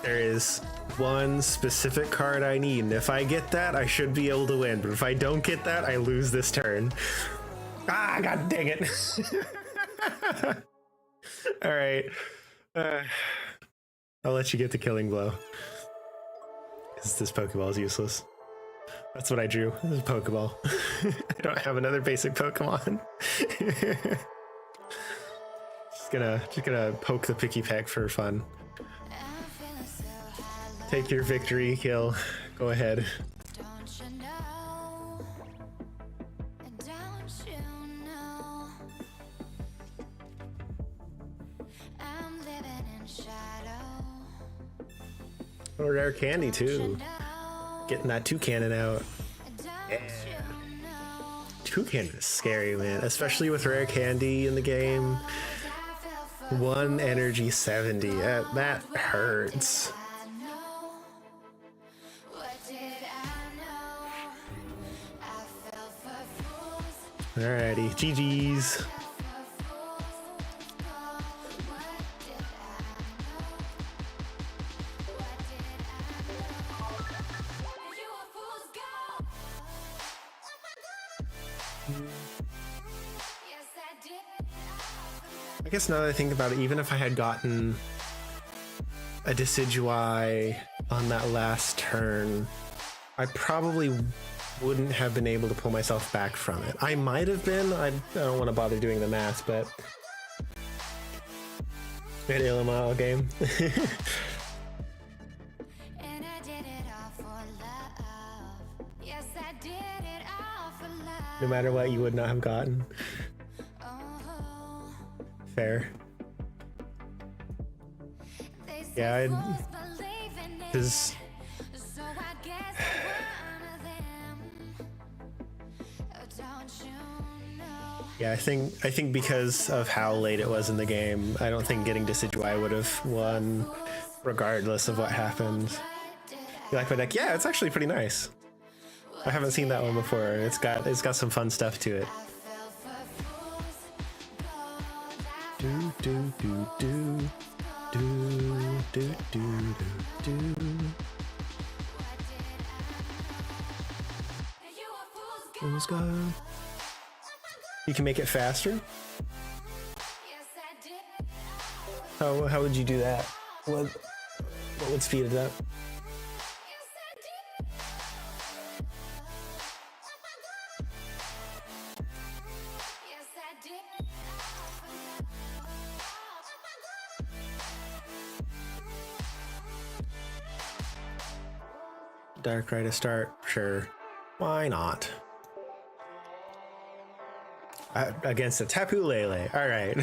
there is one specific card I need, and if I get that, I should be able to win, but if I don't get that, I lose this turn. Ah, god dang it. Alright. I'll let you get the killing blow. Because this Pokeball is useless. That's what I drew. This is a Pokeball. I don't have another basic Pokemon. just gonna poke the Picky Peck for fun. Take your victory kill. Go ahead. Oh, rare candy too. Getting that Toucannon out. Yeah. Toucannon is scary, man. Especially with rare candy in the game. 1 energy 70. That hurts. Alrighty, GG's. I guess now that I think about it, even if I had gotten a Decidueye on that last turn, I probably wouldn't have been able to pull myself back from it. I might have been. I don't want to bother doing the math, but we had Illimile game. No matter what, you would not have gotten. Fair. Yeah, because yeah, I think because of how late it was in the game, I don't think getting Decidueye would have won, regardless of what happened. You like my deck? Yeah, it's actually pretty nice. I haven't seen that one before. It's got some fun stuff to it. Do do do do do do do do do. Let's go. You can make it faster. How would you do that? What would speed it up? Darkrai to start, sure. Why not? Against a Tapu Lele. All right.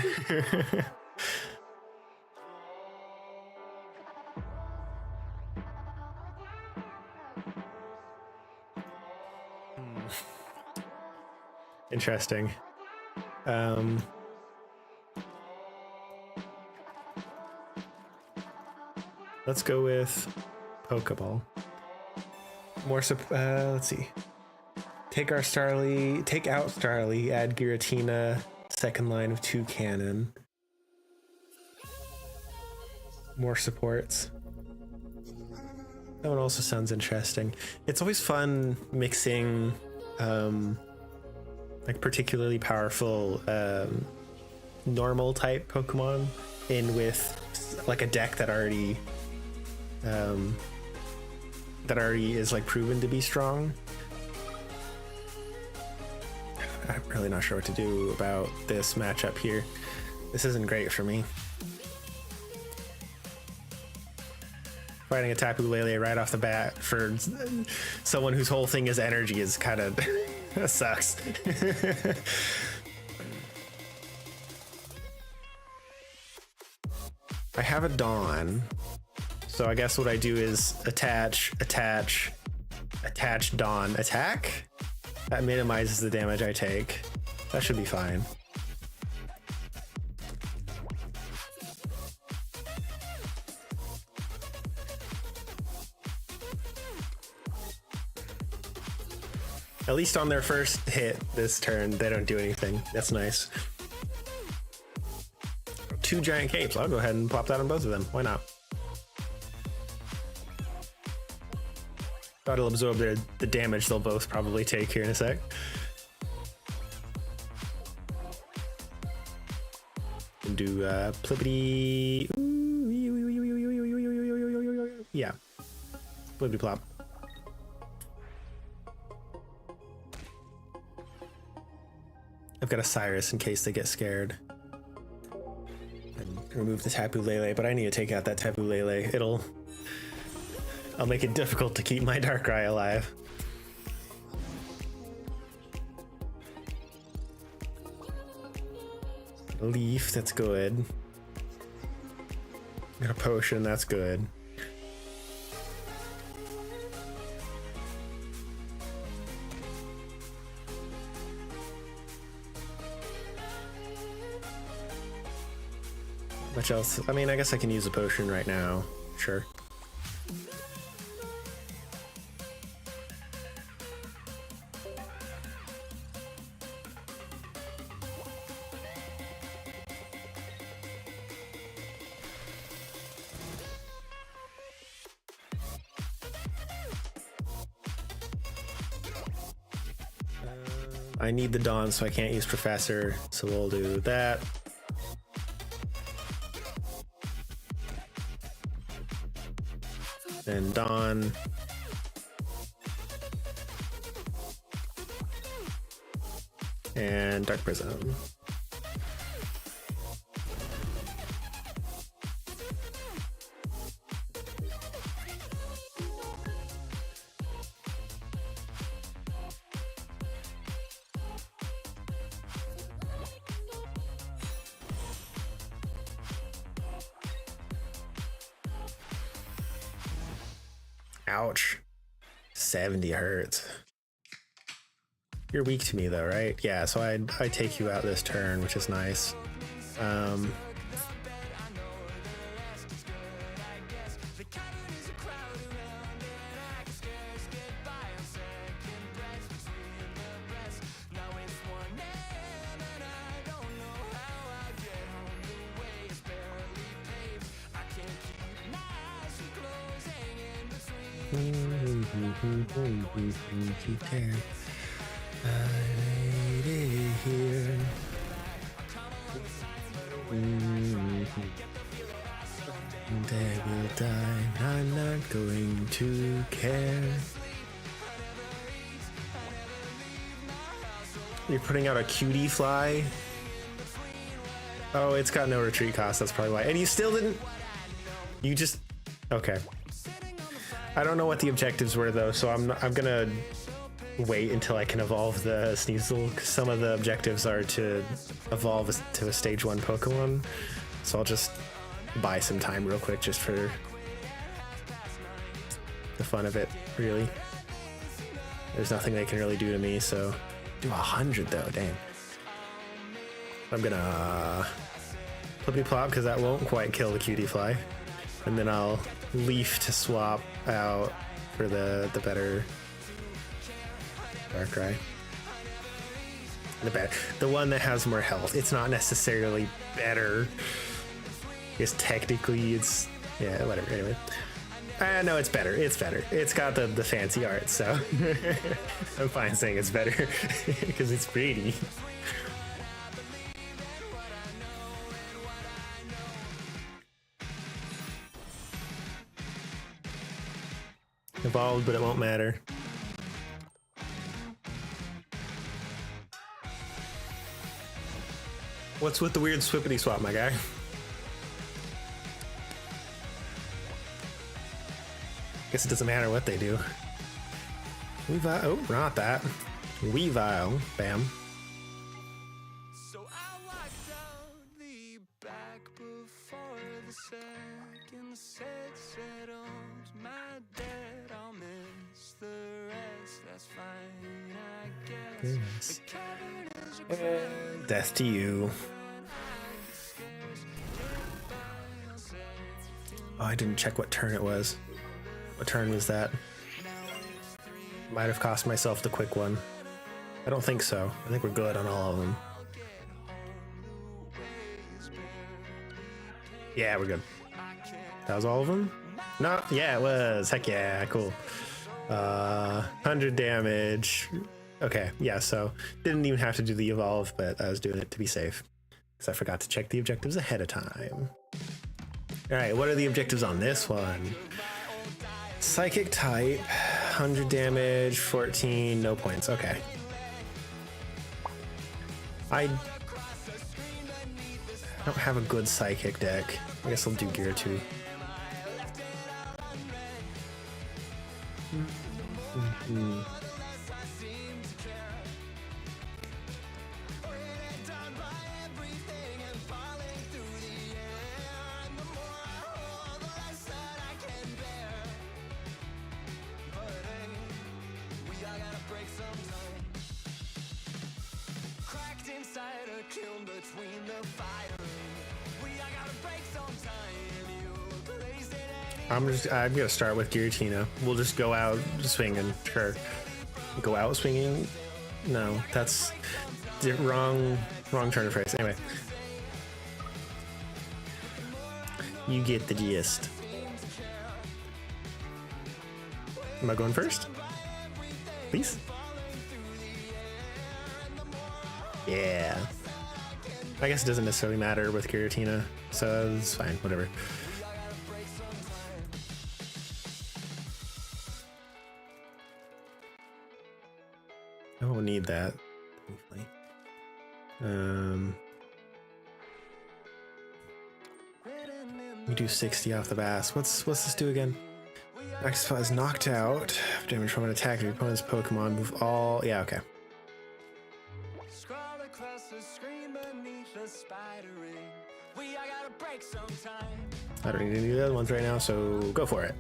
Interesting. Let's go with Pokeball. More let's see. Take out Starly, add Giratina, second line of 2 cannon. More supports. That one also sounds interesting. It's always fun mixing like particularly powerful normal type Pokemon in with like a deck that already is like proven to be strong. I'm really not sure what to do about this matchup here. This isn't great for me. Fighting a Tapu Lele right off the bat for someone whose whole thing is energy is kind of that sucks. I have a Dawn, so I guess what I do is attach Dawn, attack. That minimizes the damage I take. That should be fine. At least on their first hit this turn, they don't do anything. That's nice. 2 giant capes. I'll go ahead and plop that on both of them. Why not? Thought it'll absorb the damage they'll both probably take here in a sec. And do Plippity. Yeah. Plippity plop. I've got a Cyrus in case they get scared. And remove the Tapu Lele, but I need to take out that Tapu Lele. I'll make it difficult to keep my Darkrai alive. A Leaf, that's good. Got a Potion, that's good. Much else? I mean, I guess I can use a potion right now. Sure. I need the Dawn, so I can't use Professor, so we'll do that. Then Dawn. And Dark Prism. Ouch. 70 hurts. You're weak to me though, right? Yeah, so I take you out this turn, which is nice. Here. They will die, I'm not going to care. You're putting out a cutie fly? Oh, it's got no retreat cost, that's probably why. And you still didn't... You just... Okay. I don't know what the objectives were though, so I'm gonna wait until I can evolve the Sneasel, because some of the objectives are to evolve to a stage 1 Pokemon. So I'll just buy some time real quick just for the fun of it, really. There's nothing they can really do to me, so Do 100 though, dang. I'm gonna flippity plop because that won't quite kill the cutie fly. And then I'll leaf to swap out for the better Darkrai. The one that has more health. It's not necessarily better. Because technically it's, yeah, whatever, anyway. No, it's better. It's better. It's got the fancy art, so I'm fine saying it's better because it's pretty. Evolved, but it won't matter. What's with the weird swippity swap, my guy? Guess it doesn't matter what they do. Weavile, oh, not that. Weavile, bam. So I walked out the back before the second set settled. My debt, I'll miss the rest. That's fine, I guess. Yes. Death to you. Oh, I didn't check what turn it was. What turn was that? Might have cost myself the quick one. I don't think so. I think we're good on all of them. Yeah, we're good. That was all of them? No, yeah, it was. Heck yeah, cool. 100 damage. Okay, yeah, so didn't even have to do the evolve, but I was doing it to be safe because I forgot to check the objectives ahead of time. All right, what are the objectives on this one? Psychic type, 100 damage, 14, no points. Okay. I don't have a good psychic deck. I guess I'll do Gear 2. I'm gonna start with Giratina. We'll just go out swinging. Sure. Go out swinging? No, that's the wrong turn of phrase. Anyway. You get the gist. Am I going first? Please? Yeah. I guess it doesn't necessarily matter with Giratina, so it's fine, whatever. I won't need that. We do 60 off the bass. What's this do again? Next spot is knocked out. Damage from an attack of your opponent's Pokemon. Move all. Yeah, okay. I don't need any of the other ones right now, so go for it.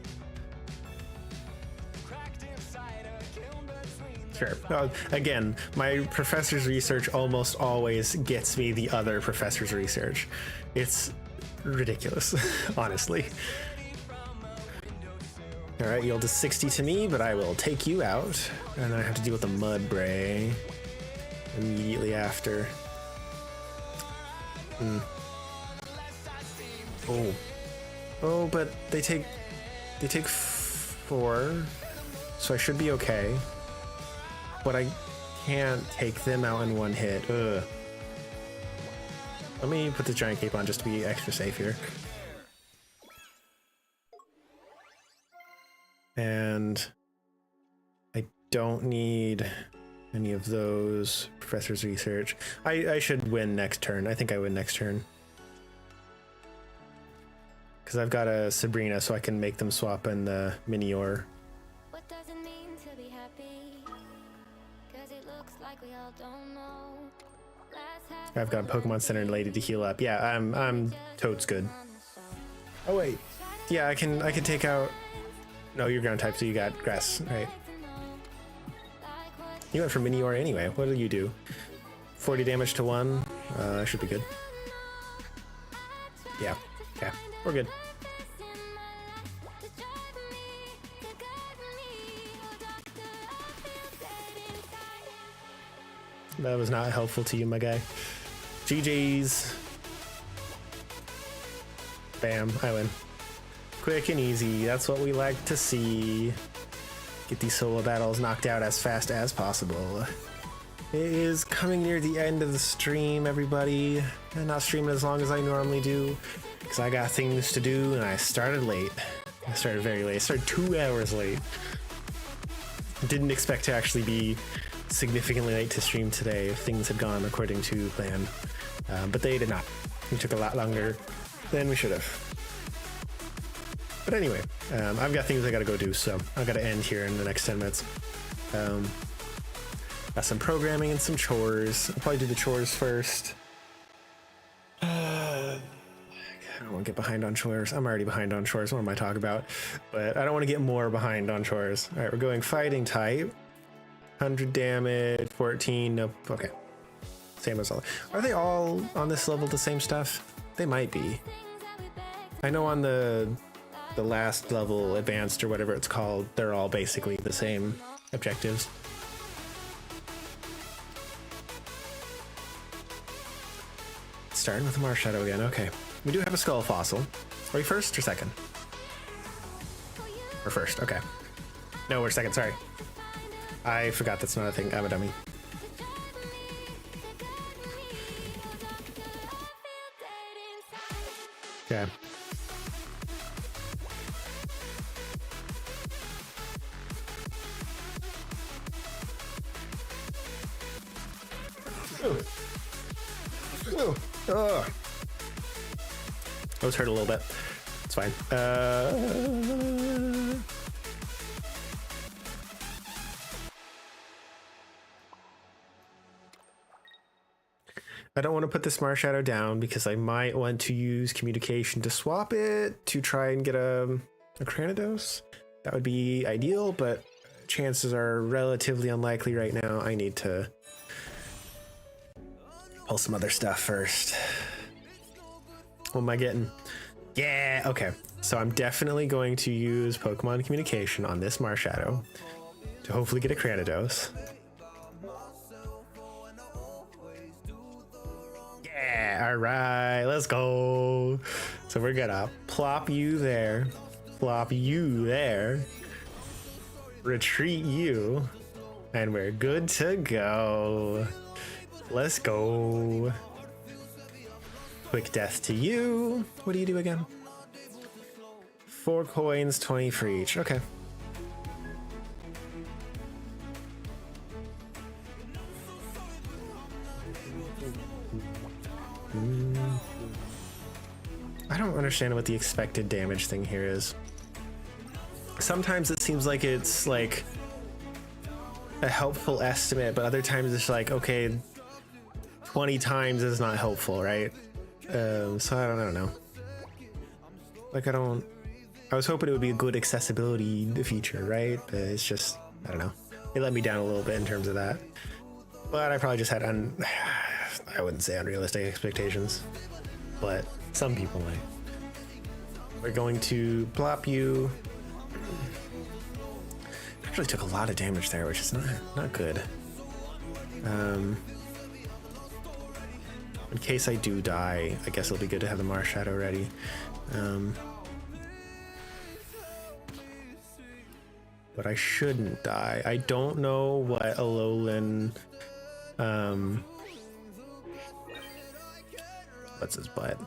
Sure. Again, my professor's research almost always gets me the other professor's research. It's ridiculous, honestly. All right, yield to 60 to me, but I will take you out. And then I have to deal with the Mudbray immediately after. Oh, but they take 4, so I should be okay. But I can't take them out in one hit. Ugh. Let me put the giant cape on just to be extra safe here. And I don't need any of those professor's research. I should win next turn. I think I win next turn. Because I've got a Sabrina, so I can make them swap in the Minior. What does it mean to be happy? 'Cause it looks like we all don't know. I've got a Pokemon Center and Lady to heal up. Yeah, I'm Toad's good. Oh wait, yeah, I can take out. No, you're ground type, so you got grass, right? You went for mini aura anyway. What do you do? 40 damage to 1. Should be good. Yeah. Okay. We're good. That was not helpful to you, my guy. GG's. Bam, I win. Quick and easy, that's what we like to see. Get these solo battles knocked out as fast as possible. It is coming near the end of the stream, everybody. I'm not streaming as long as I normally do, because I got things to do, and I started late. I started very late. I started 2 hours late. Didn't expect to actually be significantly late to stream today if things had gone according to plan, but they did not. It took a lot longer than we should have. But anyway, I've got things I gotta go do, so I've got to end here in the next 10 minutes. Got some programming and some chores. I'll probably do the chores first. I don't want to get behind on chores. I'm already behind on chores. What am I talking about? But I don't want to get more behind on chores. All right, we're going fighting type. 100 damage, 14, nope, okay. Same as all. Are they all on this level the same stuff? They might be. I know on the last level, advanced or whatever it's called, they're all basically the same objectives. Starting with the Mars Shadow again, okay. We do have a skull fossil. Are we first or second? We're first, okay. No, we're second, sorry. I forgot that's not a thing. I'm a dummy. Okay. Ooh. Ooh. Oh. Those hurt a little bit. It's fine. I don't want to put this Mars Shadow down because I might want to use communication to swap it to try and get a Cranidos. That would be ideal, but chances are relatively unlikely right now. I need to pull some other stuff first. What am I getting? Yeah, okay. So I'm definitely going to use Pokemon communication on this Mars Shadow to hopefully get a Cranidos. All right, let's go. So we're gonna plop you there, retreat you, and we're good to go. Let's go. Quick death to you. What do you do again? 4 coins, 20 for each. Okay. I don't understand what the expected damage thing here is. Sometimes it seems like it's like a helpful estimate, but other times it's like, okay, 20 times is not helpful, right? So I don't know. Like I was hoping it would be a good accessibility feature, right? But it's just, I don't know. It let me down a little bit in terms of that. But I probably just had I wouldn't say unrealistic expectations, but some people might. We're going to plop you. Actually took a lot of damage there, which is not good. In case I do die, I guess it'll be good to have the Mars Shadow ready. But I shouldn't die. I don't know what Alolan what's his butt?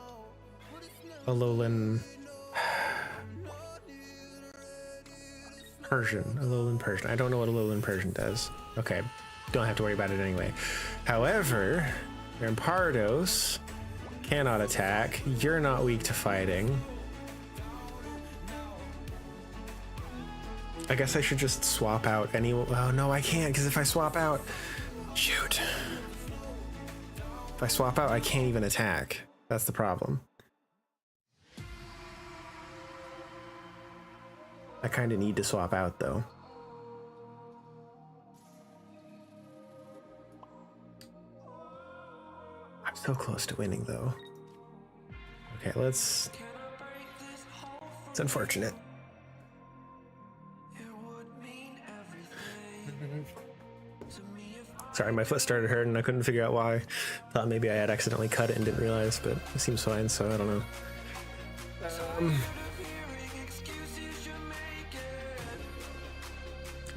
Alolan Persian. Alolan Persian. I don't know what Alolan Persian does. Okay, don't have to worry about it anyway. However, Rampardos cannot attack. You're not weak to fighting. I guess I should just swap out any. Oh no, I can't, because if I swap out, shoot. If I swap out, I can't even attack. That's the problem. I kind of need to swap out though. So close to winning though. Okay, let's. It's unfortunate. Sorry, my foot started hurting. I couldn't figure out why. Thought maybe I had accidentally cut it and didn't realize, but it seems fine, so I don't know.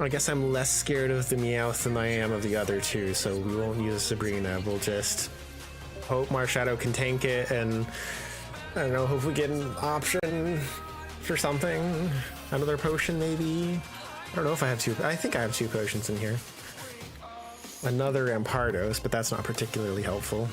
I guess I'm less scared of the Meowth than I am of the other two, so we won't use Sabrina. We'll just hope Marshadow can tank it, and I don't know, hope we get an option for something. Another potion, maybe? I don't know if I have two. I think I have two potions in here. Another Rampardos, but that's not particularly helpful.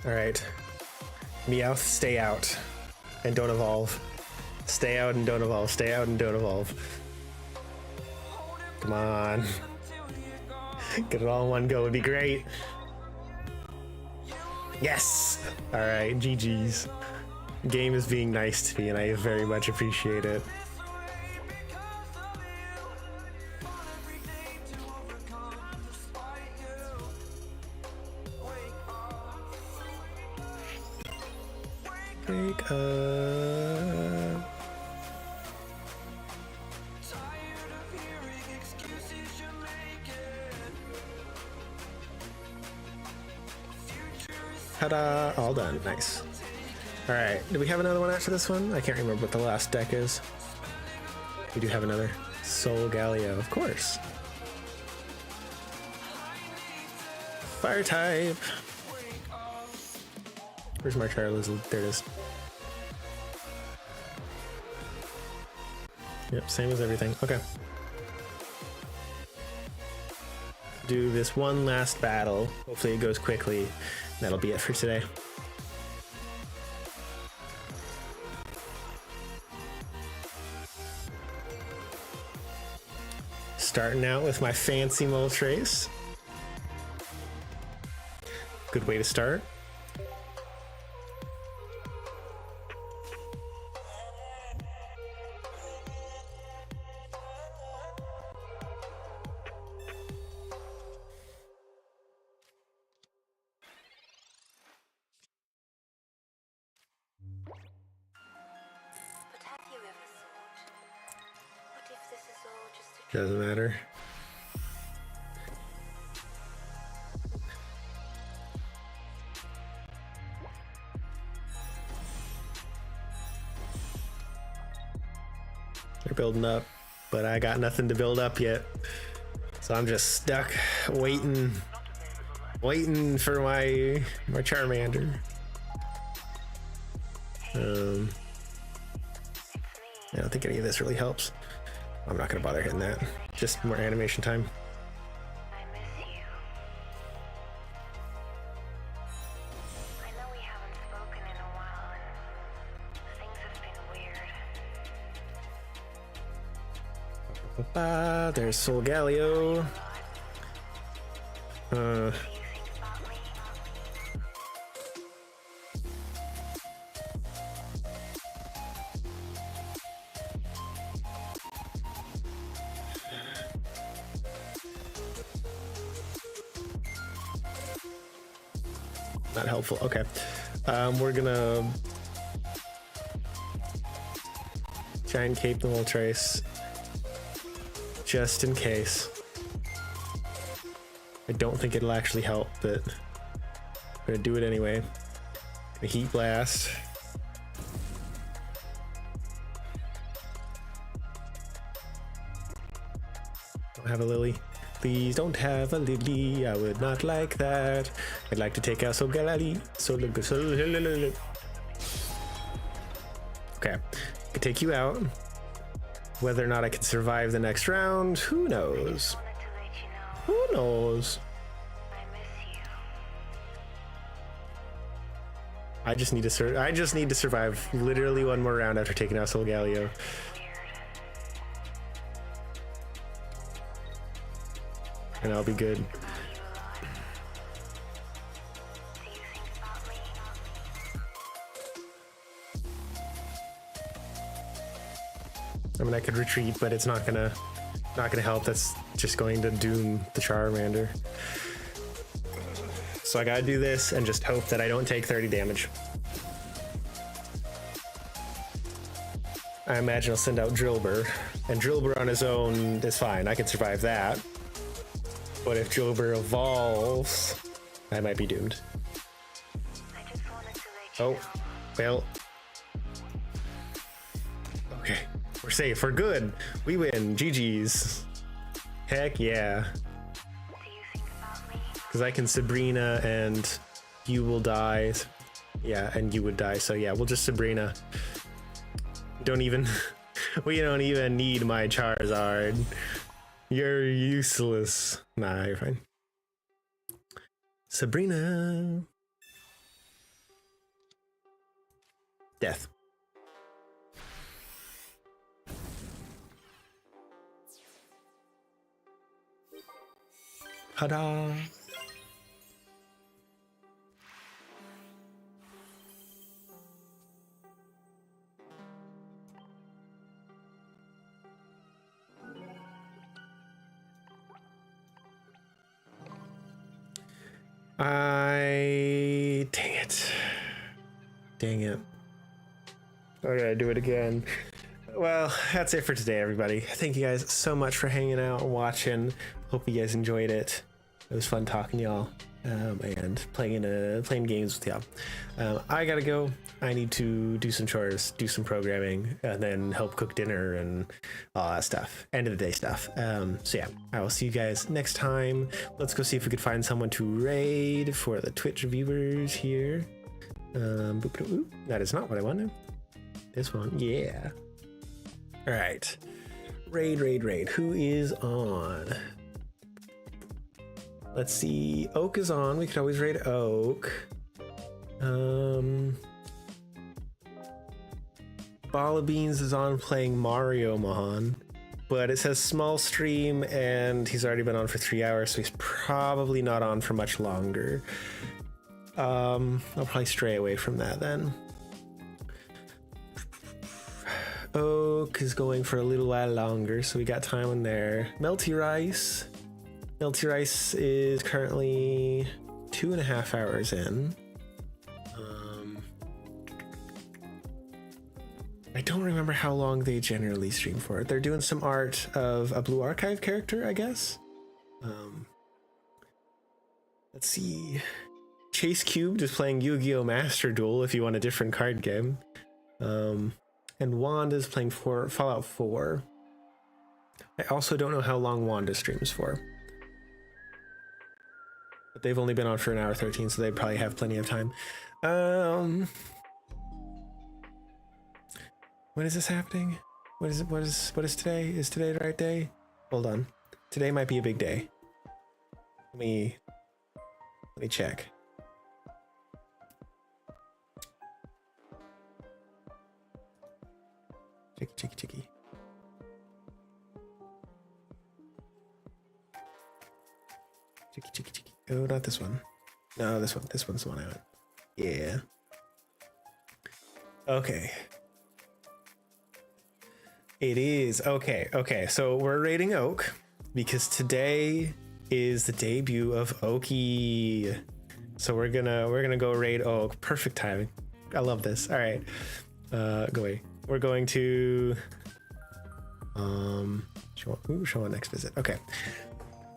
All right, Meowth, stay out and don't evolve. Stay out and don't evolve. Stay out and don't evolve. Come on. Get it all in one go would be great. Yes! Alright, GG's. Game is being nice to me and I very much appreciate it. Wake up. Ta-da! All done. Nice. All right. Do we have another one after this one? I can't remember what the last deck is. We do have another. Soul Galio, of course. Fire type. Where's my Charizard? There it is. Yep, same as everything. Okay. Do this one last battle. Hopefully it goes quickly. That'll be it for today. Starting out with my fancy Moltres. Good way to start. Doesn't matter. They're building up, but I got nothing to build up yet. So I'm just stuck waiting for my Charmander. I don't think any of this really helps. I'm not gonna bother hitting that. Just more animation time. I miss you. I know we haven't spoken in a while and things have been weird. There's Soul Galio. Do you think about me? Not helpful. Okay. We're gonna Giant Cape the Moltres just in case. I don't think it'll actually help, but I'm gonna do it anyway. Gonna Heat Blast. Don't have a Lily. Please don't have a Lily. I would not like that. I'd like to take out Soul Galio. Okay, I can take you out. Whether or not I can survive the next round, who knows? Wanted to let you know Who knows? I miss you. I just need to survive literally one more round after taking out Soul Galio. Weird. And I'll be good. You alive? I mean, I could retreat, but it's not gonna help. That's just going to doom the Charmander. So I gotta do this and just hope that I don't take 30 damage. I imagine I'll send out Drillbur, and Drillbur on his own is fine. I can survive that. But if Drillbur evolves, I might be doomed. Oh, well. Okay, we're safe, we're good. We win, GG's. Heck yeah. Because I can Sabrina and you will die. Yeah, and you would die, so yeah, we'll just Sabrina. We don't even need my Charizard. You're useless. Nah, you're fine. Sabrina. Death. Ta-da. Dang it. I gotta do it again. Well, that's it for today, everybody. Thank you guys so much for hanging out and watching. Hope you guys enjoyed it. It was fun talking to y'all and playing games with y'all. I gotta go. I need to do some chores, do some programming, and then help cook dinner and all that stuff. End of the day stuff. So yeah, I will see you guys next time. Let's go see if we could find someone to raid for the Twitch viewers here. That is not what I wanted. This one, yeah. All right, raid. Who is on? Let's see. Oak is on. We could always raid Oak. Bala Beans is on playing Mario Mahan, but it says small stream and he's already been on for 3 hours, so he's probably not on for much longer. I'll probably stray away from that then. Oak is going for a little while longer, so we got time in there. Melty Rice is currently 2.5 hours in. I don't remember how long they generally stream for. They're doing some art of a Blue Archive character, I guess. Let's see. Chase Cubed is playing Yu-Gi-Oh! Master Duel if you want a different card game. And Wanda is playing Fallout 4. I also don't know how long Wanda streams for. But they've only been on for 1:13, so they probably have plenty of time. When is this happening? What is today? Is today the right day? Hold on. Today might be a big day. Let me check. Chicky. Chicky. Oh, not this one. No, this one. This one's the one I want. Yeah. Okay. It is. Okay. So we're raiding Oak because today is the debut of Okie. So we're gonna go raid Oak. Perfect timing. I love this. All right. Go away. We're going to show on next visit. Okay.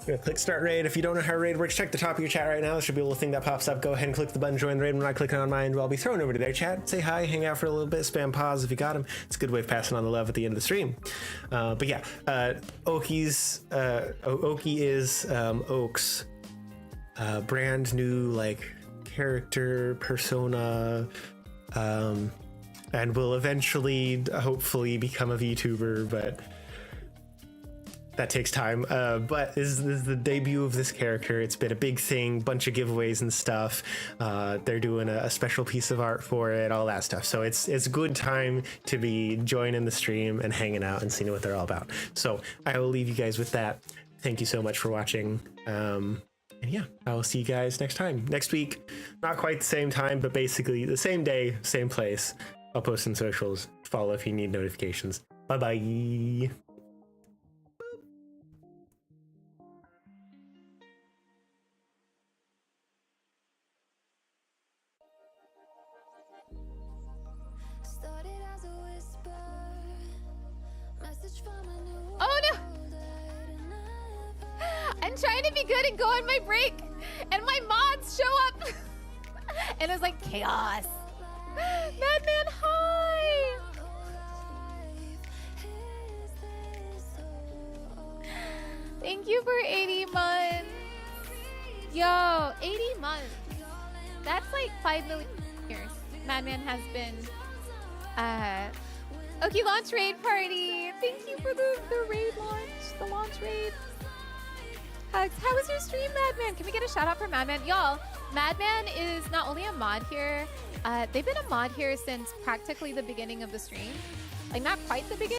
Gonna click start raid. If you don't know how raid works, check the top of your chat right now. There should be a little thing that pops up. Go ahead and click the button, join the raid. When I click on mine, I'll be thrown over to their chat. Say hi, hang out for a little bit, spam pause if you got them. It's a good way of passing on the love at the end of the stream. But yeah, Okie is Oak's brand new like character persona, and will eventually hopefully become a VTuber, but that takes time. But this is the debut of this character. It's been a big thing, bunch of giveaways and stuff. They're doing a special piece of art for it, all that stuff. So it's a good time to be joining the stream and hanging out and seeing what they're all about. So I will leave you guys with that. Thank you so much for watching. And yeah, I will see you guys next time. Next week, not quite the same time, but basically the same day, same place. I'll post in socials. Follow if you need notifications. Bye bye. Started as a whisper, message from a new Oh no! world that I never I'm trying to be good and go on my break, and my mods show up, and it's like chaos. Madman, hi! Thank you for 80 months. Yo, 80 months. That's like 5 million years. Madman has been. Okay, launch raid party. Thank you for the raid launch, the launch raid. Hugs. How was your stream, Madman? Can we get a shout out for Madman? Y'all, Madman is not only a mod here, they've been a mod here since practically the beginning of the stream. Like, not quite the beginning.